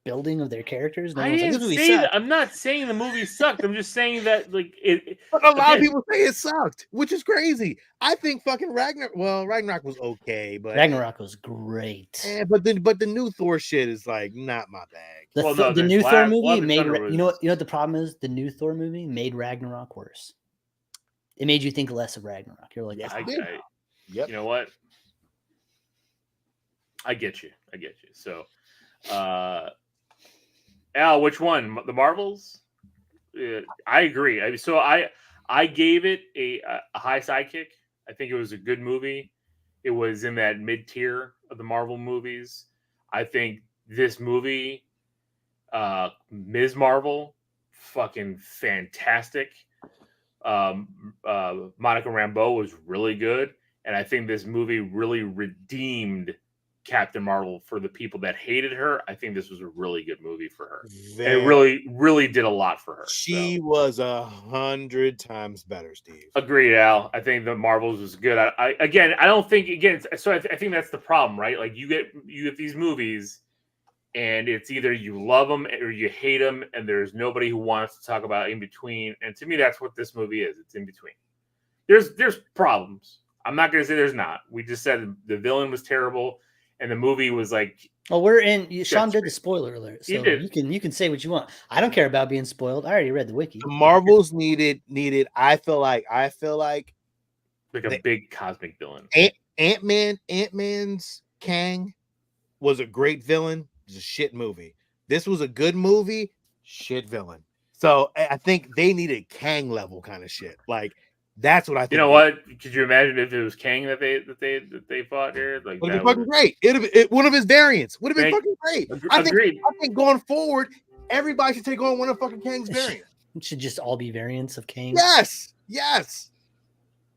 building of their characters. And I'm not saying the movie sucked. I'm just saying that like it. But a lot of people say it sucked, which is crazy. I think fucking Ragnarok was okay, but Ragnarok was great. Yeah, but the new Thor shit is like not my bag. The new Thor movie made you know what the problem is? The new Thor movie made Ragnarok worse. It made you think less of Ragnarok. You're like, yep. You know what? I get you. So, Al, which one? The Marvels? I agree. I gave it a high sidekick. I think it was a good movie. It was in that mid tier of the Marvel movies. I think this movie, Ms. Marvel, fucking fantastic. Monica Rambeau was really good, and I think this movie really redeemed Captain Marvel for the people that hated her. I think this was a really good movie for her, and it really did a lot for her. She was 100 times better, Steve. Agreed, Al. I think the Marvels was good. I don't think I think that's the problem, right? Like you get these movies, and it's either you love them or you hate them, and there's nobody who wants to talk about in between. And to me, that's what this movie is. It's in between. There's problems. I'm not going to say there's not. We just said the villain was terrible, and the movie was like. Well, we're in. Sean did the spoiler alert, so you can say what you want. I don't care about being spoiled. I already read the wiki. The Marvels needed. I feel like a big cosmic villain. Ant-Man's Kang was a great villain. It was a shit movie. This was a good movie. Shit villain. So I think they needed Kang level kind of shit. Like. That's what I think. You know what? Could you imagine if it was Kang that they fought here? Like would have been fucking great. It one of his variants would have been fucking great. Agreed. I think going forward, everybody should take on one of fucking Kang's variants. It should just all be variants of Kang. Yes.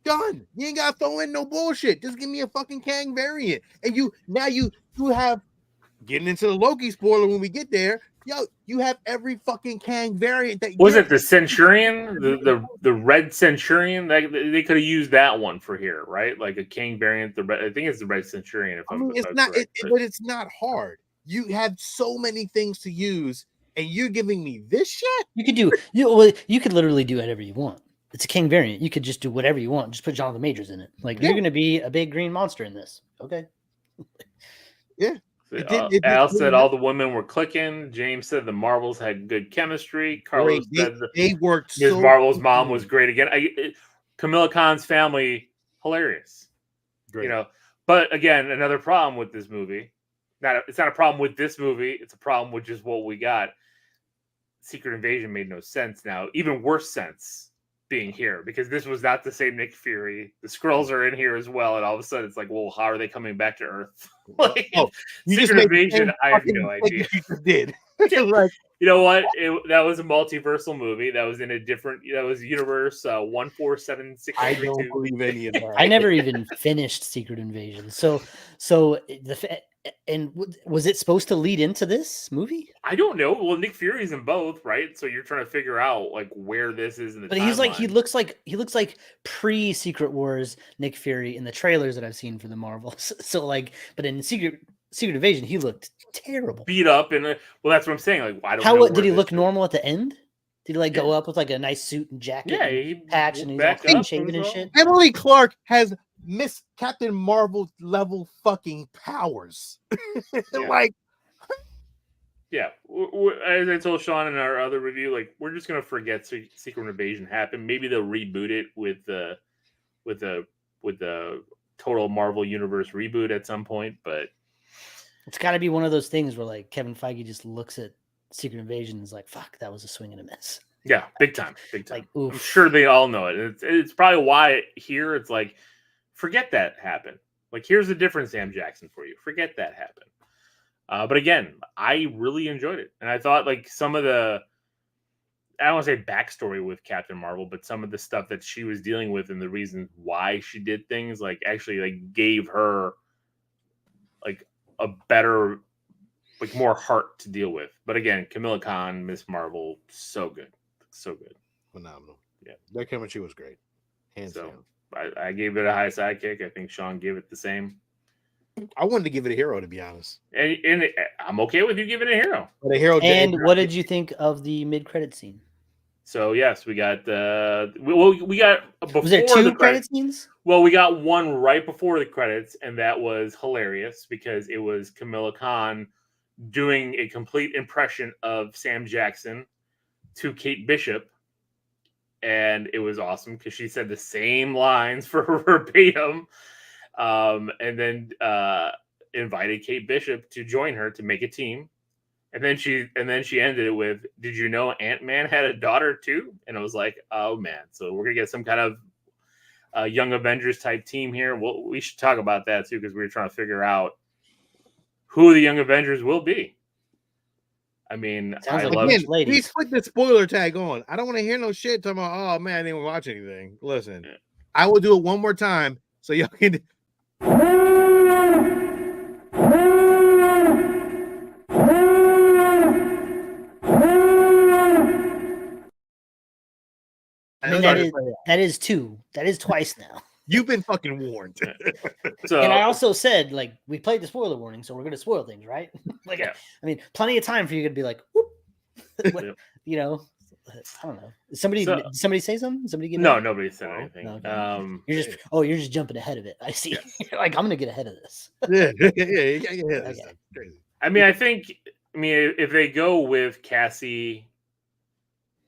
Done. You ain't gotta throw in no bullshit. Just give me a fucking Kang variant. And you have getting into the Loki spoiler when we get there. Yo, you have every fucking Kang variant that was it the Centurion, the Red Centurion? They could have used that one for here, right? Like a Kang variant. I think it's the Red Centurion. But it's not hard. You have so many things to use, and you're giving me this shit. You could literally do whatever you want. It's a Kang variant. You could just do whatever you want. Just put Jonathan Majors in it. Like you're going to be a big green monster in this. Okay. Yeah. Al said all the women were clicking. James said the Marvels had good chemistry. Carlos said they worked. Ms. Marvel's mom was great again. Camilla Khan's family, hilarious. Great. But again, another problem with this movie. It's not a problem with this movie. It's a problem with just what we got. Secret Invasion made no sense now. Even worse sense being here because this was not the same Nick Fury. The Skrulls are in here as well, and all of a sudden it's like, well, how are they coming back to Earth? Secret Invasion, I have no idea. You just did. Like, you know what? That was a multiversal movie. That was in a different. That was universe 147632. I don't believe any of that. I never even finished Secret Invasion. So was it supposed to lead into this movie? I don't know. Well, Nick Fury's in both, right? So you're trying to figure out like where this is in the. But timeline. he looks like pre-Secret Wars Nick Fury in the trailers that I've seen for the Marvels. So like, but in Secret Invasion, he looked terrible, beat up, and that's what I'm saying. Like, I don't know. Did he look normal at the end? Did he go up with like a nice suit and jacket? Yeah, he patch and he's all clean shaven and shit. Emily Clark has Miss Captain Marvel level fucking powers. Like, yeah. As I told Sean in our other review, like we're just gonna forget Secret Invasion happened. Maybe they'll reboot it with the total Marvel Universe reboot at some point, but it's got to be one of those things where like Kevin Feige just looks at Secret Invasion and is like, "Fuck, that was a swing and a miss." Yeah, big time. Like, oof. I'm sure they all know it. It's probably why here it's like, forget that happened. Like, here's a different Sam Jackson for you. Forget that happened. But again, I really enjoyed it, and I thought like some of the, I don't want to say backstory with Captain Marvel, but some of the stuff that she was dealing with and the reasons why she did things, like actually like gave her like a better, like more heart to deal with. But again, Camilla Khan, Miss Marvel, so good. Phenomenal. Yeah. That chemistry was great. Hands down. I gave it a high sidekick. I think Sean gave it the same. I wanted to give it a hero, to be honest. And I'm okay with you giving it a hero. But a hero. And what did you think of the mid-credit scene? So yes, we got we got before. Was there two credit scenes? Well, we got one right before the credits, and that was hilarious because it was Camilla Khan doing a complete impression of Sam Jackson to Kate Bishop, and it was awesome because she said the same lines for verbatim. And then invited Kate Bishop to join her to make a team. And then she ended it with, "Did you know Ant-Man had a daughter too?" And it was like, oh man, so we're gonna get some kind of Young Avengers type team here. We should talk about that too, because we were trying to figure out who the Young Avengers will be. I mean, please put the spoiler tag on. I don't want to hear no shit talking about, oh man, I didn't watch anything. Listen, I will do it one more time so y'all can. I mean, that is two. That is twice now. You've been fucking warned. So, and I also said, like, we played the spoiler warning, so we're going to spoil things, right? Like, yeah. I mean, plenty of time for you to be like, whoop. You know, I don't know. Somebody say something? Somebody give nobody said anything. Okay. You're just jumping ahead of it. I see. Yeah. Like, I'm going to get ahead of this. Yeah, you gotta get ahead of this stuff. Crazy. I mean, if they go with Cassie,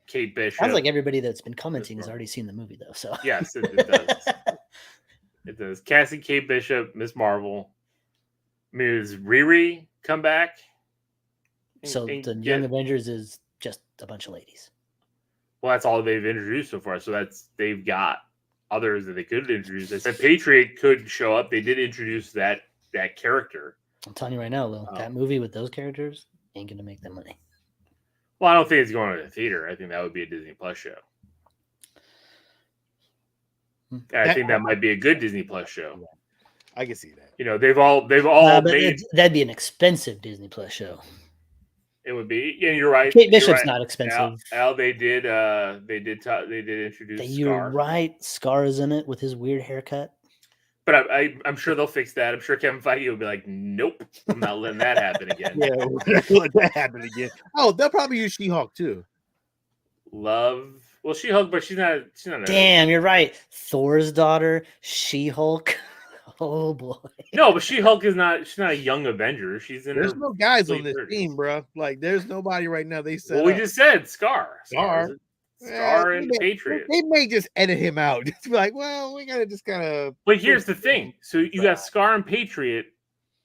Kate Bishop. Sounds like everybody that's been commenting has already seen the movie, though. So yes, it does. It does. Cassie, Kate Bishop, Miss Marvel, Ms. Riri come back. So the Young Avengers is just a bunch of ladies. Well, that's all they've introduced so far. So they've got others that they could introduce. They said Patriot could show up. They did introduce that character. I'm telling you right now, though, that movie with those characters ain't gonna make them money. Well, I don't think it's going to the theater. I think that would be a Disney Plus show. I think that might be a good Disney Plus show. I can see that. You know, they've all made. That'd be an expensive Disney Plus show. It would be. Yeah, you're right. Kate Bishop's not expensive. Al, they did introduce. You're right. Scar is in it with his weird haircut. But I'm sure they'll fix that. I'm sure Kevin Feige will be like, "Nope, I'm not letting that happen again." Yeah, let that happen again. Oh, they'll probably use She-Hulk too. She-Hulk, but she's not. Damn, you're right. Thor's daughter, She-Hulk. Oh boy. No, but She-Hulk is not. She's not a young Avenger. She's in. There's no guys on this team, bro. Like, there's nobody right now. They said. Well, we just said Scar and Patriot. They may just edit him out. Just be like, well, we gotta just kind of. But here's the thing: so you got Scar and Patriot,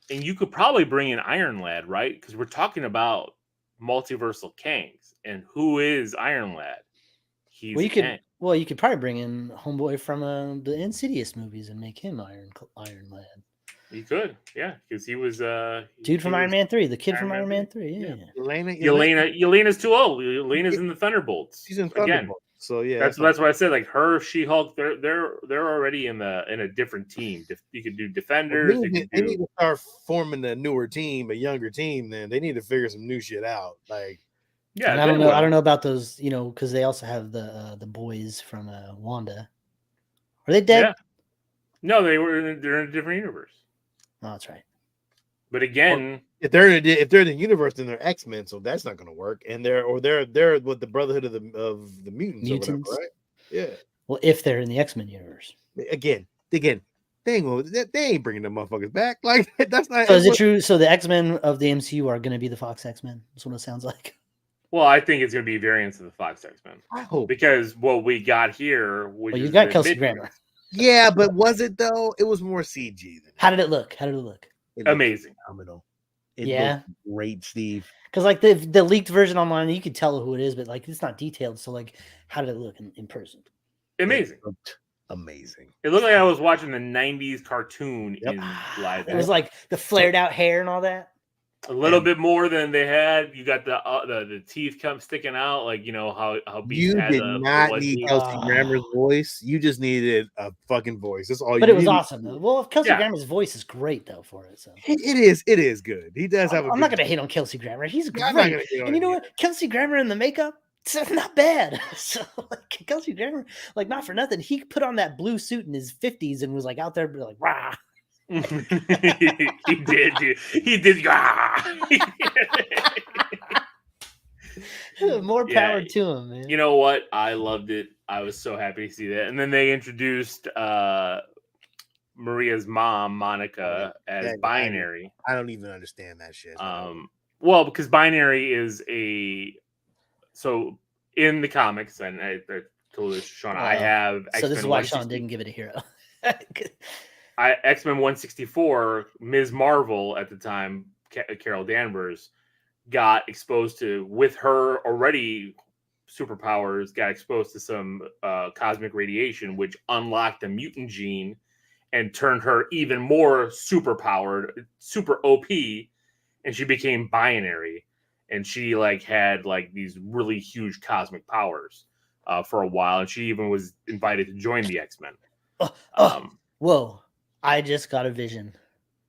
and you could probably bring in Iron Lad, right? Because we're talking about multiversal Kangs, and who is Iron Lad? He's Kang. Well, you could probably bring in Homeboy from the Insidious movies and make him Iron Lad. You could, yeah, because he was dude from Iron Man 3, the kid from Iron Man 3, yeah. Yelena's too old. Yelena's in the Thunderbolts. She's in Thunderbolts. So yeah, that's what I said. Like her, She-Hulk, they're already in a different team. You could do Defenders. They need to start forming a newer team, a younger team. Then they need to figure some new shit out. Like, yeah, and I don't know about those, you know, because they also have the boys from Wanda. Are they dead? Yeah. No, they're in a different universe. Oh, that's right. But again, if they're in the universe, then they're X-Men, so that's not going to work. And they're with the Brotherhood of the Mutants. Or whatever, right? Yeah. Well, if they're in the X-Men universe, again, they ain't bringing the motherfuckers back. Like, that's not. So is it true? So the X-Men of the MCU are going to be the Fox X-Men. That's what it sounds like. Well, I think it's going to be variants of the Fox X-Men. I hope, because what we got here, you got Kelsey Grammer. Yeah, but was it though? It was more CG. How did it look? Amazing. Phenomenal. It great, Steve. Because like the leaked version online, you could tell who it is, but like it's not detailed. So like, how did it look in person? Amazing. It looked amazing. It looked like I was watching the '90s cartoon in live. It was like the flared out hair and all that. A little bit more than they had. You got the teeth sticking out, like you know how Beast you had did not need Kelsey Grammer's voice. You just needed a fucking voice. That's all. But it was awesome though. Well, Kelsey Grammer's voice is great though for it. So it is good. He does have. I'm not gonna hate on Kelsey Grammer. He's great. And you know what? Kelsey Grammer in the makeup, it's not bad. So like Kelsey Grammer, like not for nothing, he put on that blue suit in his 50s and was like out there like rah. He did. More power to him, man. You know what? I loved it. I was so happy to see that. And then they introduced Maria's mom, Monica, as Binary. I don't even understand that shit. Well, because Binary is so in the comics, and I told this to Sean, I have. So this is why Sean didn't give it a hero. X-Men 164, Ms. Marvel at the time, Carol Danvers, got exposed to, with her already superpowers, got exposed to some cosmic radiation, which unlocked the mutant gene and turned her even more superpowered, super OP, and she became binary. And she like had like these really huge cosmic powers for a while, and she even was invited to join the X-Men. Whoa! I just got a vision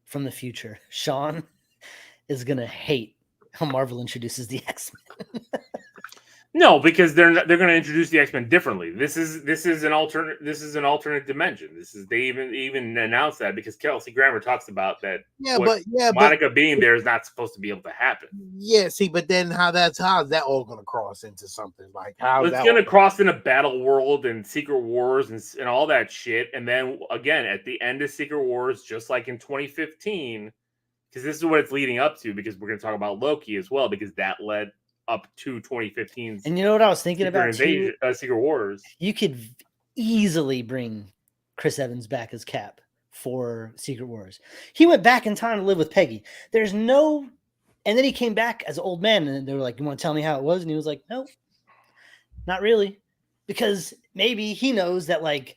from the future. Sean is gonna hate how Marvel introduces the X-Men. No, because they're going to introduce the X-Men differently. This is an alternate dimension. They even announced that because Kelsey Grammer talks about that. Monica being there is not supposed to be able to happen. Yeah, see, but then how's that all going to cross into something like how it's going to cross into Battle World and Secret Wars and all that shit, and then again at the end of Secret Wars, just like in 2015, because this is what it's leading up to. Because we're going to talk about Loki as well, because that led up to 2015. And you know what I was thinking about too? Secret Wars. You could easily bring Chris Evans back as Cap for Secret Wars. He went back in time to live with Peggy. And then he came back as an old man, and they were like, "You want to tell me how it was?" And he was like, "No, not really," because maybe he knows that like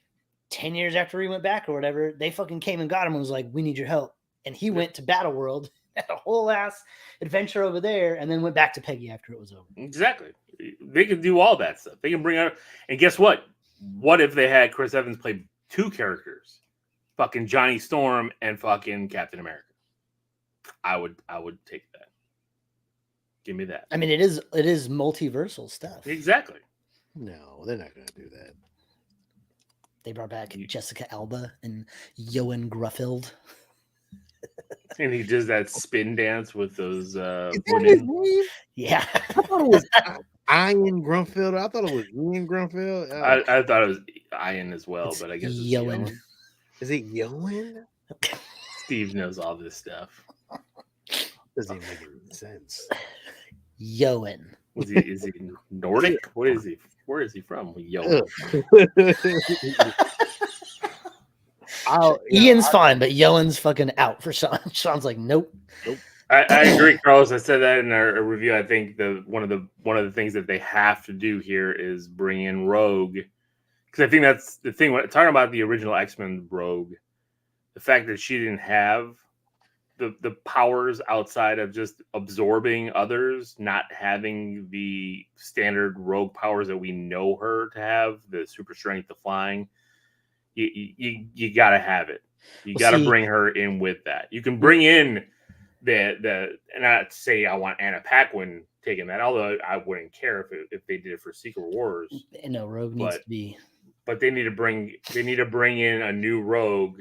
10 years after he went back or whatever, they fucking came and got him and was like, "We need your help," and he went to Battle World. Had a whole ass adventure over there, and then went back to Peggy after it was over. Exactly. They can do all that stuff. They can bring out, and guess what? What if they had Chris Evans play two characters, fucking Johnny Storm and fucking Captain America? I would take that. Give me that. I mean, it is multiversal stuff. Exactly. No, they're not going to do that. They brought back Jessica Alba and Johan Gruffield. And he does that spin dance with those women. Yeah. I thought it was Ian Grunfeld. I thought it was Ian Grunfeld. I thought it was Ian as well, but I guess it's Johan. Is it Johan? Steve knows all this stuff. Doesn't even make any sense. Johan. Is he Nordic? What is he? Where is he from? Johan. Ian's fine, but Johan's fucking out for Sean. Sean's like, nope. I agree, Carlos. I said that in our review. I think one of the things that they have to do here is bring in Rogue, because I think that's the thing. When talking about the original X-Men Rogue, the fact that she didn't have the powers outside of just absorbing others, not having the standard Rogue powers that we know her to have, the super strength, the flying. You got to have it. You got to bring her in with that. You can bring in the and not say I want Anna Paquin taking that, although I wouldn't care if they did it for Secret Wars. No, Rogue needs to be. But they need to bring in a new Rogue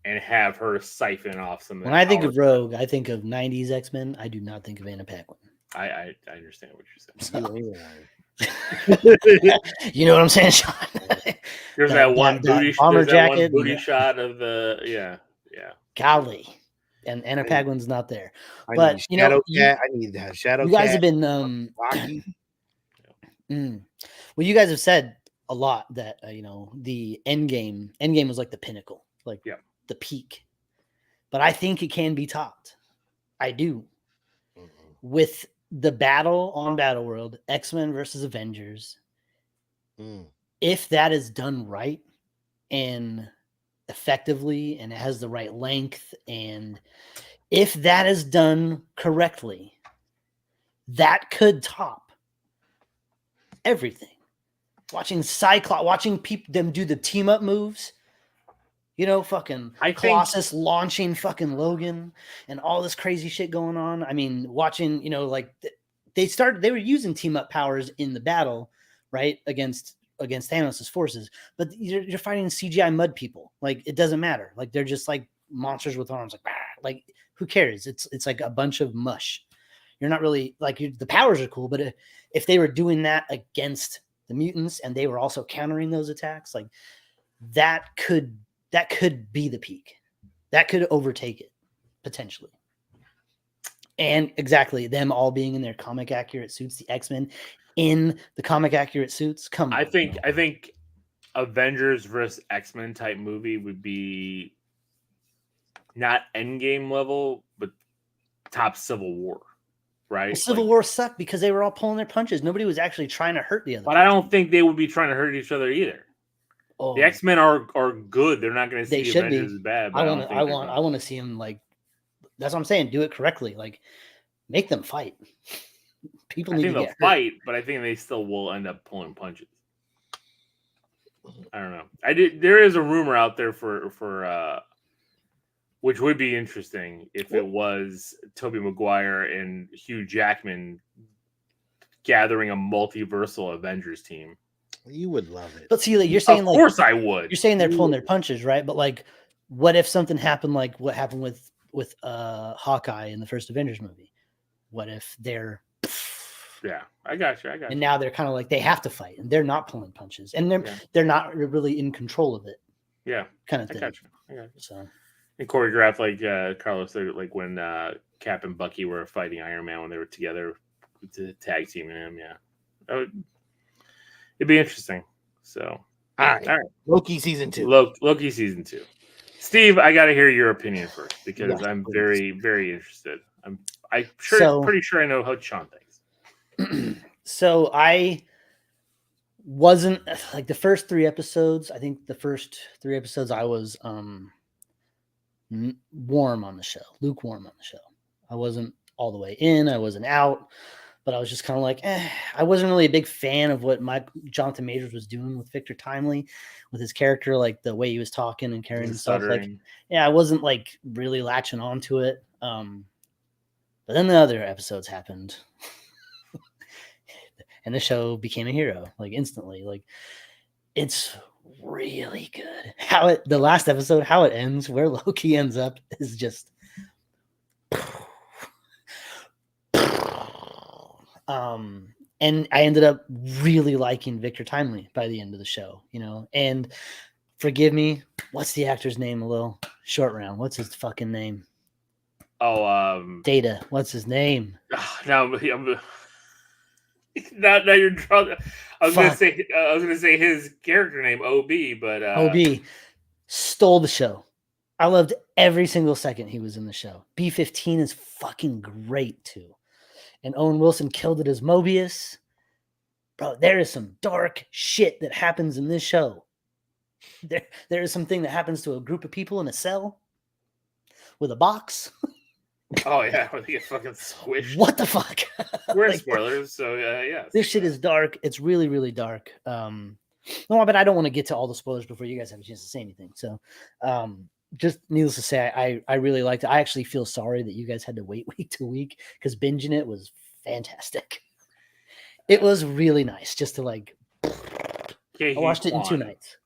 and have her siphon off some. When I think of Rogue, I think of 90s X-Men. I do not think of Anna Paquin. I understand what you're saying. You know what I'm saying, Sean? There's that one booty shot of the yeah. Golly, and Anna Paquin's not there. I need to have Shadow. You guys have been well, you guys have said a lot that the Endgame was like the pinnacle, like the peak. But I think it can be topped. I do. With the battle on Battle World, X-Men versus Avengers. If that is done right and effectively, and it has the right length, and if that is done correctly, that could top everything. Watching Cyclops, watching them do the team up moves, fucking Colossus launching fucking Logan and all this crazy shit going on. I mean, watching, they were using team up powers in the battle, right? Against Thanos' forces, but you're fighting CGI mud people. Like, it doesn't matter. Like, they're just like monsters with arms. Like who cares? It's like a bunch of mush. You're not really like the powers are cool, but if they were doing that against the mutants and they were also countering those attacks, like that could be the peak. That could overtake it potentially. And exactly, them all being in their comic accurate suits, the X-Men in the comic accurate suits. Come on. I think Avengers versus X-Men type movie would be not Endgame level, but top Civil War, right? Well, Civil War sucked because they were all pulling their punches. Nobody was actually trying to hurt the other. But person. I don't think they would be trying to hurt each other either. The X-Men are good. They're not going to see the Avengers as bad. But I want to see them like. That's what I'm saying. Do it correctly. Like, make them fight. People need to get hurt. Fight, but I think they still will end up pulling punches. I don't know. There is a rumor out there for which would be interesting if it was Tobey Maguire and Hugh Jackman gathering a multiversal Avengers team. You would love it. But see, like, you're saying, of course I would. You're saying they're pulling their punches, right? But like, what if something happened like what happened with Hawkeye in the first Avengers movie? What if they're yeah, I got you. And now they're kind of like they have to fight, and they're not pulling punches, and they're not really in control of it. Yeah, kind of thing. I got you. So, and choreographed like Carlos said, like when Cap and Bucky were fighting Iron Man when they were together to tag teaming him. Yeah, it'd be interesting. So, all right. Loki season 2. Loki season 2. Steve, I got to hear your opinion first because I'm very, very interested. I'm pretty sure I know how Sean thinks. So I wasn't like the first 3 episodes. I think the first 3 episodes I was lukewarm on the show. I wasn't all the way in. I wasn't out, but I was just kind of like, I wasn't really a big fan of what Jonathan Majors was doing with Victor Timely, with his character, like the way he was talking and carrying himself. Like, I wasn't like really latching onto it. But then the other episodes happened. And the show became a hero, like instantly. Like, it's really good. The last episode, how it ends, where Loki ends up is just. And I ended up really liking Victor Timely by the end of the show, and forgive me, what's the actor's name? A little short round. What's his fucking name? Oh, Data. What's his name? Now you're drunk. I was gonna say his character name, OB, but OB stole the show. I loved every single second he was in the show. B-15 is fucking great too. And Owen Wilson killed it as Mobius. Bro, there is some dark shit that happens in this show. There is something that happens to a group of people in a cell with a box. Oh yeah, where they get fucking squished. What the fuck? We're in spoilers, so yeah. This shit is dark. It's really, really dark. No, but I don't want to get to all the spoilers before you guys have a chance to say anything. So, just needless to say, I really liked it. I actually feel sorry that you guys had to wait week to week because binging it was fantastic. It was really nice just to like. I watched it in 2 nights.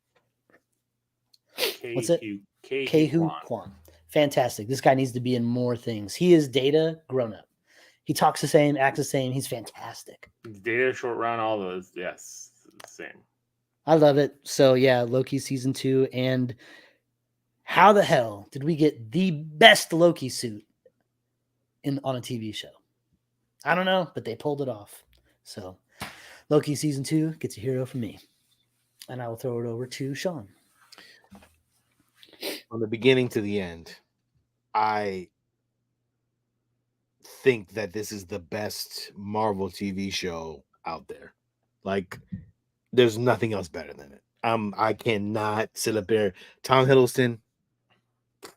What's it? Kehu Kwan. Fantastic. This guy needs to be in more things. He is Data grown up. He talks the same, acts the same. He's fantastic. Data, short round, all those. Yes, the same. I love it. So yeah, Loki season 2. And how the hell did we get the best Loki suit on a TV show? I don't know, but they pulled it off. So Loki season 2 gets a hero from me. And I will throw it over to Sean. From the beginning to the end, I think that this is the best Marvel TV show out there. Like, there's nothing else better than it. I cannot sit up there. Tom Hiddleston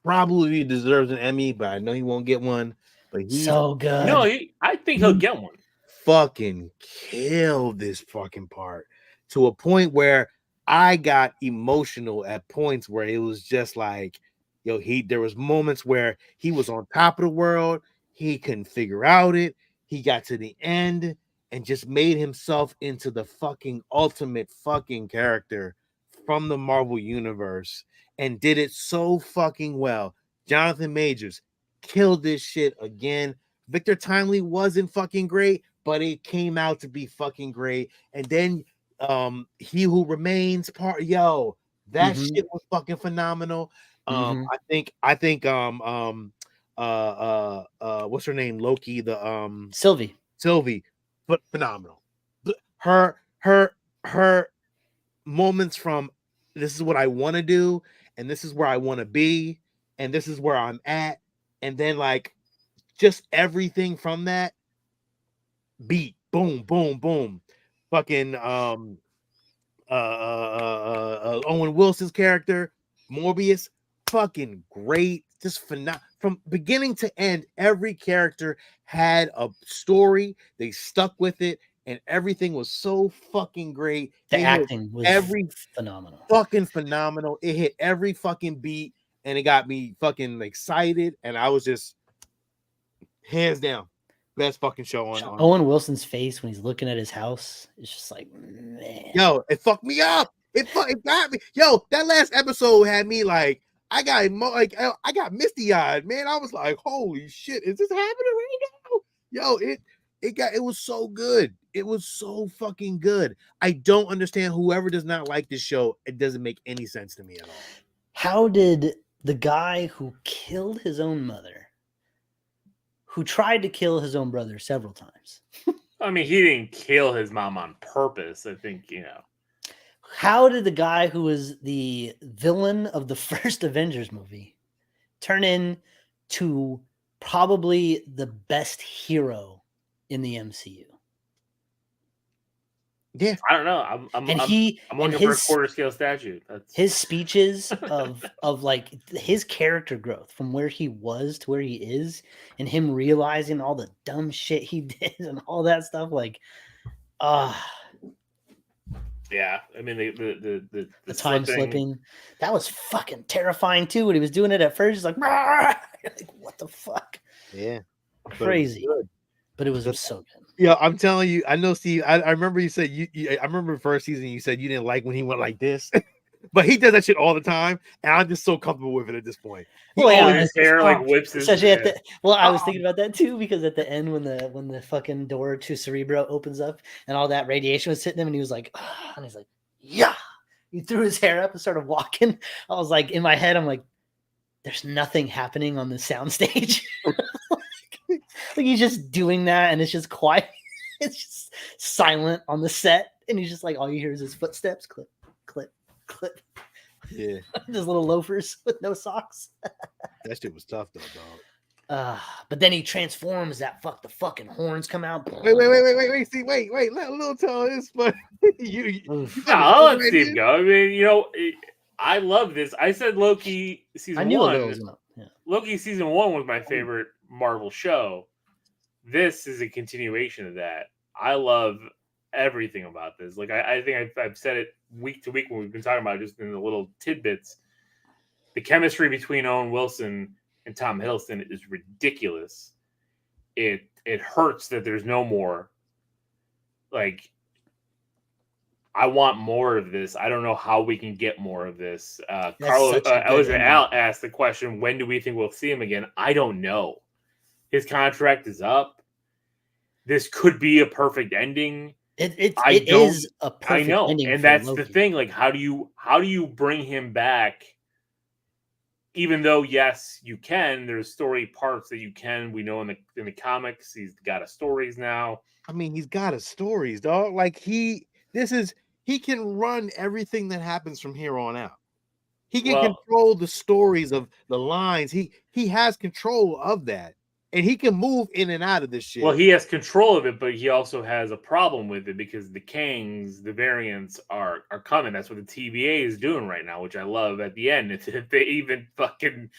probably deserves an Emmy, but I know he won't get one. But he's so good. No, I think he'll get one. Fucking kill this fucking part to a point where I got emotional at points where it was just like, there was moments where he was on top of the world. He couldn't figure out it. He got to the end and just made himself into the fucking ultimate fucking character from the Marvel Universe and did it so fucking well. Jonathan Majors killed this shit again. Victor Timely wasn't fucking great, but it came out to be fucking great. And then He Who Remains that shit was fucking phenomenal. I think what's her name? Loki, the Sylvie, but phenomenal. Her moments from this is what I want to do and this is where I want to be and this is where I'm at, and then like just everything from that beat, boom, boom, boom, fucking Owen Wilson's character, Morbius, fucking great. Just from beginning to end, every character had a story. They stuck with it, and everything was so fucking great. The acting was phenomenal. Fucking phenomenal. It hit every fucking beat, and it got me fucking excited. And I was just hands down best fucking show on. Owen Wilson's face when he's looking at his house, it's just like, man. Yo, it fucked me up. It got me. Yo, that last episode had me like, I got misty eyed, man. I was like, holy shit, is this happening right now? Yo, it was so good. It was so fucking good. I don't understand whoever does not like this show. It doesn't make any sense to me at all. How did the guy who killed his own mother, who tried to kill his own brother several times? I mean, he didn't kill his mom on purpose. I think, How did the guy who was the villain of the first Avengers movie turn into probably the best hero in the MCU? Yeah, I don't know. I'm looking for a quarter scale statue. His speeches of like his character growth from where he was to where he is, and him realizing all the dumb shit he did and all that stuff. Like, yeah. I mean, the time slipping, that was fucking terrifying too. When he was doing it at first, he's like, like, what the fuck? Yeah, crazy. But it was so good. Yeah, I'm telling you, I know, Steve. I remember you said I remember the first season you said you didn't like when he went like this, but he does that shit all the time, and I'm just so comfortable with it at this point. His hair like whips his. I was thinking about that too, because at the end when the fucking door to Cerebro opens up and all that radiation was hitting him, and he was like, and he's like, yeah. He threw his hair up and started walking. I was like, in my head, I'm like, there's nothing happening on the soundstage. Like he's just doing that, and it's just quiet. It's just silent on the set, and he's just like, all you hear is his footsteps, clip, clip, clip. Yeah, those little loafers with no socks. That shit was tough though, dog. But then he transforms. The fucking horns come out. Wait. See, wait. Let a little tell this, but I'll let Steve go. I mean, I love this. I said Loki season 1. Yeah. Loki season 1 was my favorite Marvel show. This is a continuation of that. I love everything about this. Like I think I've said it week to week when we've been talking about it, just in the little tidbits. The chemistry between Owen Wilson and Tom Hiddleston is ridiculous. It hurts that there's no more. Like, I want more of this. I don't know how we can get more of this. Carlos, Al asked the question, when do we think we'll see him again? I don't know. His contract is up. This could be a perfect ending. It is a perfect ending. And that's Loki. The thing. Like, how do you bring him back? Even though, yes, you can. There's story parts that you can. We know in the comics, he's got a stories now. I mean, he's got a stories, dog. Like he can run everything that happens from here on out. He can control the stories of the lines. He has control of that. And he can move in and out of this shit. Well, he has control of it, but he also has a problem with it because the Kangs, the variants are coming. That's what the TVA is doing right now, which I love at the end. If they even fucking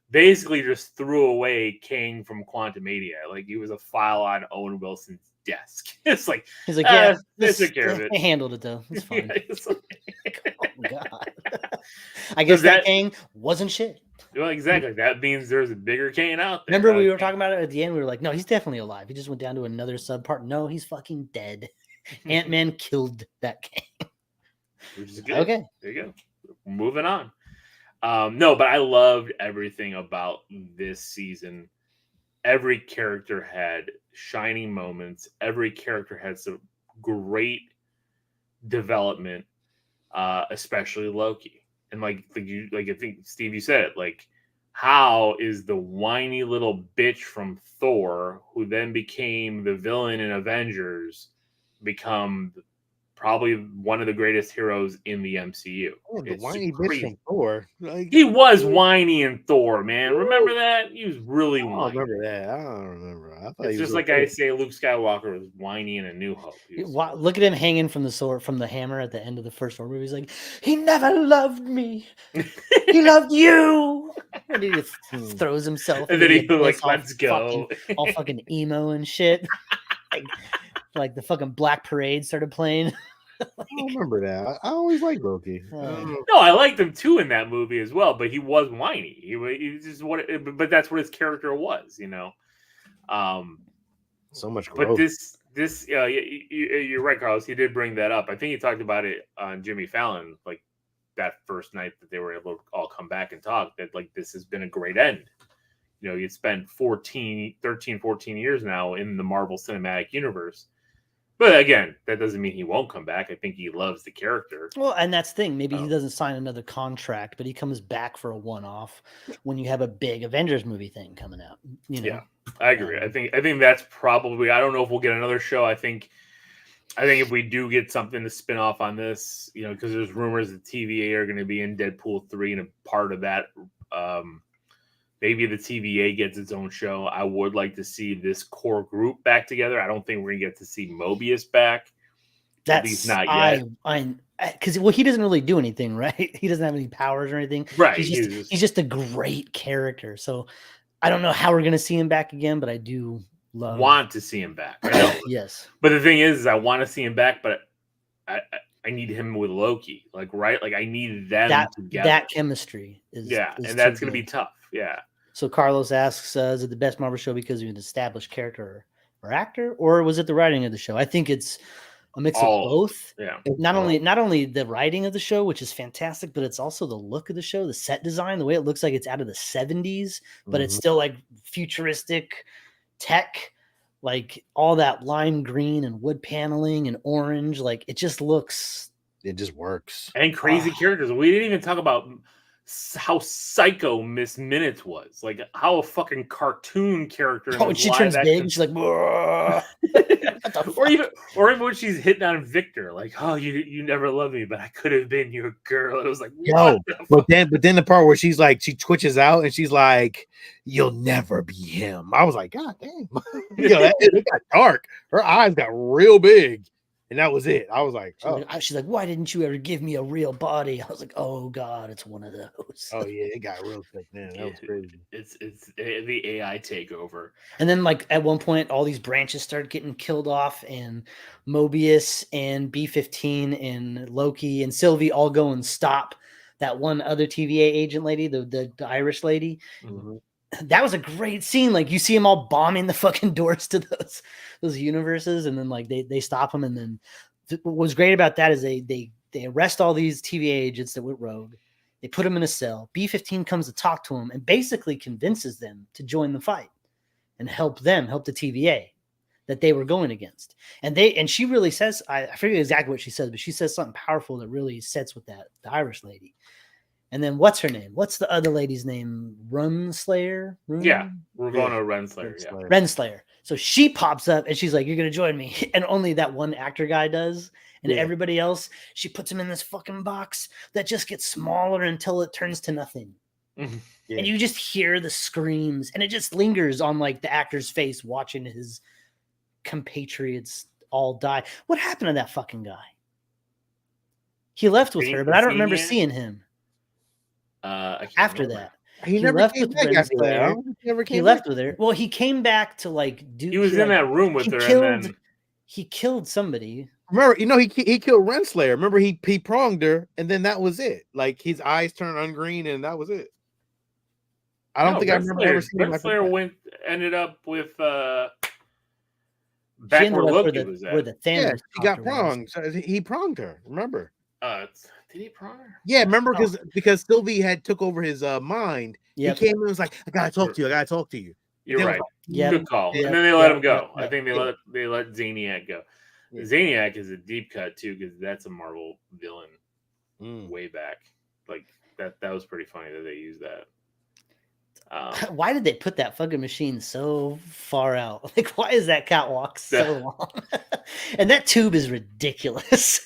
basically just threw away Kang from Quantumania. Like he was a file on Owen Wilson's desk. It's like, he's like, yeah, they took care of it. I handled it though. It's fine. Yeah, it's like, oh God. I guess that Kang wasn't shit. Well, exactly. That means there's a bigger Kane out there. Remember we were talking about it at the end? We were like, no, he's definitely alive. He just went down to another subpart. No, he's fucking dead. Ant-Man killed that Kang. Which is good. Okay. There you go. Moving on. No, but I loved everything about this season. Every character had shining moments. Every character had some great development, especially Loki. And I think Steve, you said it. Like, how is the whiny little bitch from Thor, who then became the villain in Avengers, become probably one of the greatest heroes in the MCU. Oh, the It's whiny bitch from Thor. Like, he was whiny in Thor, man. Remember that? He was really I don't whiny. remember that. I don't remember. I thought It's just like I say Luke Skywalker was whiny in A New Hope. Look at him hanging from the sword, from the hammer at the end of the first Thor movie. He's like, he never loved me. He loved you. And he just throws himself. And then he like, let's go. All fucking emo and shit. like the fucking Black Parade started playing. I don't remember that. I always liked Loki. No, I liked him too in that movie as well, but he was whiny. He just but that's what his character was, you know. So much growth. But this you're right, Carlos. He did bring that up. I think he talked about it on Jimmy Fallon, like that first night that they were able to all come back and talk. That like this has been a great end. You know, you spent 13, 14 years now in the Marvel Cinematic Universe. But again, that doesn't mean he won't come back. I think he loves the character. Well, and that's the thing. Maybe he doesn't sign another contract, but he comes back for a one-off when you have a big Avengers movie thing coming out. You know? Yeah, I agree. I think that's probably. I don't know if we'll get another show. I think if we do get something to spin off on this, you know, because there's rumors that TVA are going to be in Deadpool 3, and a part of that. Maybe the TVA gets its own show. I would like to see this core group back together. I don't think we're gonna get to see Mobius back. At least not yet. Because he doesn't really do anything, right? He doesn't have any powers or anything. Right. He's just a great character. So I don't know how we're gonna see him back again, but I do want to see him back. I know. Yes. But the thing is I want to see him back, but I need him with Loki. Like, right? Like I need them together. That chemistry is and that's gonna be tough. Yeah. So Carlos asks, is it the best Marvel show because of an established character or actor, or was it the writing of the show? I think it's a mix of both. Yeah. Not only the writing of the show, which is fantastic, but it's also the look of the show, the set design, the way it looks like it's out of the 70s, but it's still like futuristic tech, like all that lime green and wood paneling and orange. Like it just works. And crazy characters. We didn't even talk about how psycho Miss Minutes was, like how a fucking cartoon character. When she turns big, she's like, or even when she's hitting on Victor, like, oh, you never loved me, but I could have been your girl. It was like, but then the part where she's like, she twitches out and she's like, you'll never be him. I was like, God damn, it got dark. Her eyes got real big. And that was it. I was like, she's like, why didn't you ever give me a real body? I was like, oh God, it's one of those. Oh yeah, it got real quick, man. That was crazy. It's the AI takeover. And then like at one point, all these branches started getting killed off, and Mobius and B-15 and Loki and Sylvie all go and stop that one other TVA agent lady, the Irish lady. Mm-hmm. That was a great scene. Like you see them all bombing the fucking doors to those universes, and then like they stop them. And then what was great about that is they arrest all these TVA agents that went rogue. They put them in a cell. B-15 comes to talk to them and basically convinces them to join the fight and help the TVA that they were going against. And she really says, I forget exactly what she says, but she says something powerful that really sets with the Irish lady. And then what's her name? What's the other lady's name? Renslayer? Yeah, Ravonna Renslayer. Yeah. Renslayer. So she pops up and she's like, you're going to join me. And only that one actor guy does. And everybody else, she puts him in this fucking box that just gets smaller until it turns to nothing. And you just hear the screams, and it just lingers on like the actor's face watching his compatriots all die. What happened to that fucking guy? He left with her, but I don't remember seeing him. After that, he left with her. He left with her. Well, he came back to like do. He was in that room with her, and then he killed somebody. Remember, he killed Renslayer. Remember, he pronged her, and then that was it. Like his eyes turned ungreen, and that was it. I don't think I remember ever seeing Renslayer ended up with back where Loki was at. Where the Thanos he got pronged. So he pronged her. Remember? Did he prong her? Yeah, remember because Sylvie had took over his mind. Yep. He came in and was like, I gotta talk to you. You're right. Good call. And then they let him go. I think they let Zaniac go. Yeah. Zaniac is a deep cut too, because that's a Marvel villain way back. Like that was pretty funny that they used that. Why did they put that fucking machine so far out? Like, why is that catwalk so long? And that tube is ridiculous.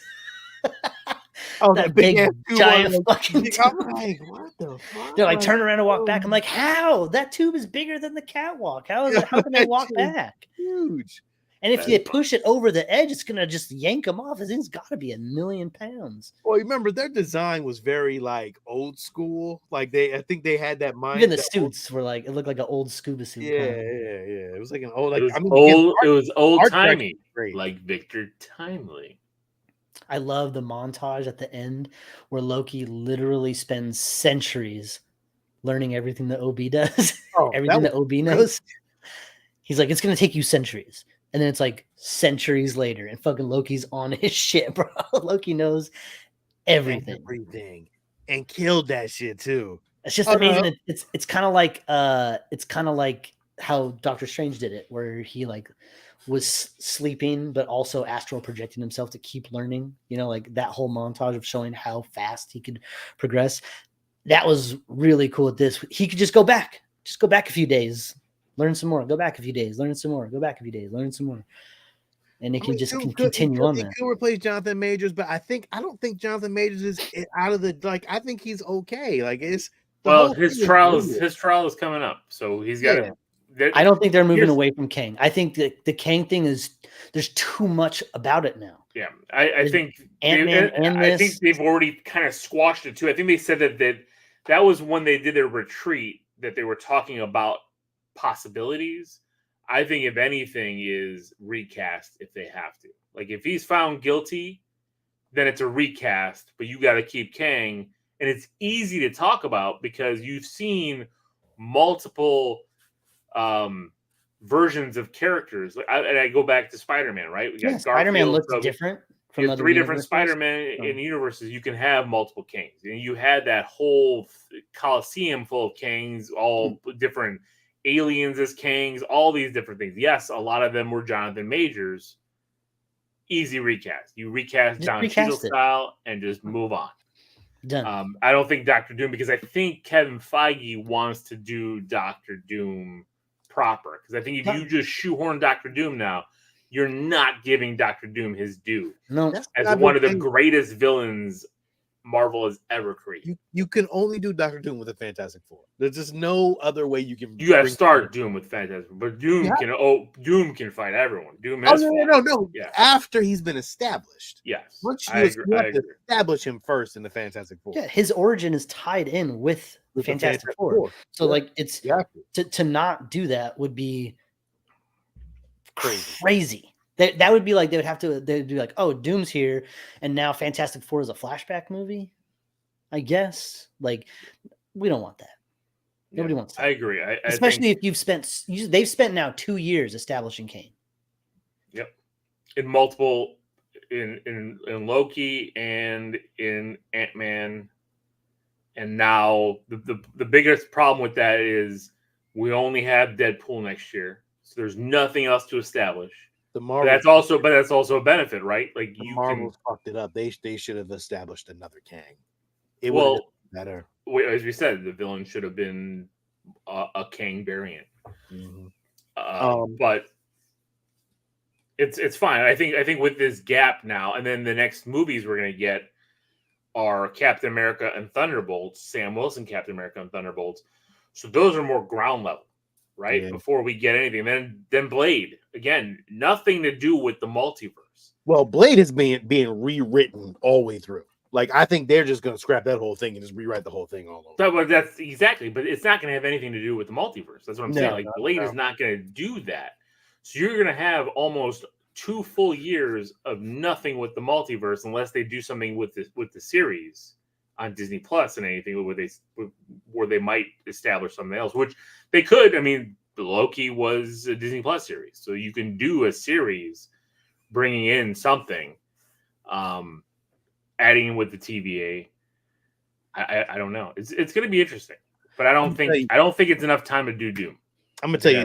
Oh, that big giant fucking tube. I'm like, what the fuck? They're like, turn around and walk back. I'm like, how? That tube is bigger than the catwalk. How can they walk back? Huge. And if you push it over the edge, it's gonna just yank them off. It's got to be 1,000,000 pounds. Well, remember their design was very like old school. Like I think they had that mind. Even the suits were like, it looked like an old scuba suit. Yeah. It was like an old. Like, it was old timey, like Victor Timely. I love the montage at the end where Loki literally spends centuries learning everything that OB does, everything that OB knows. He's like, it's gonna take you centuries. And then it's like centuries later, and fucking Loki's on his shit, bro. Loki knows everything, and killed that shit too. It's just amazing. It's kind of like how Doctor Strange did it, where he like was sleeping but also astral projecting himself to keep learning. You know, like that whole montage of showing how fast he could progress. That was really cool. At this, he could just go back a few days. Learn some more. Go back a few days. Learn some more. Go back a few days. Learn some more. And it can continue on that. He could replace Jonathan Majors, but I don't think Jonathan Majors is out of the I think he's okay. Like his trial is coming up, so he's got. I don't think they're moving away from Kang. I think that the Kang thing there's too much about it now. Yeah, I think I think they've already kind of squashed it too. I think they said that was when they did their retreat that they were talking about possibilities. I think if anything is recast if they have to. Like if he's found guilty, then it's a recast, but you got to keep Kang, and it's easy to talk about because you've seen multiple versions of characters. I go back to Spider-Man, right? We got Spider-Man looks different from other 3 different Spider-Man in universes. You can have multiple Kangs, and you had that whole Coliseum full of Kangs, all different aliens as Kangs, all these different things. Yes, a lot of them were Jonathan Majors. Easy recast. You recast Don Cheadle style and just move on. Done. I don't think Dr. Doom, because I think Kevin Feige wants to do Dr. Doom proper. Because I think if you just shoehorn Dr. Doom now, you're not giving Dr. Doom his due. No, as one of the greatest villains Marvel has ever created. You can only do Dr. Doom with a Fantastic Four. There's just no other way you can. You got to start Doom with Fantastic Four, but Doom can fight everyone. Doom has no. Yeah. After he's been established. Yes. Once you have to establish him first in the Fantastic Four. Yeah, his origin is tied in with Fantastic Four. So like it's to not do that would be crazy. That would be like they'd be like, oh, Doom's here, and now Fantastic Four is a flashback movie. I guess like we don't want that. Nobody wants that. I agree. Especially if they've spent now 2 years establishing Kane. Yep, in multiple in Loki and in Ant-Man, and now the biggest problem with that is we only have Deadpool next year, so there's nothing else to establish. That's also a benefit, right? Like Marvel fucked it up. They should have established another Kang. It would have been better. As we said, the villain should have been a Kang variant. Mm-hmm. But it's fine. I think with this gap now, and then the next movies we're gonna get are Captain America and Thunderbolts, Sam Wilson Captain America and Thunderbolts. So those are more ground level. Right? Yeah. Before we get anything. Then Blade. Again, nothing to do with the multiverse. Well, Blade is being rewritten all the way through. Like, I think they're just going to scrap that whole thing and just rewrite the whole thing all over. But that's exactly. But it's not going to have anything to do with the multiverse. That's what I'm saying. Like, Blade is not going to do that. So you're going to have almost 2 full years of nothing with the multiverse unless they do something with the series on Disney Plus and anything where they might establish something else, which they could. I mean, Loki was a Disney Plus series, so you can do a series bringing in something, adding in with the TVA. I don't know. It's going to be interesting, but I don't think it's enough time to do Doom. I'm gonna tell you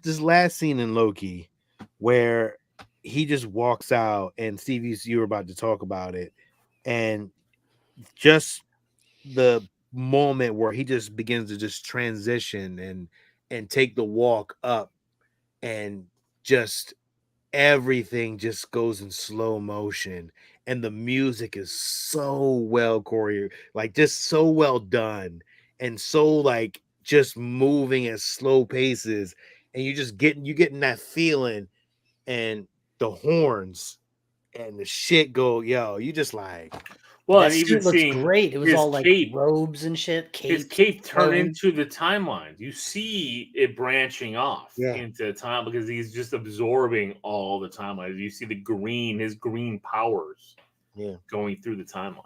this last scene in Loki where he just walks out, and Stevie, you were about to talk about it, and just the moment where he just begins to just transition and take the walk up, and just everything just goes in slow motion, and the music is so well choreographed, like just so well done, and so like just moving at slow paces, and you getting that feeling, and the horns and the shit go, yo, you just like, well, that and even suit looks seeing great. It was his all like cape, robes and shit. his Capes, cape turn flowing. into the timeline. You see it branching off into time because he's just absorbing all the timelines. You see his green powers, going through the timelines.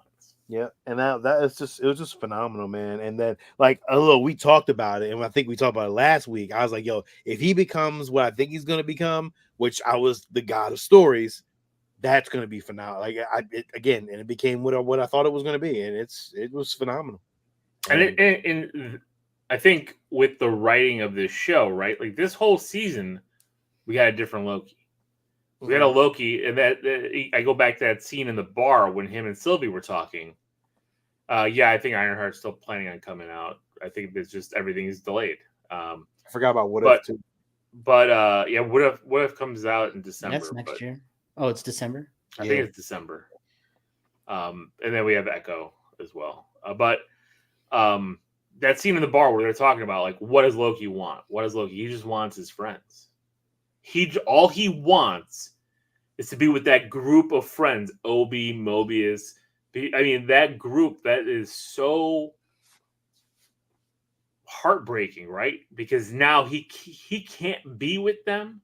Yeah, and that is just, it was just phenomenal, man. And then like, we talked about it, and I think we talked about it last week. I was like, yo, if he becomes what I think he's gonna become, which I was the god of stories, that's gonna be phenomenal. Like it became what I thought it was gonna be, and it was phenomenal. And I think with the writing of this show, right, like this whole season, we had a different Loki. We had a Loki, and that I go back to that scene in the bar when him and Sylvie were talking. I think Ironheart's still planning on coming out. I think it's just everything is delayed. I forgot about What If too. But What If comes out in December. That's next year. Oh, it's December. I think it's December. And then we have Echo as well. But that scene in the bar where they're talking about like, what does Loki want? What does Loki? He just wants his friends. All he wants is to be with that group of friends, Obi, Mobius. I mean, that group that is so heartbreaking, right? Because now he can't be with them,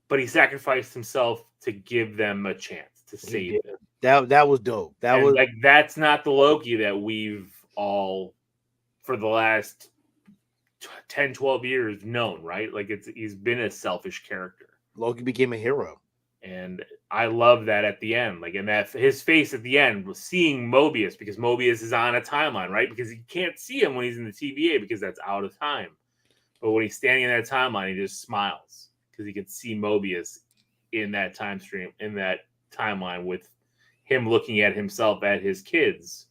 but he sacrificed himself to give them a chance to save them. That was dope. That's not the Loki that we've all for the last 10, 12 years known, right? Like he's been a selfish character. Loki became a hero. And I love that at the end. Like, and that his face at the end was seeing Mobius, because Mobius is on a timeline, right? Because he can't see him when he's in the TVA because that's out of time. But when he's standing in that timeline, he just smiles because he can see Mobius in that time stream, in that timeline, with him looking at himself at his kids.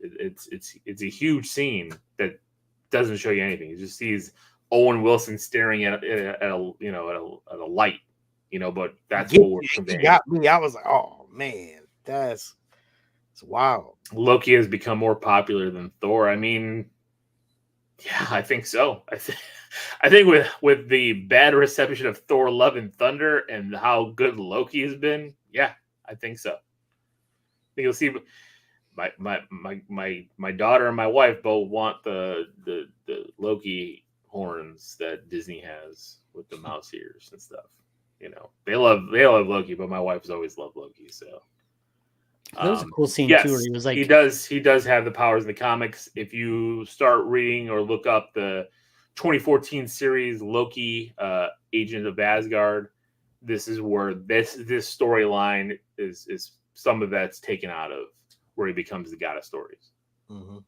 It's a huge scene that doesn't show you anything. You just sees Owen Wilson staring at a light, but that's what we're conveying. Got me. I was like, oh man, it's wild. Loki has become more popular than Thor. I mean, yeah, I think so. I think with the bad reception of Thor: Love and Thunder and how good Loki has been, yeah, I think so. I think you'll see. My daughter and my wife both want the Loki horns that Disney has with the mouse ears and stuff. They love Loki, but my wife's always loved Loki. So that was a cool scene too. Where he was like, he does have the powers in the comics. If you start reading or look up the 2014 series Loki, Agent of Asgard, this is where this storyline is some of that's taken out of, where he becomes the god of stories. Mm-hmm.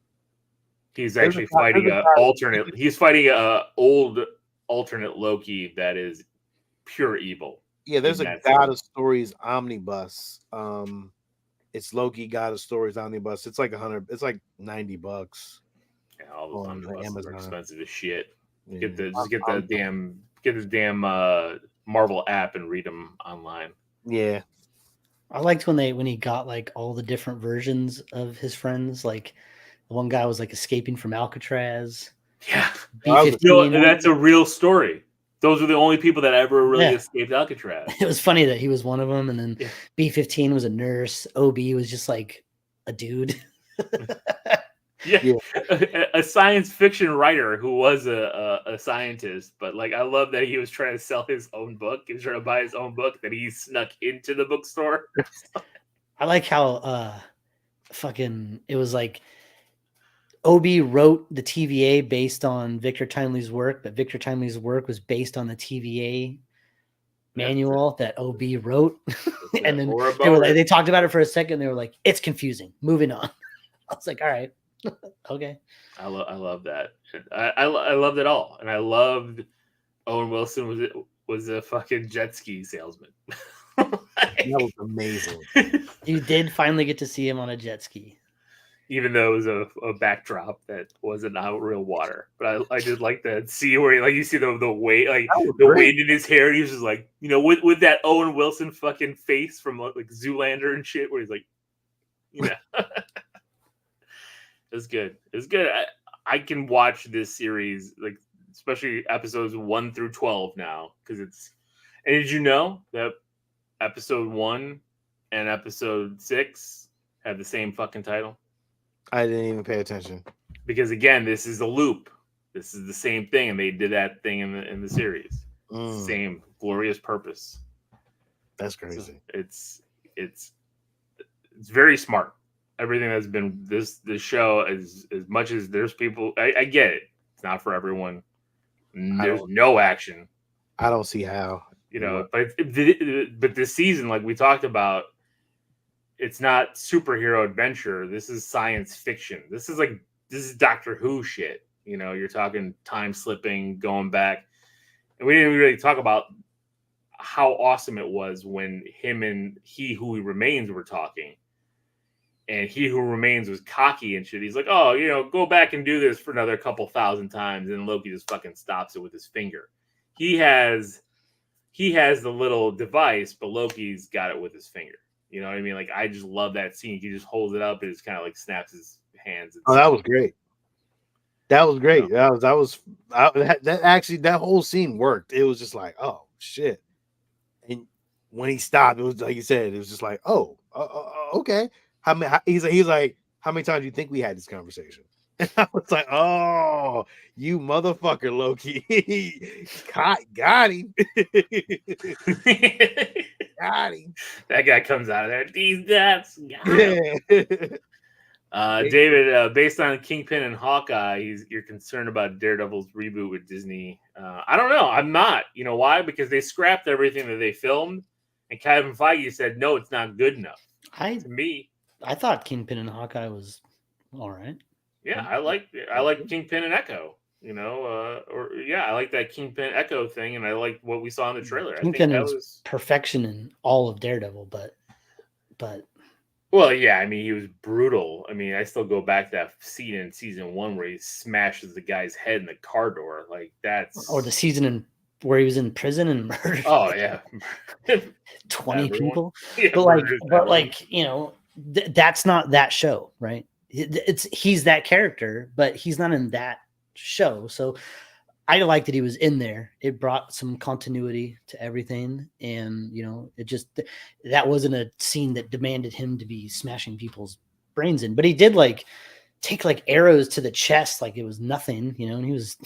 He's actually fighting He's fighting a old alternate Loki that is pure evil. Yeah, there's a God of Stories omnibus. It's Loki God of Stories omnibus. It's like $100. It's like $90. Yeah, all those omnibuses are expensive as shit. Yeah. Get the damn Marvel app and read them online. Yeah. I liked when he got like all the different versions of his friends. Like the one guy was like escaping from Alcatraz. Yeah, that's a real story. Those were the only people that ever really escaped Alcatraz. It was funny that he was one of them, and then B-15 was a nurse. OB was just like a dude. Yeah. A science fiction writer who was a scientist, but like I love that he was trying to sell his own book. He was trying to buy his own book that he snuck into the bookstore. I like how it was like OB wrote the TVA based on Victor Timely's work, but Victor Timely's work was based on the TVA manual that OB wrote. And then they talked about it for a second. They were like, it's confusing. Moving on. I was like, all right. Okay. I love that. I loved it all. And I loved Owen Wilson was a fucking jet ski salesman. That was amazing. You did finally get to see him on a jet ski. even though it was a backdrop that wasn't out real water. But I just like to see where like you see the weight, like the weight in his hair. He was just like, you know, with that Owen Wilson fucking face from like Zoolander and shit, where he's like, you know, it's good. It's good. I can watch this series, like especially episodes 1 through 12 now, because it's. And did you know that episode 1 and episode 6 have the same fucking title? I didn't even pay attention. Because again, this is a loop. This is the same thing, and they did that thing in the series. Same glorious purpose. That's crazy. So it's very smart. Everything that's been this show, as much as there's people, I get it. It's not for everyone. There's no action. I don't see how. You know, but this season, like we talked about, it's not superhero adventure. This is science fiction. This is Doctor Who shit. You know, you're talking time slipping, going back. And we didn't really talk about how awesome it was when him and He Who Remains were talking. And He Who Remains was cocky and shit. He's like, oh, you know, go back and do this for another couple thousand times. And Loki just fucking stops it with his finger. He has the little device, but Loki's got it with his finger. You know what I mean? Like, I just love that scene. He just holds it up and just kind of like snaps his hands. Oh, that was great. That was great. That whole scene worked. It was just like, oh shit. And when he stopped, it was like you said, it was just like, oh, okay. He's like, how many times do you think we had this conversation? And I was like, oh, you motherfucker, Loki. got him. Got him. That guy comes out of there. These nuts. David, based on Kingpin and Hawkeye, you're concerned about Daredevil's reboot with Disney. I don't know. I'm not. You know why? Because they scrapped everything that they filmed, and Kevin Feige said, no, it's not good enough. To me, I thought Kingpin and Hawkeye was all right. Yeah, I like Kingpin and Echo. You know, I like that Kingpin Echo thing, and I like what we saw in the trailer. Kingpin was perfection in all of Daredevil, but well, yeah, I mean, he was brutal. I mean, I still go back to that scene in season 1 where he smashes the guy's head in the car door. Like that's or the season where he was in prison and murdered. Oh yeah, 20 people. Yeah, but like you know, that's not that show, right? He's that character, but he's not in that show. So I like that he was in there. It brought some continuity to everything, and you know, that wasn't a scene that demanded him to be smashing people's brains in. But he did like take like arrows to the chest, like it was nothing, you know, and he was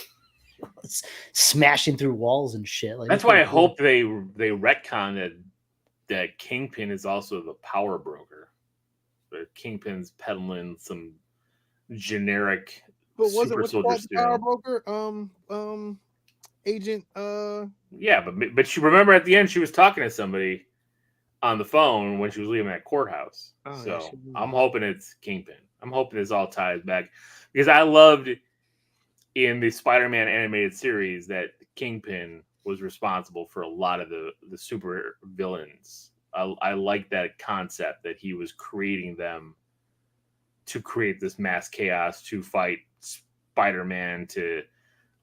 smashing through walls and shit. Like that's why I hope they retcon that Kingpin is also the power broker. But Kingpin's peddling some generic. But was it what's power broker? Agent. Yeah, but she remember at the end she was talking to somebody on the phone when she was leaving that courthouse. Oh, so yeah, I'm hoping it's Kingpin. I'm hoping this all ties back because I loved in the Spider-Man animated series that Kingpin was responsible for a lot of the super villains. I like that concept that he was creating them to create this mass chaos, to fight Spider-Man, to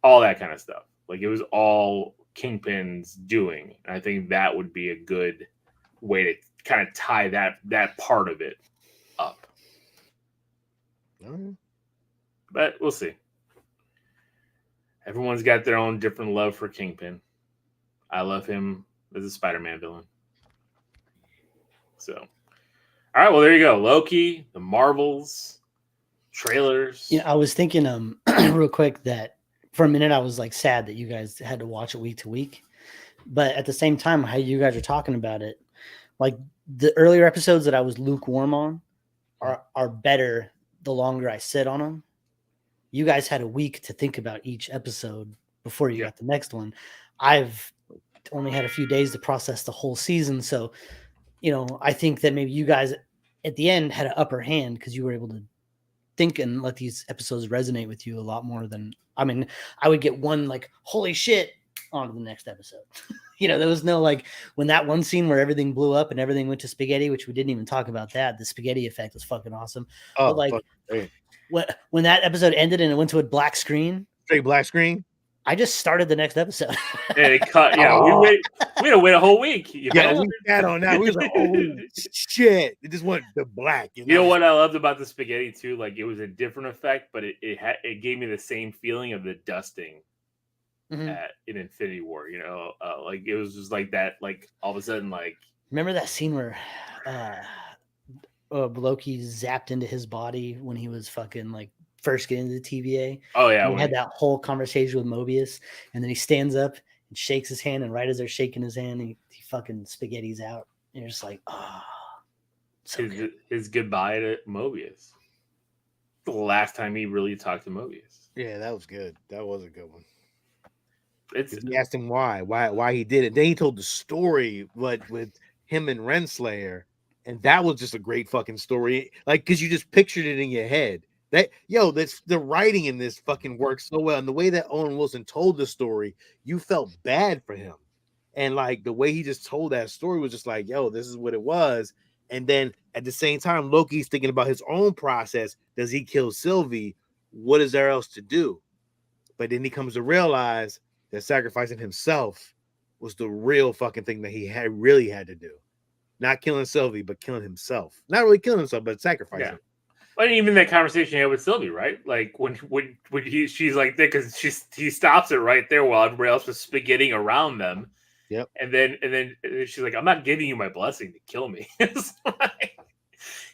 all that kind of stuff. Like it was all Kingpin's doing. And I think that would be a good way to kind of tie that part of it up. But we'll see. Everyone's got their own different love for Kingpin. I love him as a Spider-Man villain. So, all right, well, there you go. Loki, the Marvels, trailers. Yeah, I was thinking real quick that for a minute I was like sad that you guys had to watch it week to week. But at the same time, how you guys are talking about it, like the earlier episodes that I was lukewarm on are better the longer I sit on them. You guys had a week to think about each episode before you got the next one. I've only had a few days to process the whole season, so you know, I think that maybe you guys at the end had an upper hand because you were able to think and let these episodes resonate with you a lot more than, I mean, I would get one like, holy shit, on to the next episode. there was no like when that one scene where everything blew up and everything went to spaghetti, which we didn't even talk about that. The spaghetti effect was fucking awesome. Oh, but like when that episode ended and it went to a black screen, straight black screen, I just started the next episode. And it cut. Yeah, we had to wait a whole week. Yeah, we sat on that. We was like, oh shit! It just went to black. You know what I loved about the spaghetti too? Like it was a different effect, but it gave me the same feeling of the dusting in Infinity War. Like it was just like that. Like all of a sudden, like remember that scene where Loki zapped into his body when he was fucking like first getting into the TVA. Oh yeah, he had that whole conversation with Mobius, and then he stands up and shakes his hand, and right as they're shaking his hand, he fucking spaghetti's out. And you're just like, oh, so his goodbye to Mobius. The last time he really talked to Mobius. Yeah, that was good. That was a good one. He asked him why he did it. Then he told the story, but with him and Renslayer, and that was just a great fucking story. Like, because you just pictured it in your head. That's the writing in this fucking works so well, and the way that Owen Wilson told the story, you felt bad for him, and like the way he just told that story was just like, yo, this is what it was. And then at the same time, Loki's thinking about his own process. Does he kill Sylvie? What is there else to do? But then he comes to realize that sacrificing himself was the real fucking thing that he really had to do. Not killing Sylvie, but killing himself. Not really killing himself, but sacrificing. Yeah. But even that conversation he had with Sylvie, right? Like when she's like that, because he stops it right there while everybody else was spaghetting around them. Yep. And then she's like, "I'm not giving you my blessing to kill me."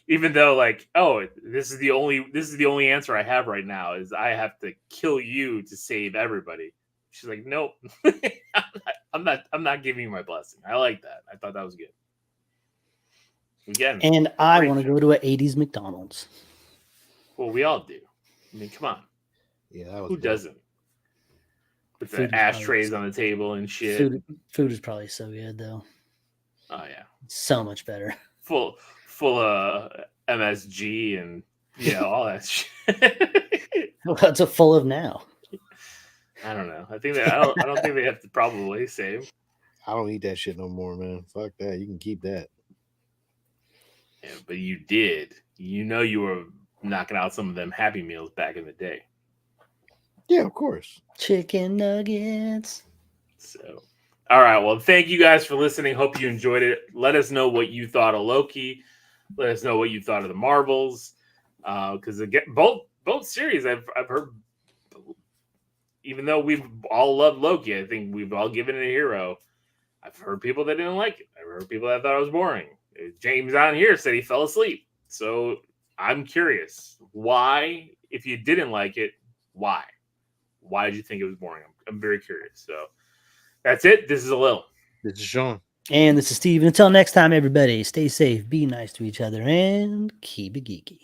Even though, like, oh, this is the only answer I have right now is I have to kill you to save everybody. She's like, "Nope, I'm not giving you my blessing." I like that. I thought that was good. Again, and I want to go to an 80s McDonald's. Well, we all do. I mean, come on. Yeah, that was who good. Doesn't? With the ashtrays on the table and shit. Food is probably so good though. Oh yeah, so much better. Full of MSG and all that shit. What's it full of now? I don't know. I don't think they have to probably save. I don't eat that shit no more, man. Fuck that. You can keep that. Yeah, but you did. You were knocking out some of them Happy Meals back in the day. Yeah, of course. Chicken nuggets. So, all right. Well, thank you guys for listening. Hope you enjoyed it. Let us know what you thought of Loki. Let us know what you thought of the Marvels. Because again, both series I've heard. Even though we've all loved Loki, I think we've all given it a hero. I've heard people that didn't like it. I've heard people that thought it was boring. James on here said he fell asleep. So I'm curious. Why, if you didn't like it, why? Why did you think it was boring? I'm very curious. So that's it. This is Lil. This is Sean. And this is Steve. Until next time, everybody, stay safe, be nice to each other, and keep it geeky.